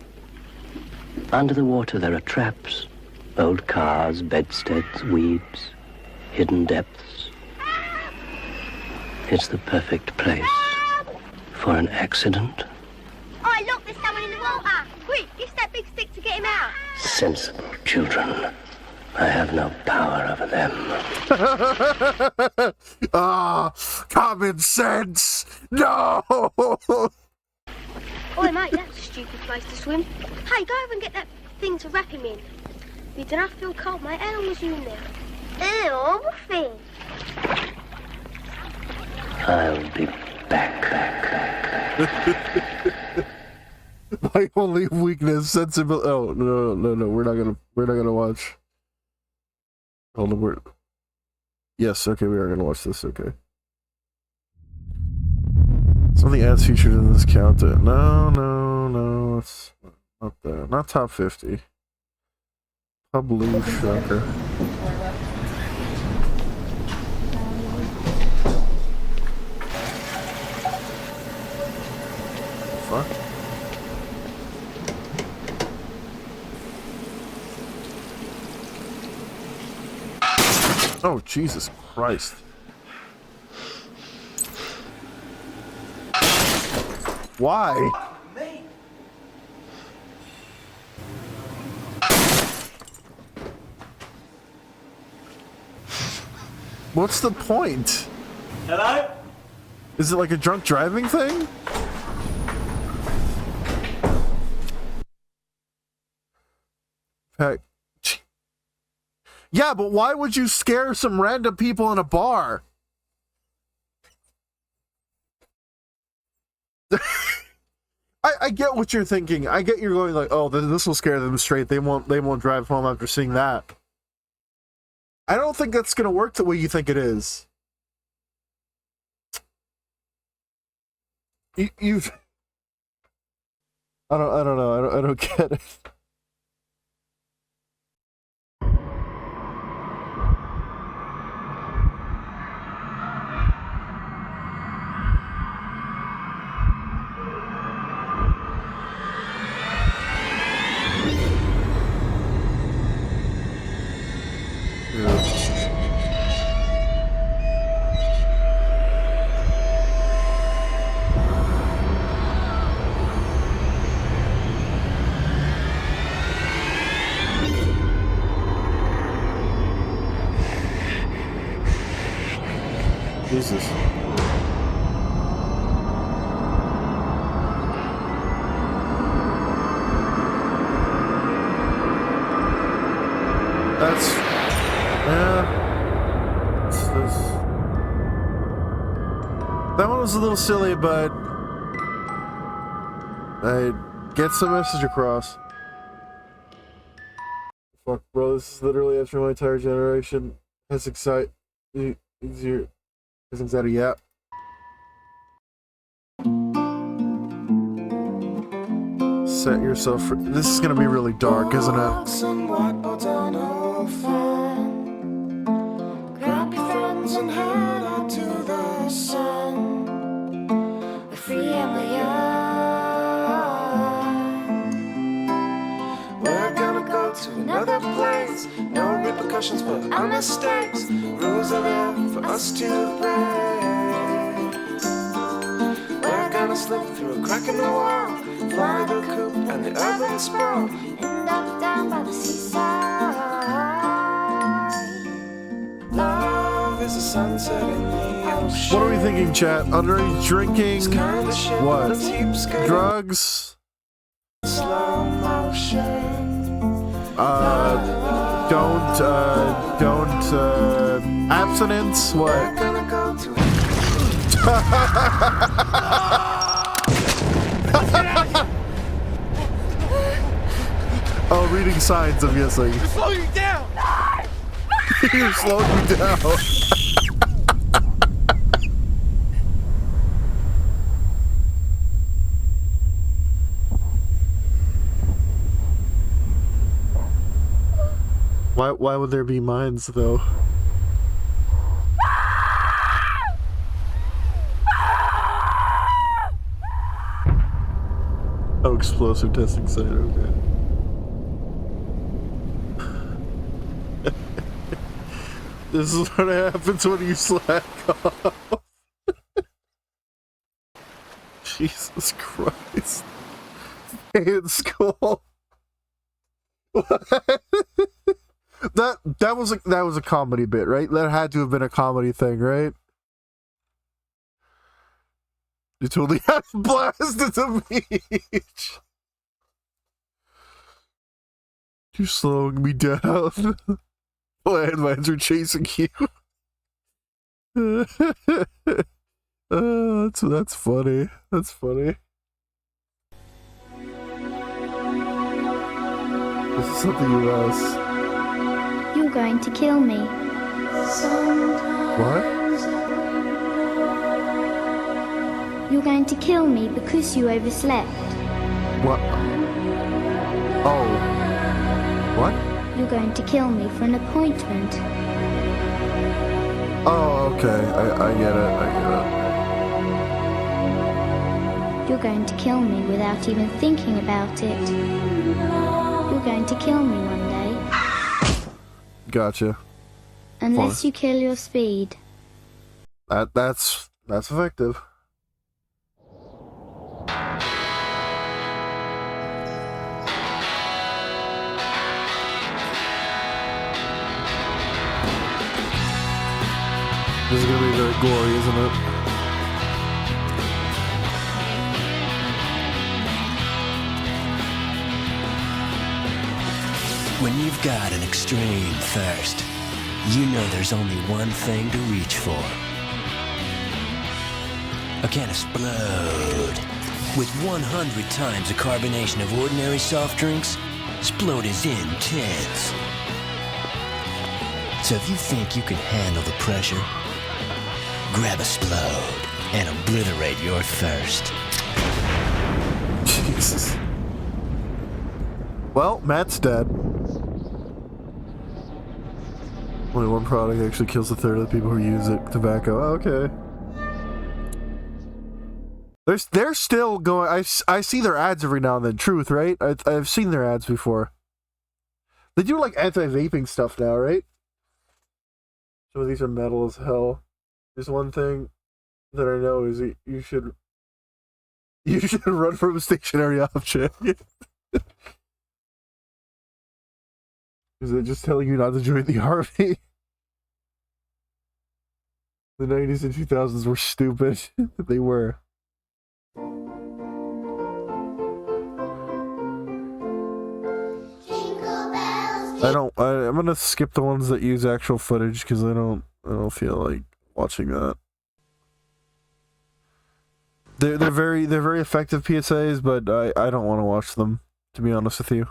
Under the water there are traps. Old cars, bedsteads, weeds, hidden depths. It's the perfect place for an accident. Oh, look, there's someone in the water. Quick, use that big stick to get him out. Sensible children. I have no power over them. Common sense. No. Oi, mate, that's a stupid place to swim. Hey, go over and get that thing to wrap him in. You don't have to feel cold, mate. How long was you in there? Ew, what thing? I'll be back. My only weakness, sensibility. Oh no, we're not gonna watch. Hold on, yes, okay, we are gonna watch this. Okay. Some of the ads featured in this count. No, it's not there. Not top 50. Blue shocker. Fuck. Oh, Jesus Christ. Why? What's the point? Hello? Is it like a drunk driving thing? Heck. Yeah, but why would you scare some random people in a bar? I get what you're thinking. I get you're going like, oh, this will scare them straight. They won't drive home after seeing that. I don't think that's gonna work the way you think it is. You've. I don't know. I don't get it. Jesus. That's... yeah. That one was a little silly, but... I get the message across. Fuck, bro, this is literally after my entire generation has anxiety. Has anxiety, yeah. Set yourself for... This is gonna be really dark, isn't it? Grab your friends and head out to the sun. We're free and we're young. We're gonna go to another place. No repercussions for our mistakes. Rules are there for us to break. We're gonna slip through a crack in the wall, fly the coop and the urban sprawl, end up down by the seaside. Love is a sunset in the ocean. What are we thinking, chat? Underage drinking? What? Drugs? Slow motion. Abstinence? What? We're gonna go to Oh, reading signs, I'm guessing. You're slowing you down! You're slowing me down. Why would there be mines, though? Oh, explosive testing site, okay. This is what happens when you slack off. Jesus Christ. It's cool. That was a comedy bit, right? That had to have been a comedy thing, right? You totally had to blast at the beach. You're slowing me down. Landmines are chasing you. That's funny. That's funny. This is something you asked. You're going to kill me. What? You're going to kill me because you overslept. What? Oh. What? You're going to kill me for an appointment. Oh, okay. I get it. You're going to kill me without even thinking about it. You're going to kill me one day. Gotcha. Unless you kill your speed. That's effective. This is gonna be very gory, isn't it? When you've got an extreme thirst, you know there's only one thing to reach for. A can of Splode. With 100 times the carbonation of ordinary soft drinks, Splode is intense. So if you think you can handle the pressure, grab a Splode and obliterate your thirst. Jesus. Well, Matt's dead. Only one product actually kills a third of the people who use it. Tobacco. Oh, okay. They're still going. I see their ads every now and then. Truth, right? I've seen their ads before. They do like anti-vaping stuff now, right? Some of these are metal as hell. There's one thing that I know is that you should run from a stationary object. Is it just telling you not to join the army? The 90s and 2000s were stupid. They were. I'm gonna skip the ones that use actual footage because I don't feel like watching that. They're very effective PSAs, but I don't want to watch them, to be honest with you.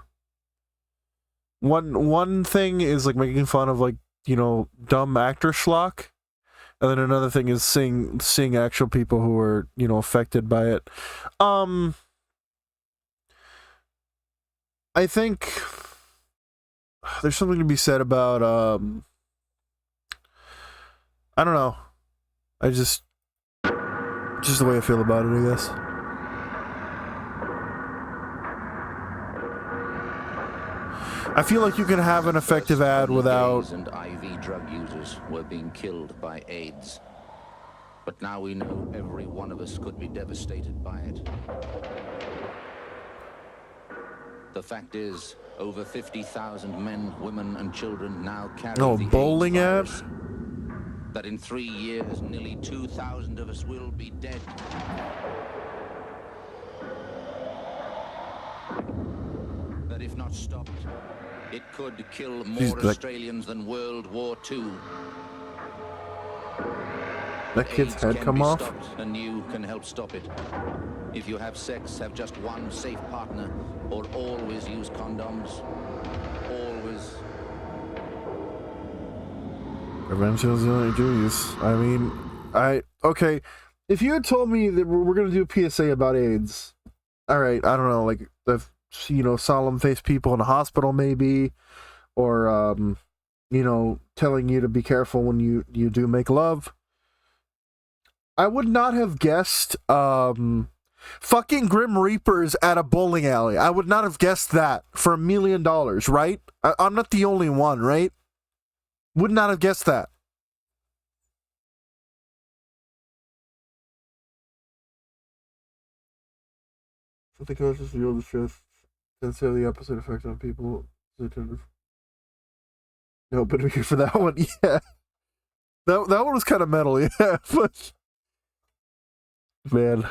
One thing is like making fun of, like, you know, dumb actor schlock, and then another thing is seeing actual people who are, you know, affected by it. I think there's something to be said about I don't know. Just the way I feel about it, I guess. I feel like you can have an effective ad without... Gays and IV drug users were being killed by AIDS. But now we know every one of us could be devastated by it. The fact is, over 50,000 men, women, and children now carry the bowling ad? AIDS virus. That in 3 years, nearly 2,000 of us will be dead. That if not stopped, it could kill more Australians than World War II. That kid's head come off? Stopped, and you can help stop it. If you have sex, have just one safe partner, or always use condoms. Always. Prevention is the only duties. I mean, okay. If you had told me that we're gonna do a PSA about AIDS, all right, I don't know, like, you know, solemn-faced people in a hospital, maybe, or you know, telling you to be careful when you do make love. I would not have guessed fucking Grim Reapers at a bowling alley. I would not have guessed that for $1 million, right? I'm not the only one, right? Would not have guessed that. I think I was just real distress. Consider the opposite effect on people. No, but here for that one, yeah. That one was kind of metal, yeah. But man,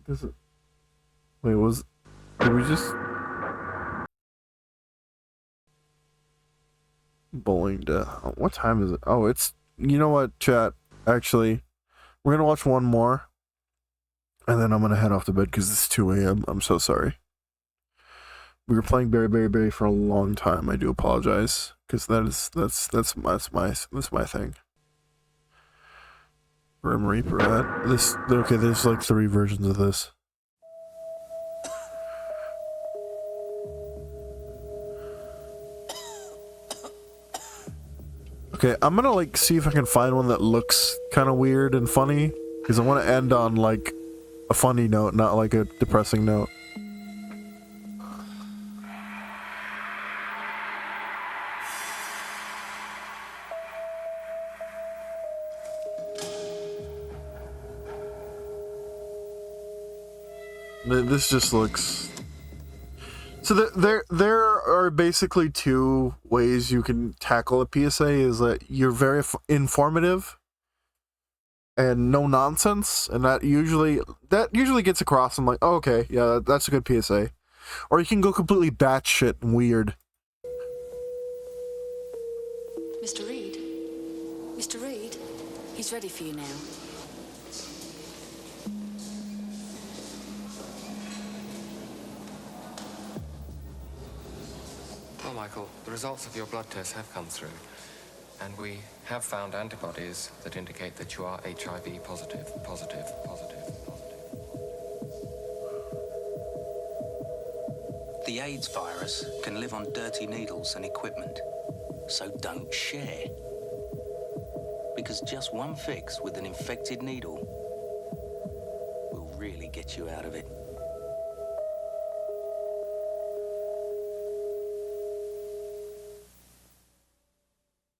this is... Wait, did we just bowling to... What time is it? Oh, it's... You know what, chat? Actually, we're gonna watch one more, and then I'm gonna head off to bed because it's 2 a.m. I'm so sorry. We were playing Berry Berry Berry for a long time. I do apologize because that's my thing. Grim Reaper ad. Okay, there's like 3 versions of this. Okay, I'm gonna like see if I can find one that looks kind of weird and funny, because I want to end on like a funny note, not like a depressing note. This just looks... So there are basically 2 ways you can tackle a PSA. Is that you're very informative and no nonsense, and that usually gets across. I'm like, oh, okay, yeah, that's a good PSA. Or you can go completely batshit and weird. Mr. Reed? Mr. Reed? He's ready for you now. Well, Michael, the results of your blood tests have come through, and we have found antibodies that indicate that you are HIV positive. The AIDS virus can live on dirty needles and equipment, so don't share. Because just one fix with an infected needle will really get you out of it.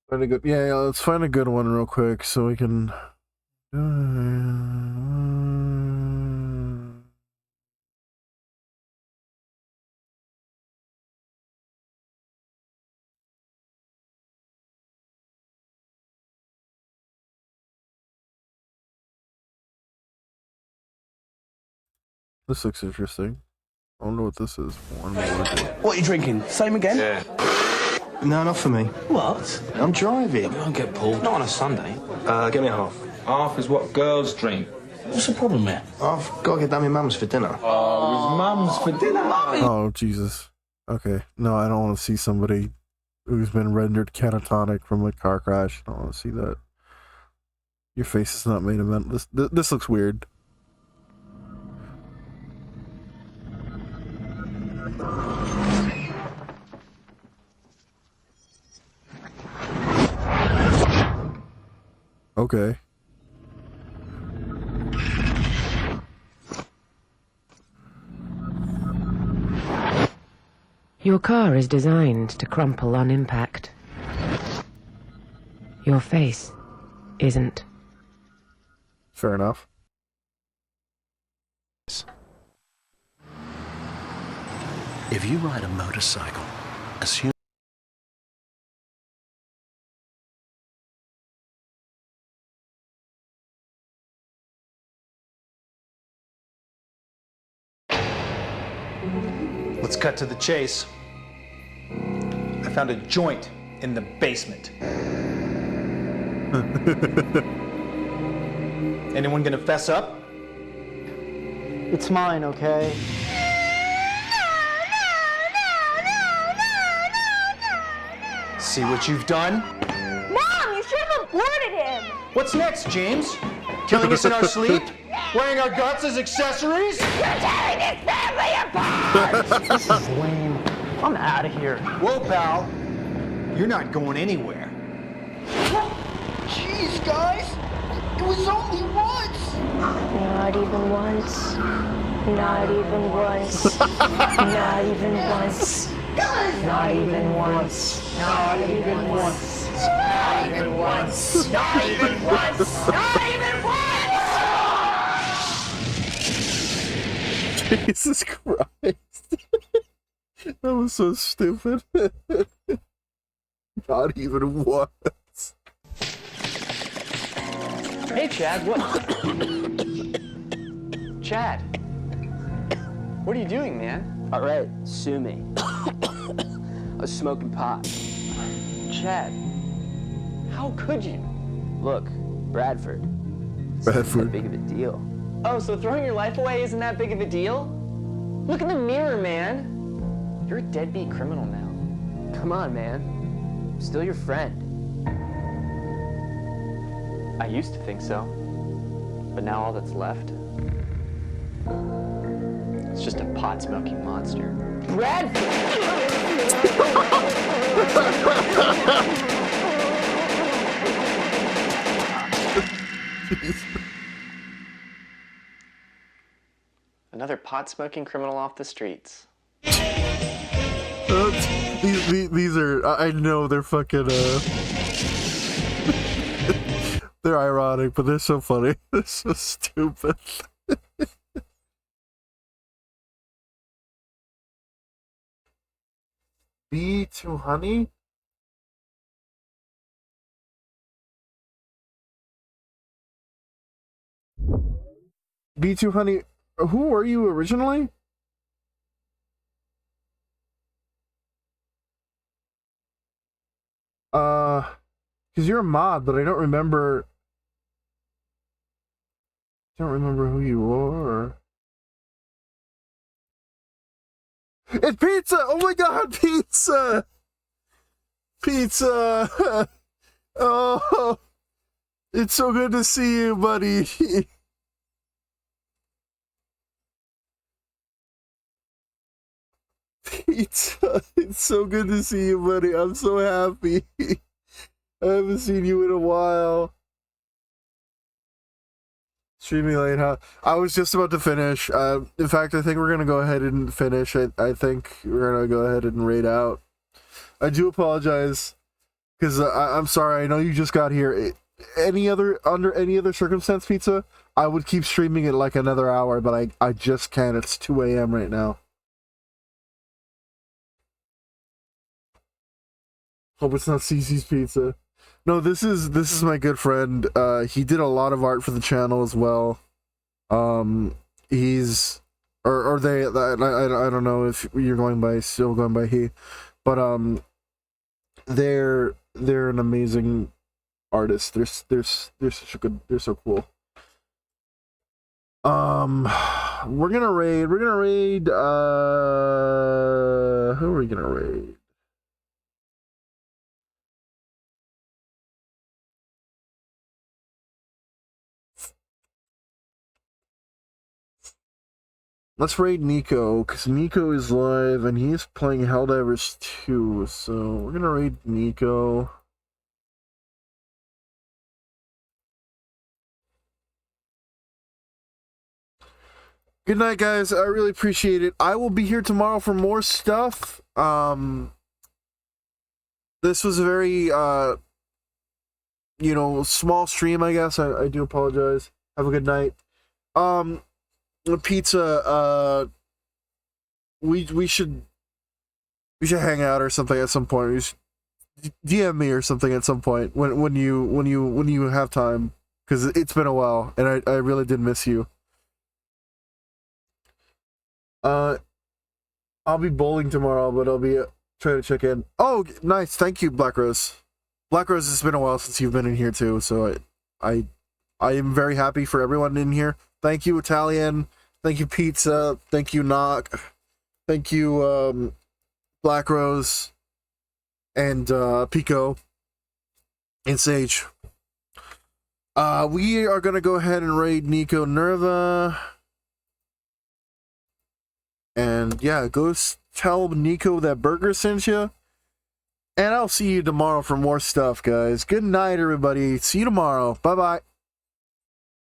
Find a good... Yeah, let's find a good one real quick so we can... This looks interesting. I don't know what this is. What are you drinking? Same again? Yeah. No, not for me. What? I'm driving. You won't get pulled. Not on a Sunday. Give me a half. Half is what girls drink. What's the problem here? I've got to get down my mum's for dinner. Oh, his mum's for dinner. Oh, Jesus. Okay. No, I don't want to see somebody who's been rendered catatonic from a car crash. I don't want to see that. Your face is not made of metal. This looks weird. Okay. Your car is designed to crumple on impact. Your face isn't. Fair enough. If you ride a motorcycle, assume Let's cut to the chase. I found a joint in the basement. Anyone gonna fess up? It's mine, okay? See what you've done? Mom, you should have aborted him! What's next, James? Killing us in our sleep? Wearing our guts as accessories? You're tearing this family apart! This is lame. I'm out of here. Whoa, pal. You're not going anywhere. Jeez, guys! It was only once! Not even once. Not even once. Not even once. Not even once. Not even once. Not even once. Not even once. Not even once! Jesus Christ. That was so stupid. Not even once. Hey, Chad, what? Chad, what are you doing, man? All right, sue me. I was smoking pot. Chad, how could you? Look, Bradford. It's not that big of a deal. Oh, so throwing your life away isn't that big of a deal? Look in the mirror, man. You're a deadbeat criminal now. Come on, man. I'm still your friend. I used to think so. But now all that's left is just a pot-smoking monster. Bradford! Another pot-smoking criminal off the streets. These are, I know they're fucking, they're ironic, but they're so funny. They're so stupid. B2 honey? B2 honey, who were you originally? Because you're a mod, but I don't remember who you were. It's pizza! Oh my god, pizza! Pizza! Oh, it's so good to see you, buddy. Pizza, it's so good to see you, buddy. I'm so happy. I haven't seen you in a while. Streaming late, huh? I was just about to finish. In fact, I think we're gonna go ahead and finish. I think we're gonna go ahead and raid out. I do apologize, because I'm sorry. I know you just got here. Under any other circumstance, Pizza, I would keep streaming it like another hour, but I just can't. It's 2 a.m. right now. Hope it's not Cece's Pizza. No, this is my good friend. He did a lot of art for the channel as well. He's or they. I don't know if you're still going by he, but they're an amazing artist. They're such a good. They're so cool. We're gonna raid. Who are we gonna raid? Let's raid Nico, because Nico is live and he's playing Helldivers 2, so we're gonna raid Nico. Good night, guys. I really appreciate it. I will be here tomorrow for more stuff. This was a very, small stream, I guess. I do apologize. Have a good night. Pizza, we should hang out or something at some point. You should DM me or something at some point when you have time, because it's been a while and I really did miss you. I'll be bowling tomorrow, but I'll be trying to check in. Oh, nice. Thank you, Black Rose. Black Rose, it's been a while since you've been in here too, so I am very happy for everyone in here. Thank you, Italian. Thank you, Pizza. Thank you, Knock. Thank you, Black Rose and Pico and Sage. We are gonna go ahead and raid Nico Nerva. And yeah, go tell Nico that Burger sent you. And I'll see you tomorrow for more stuff, guys. Good night, everybody. See you tomorrow. Bye-bye.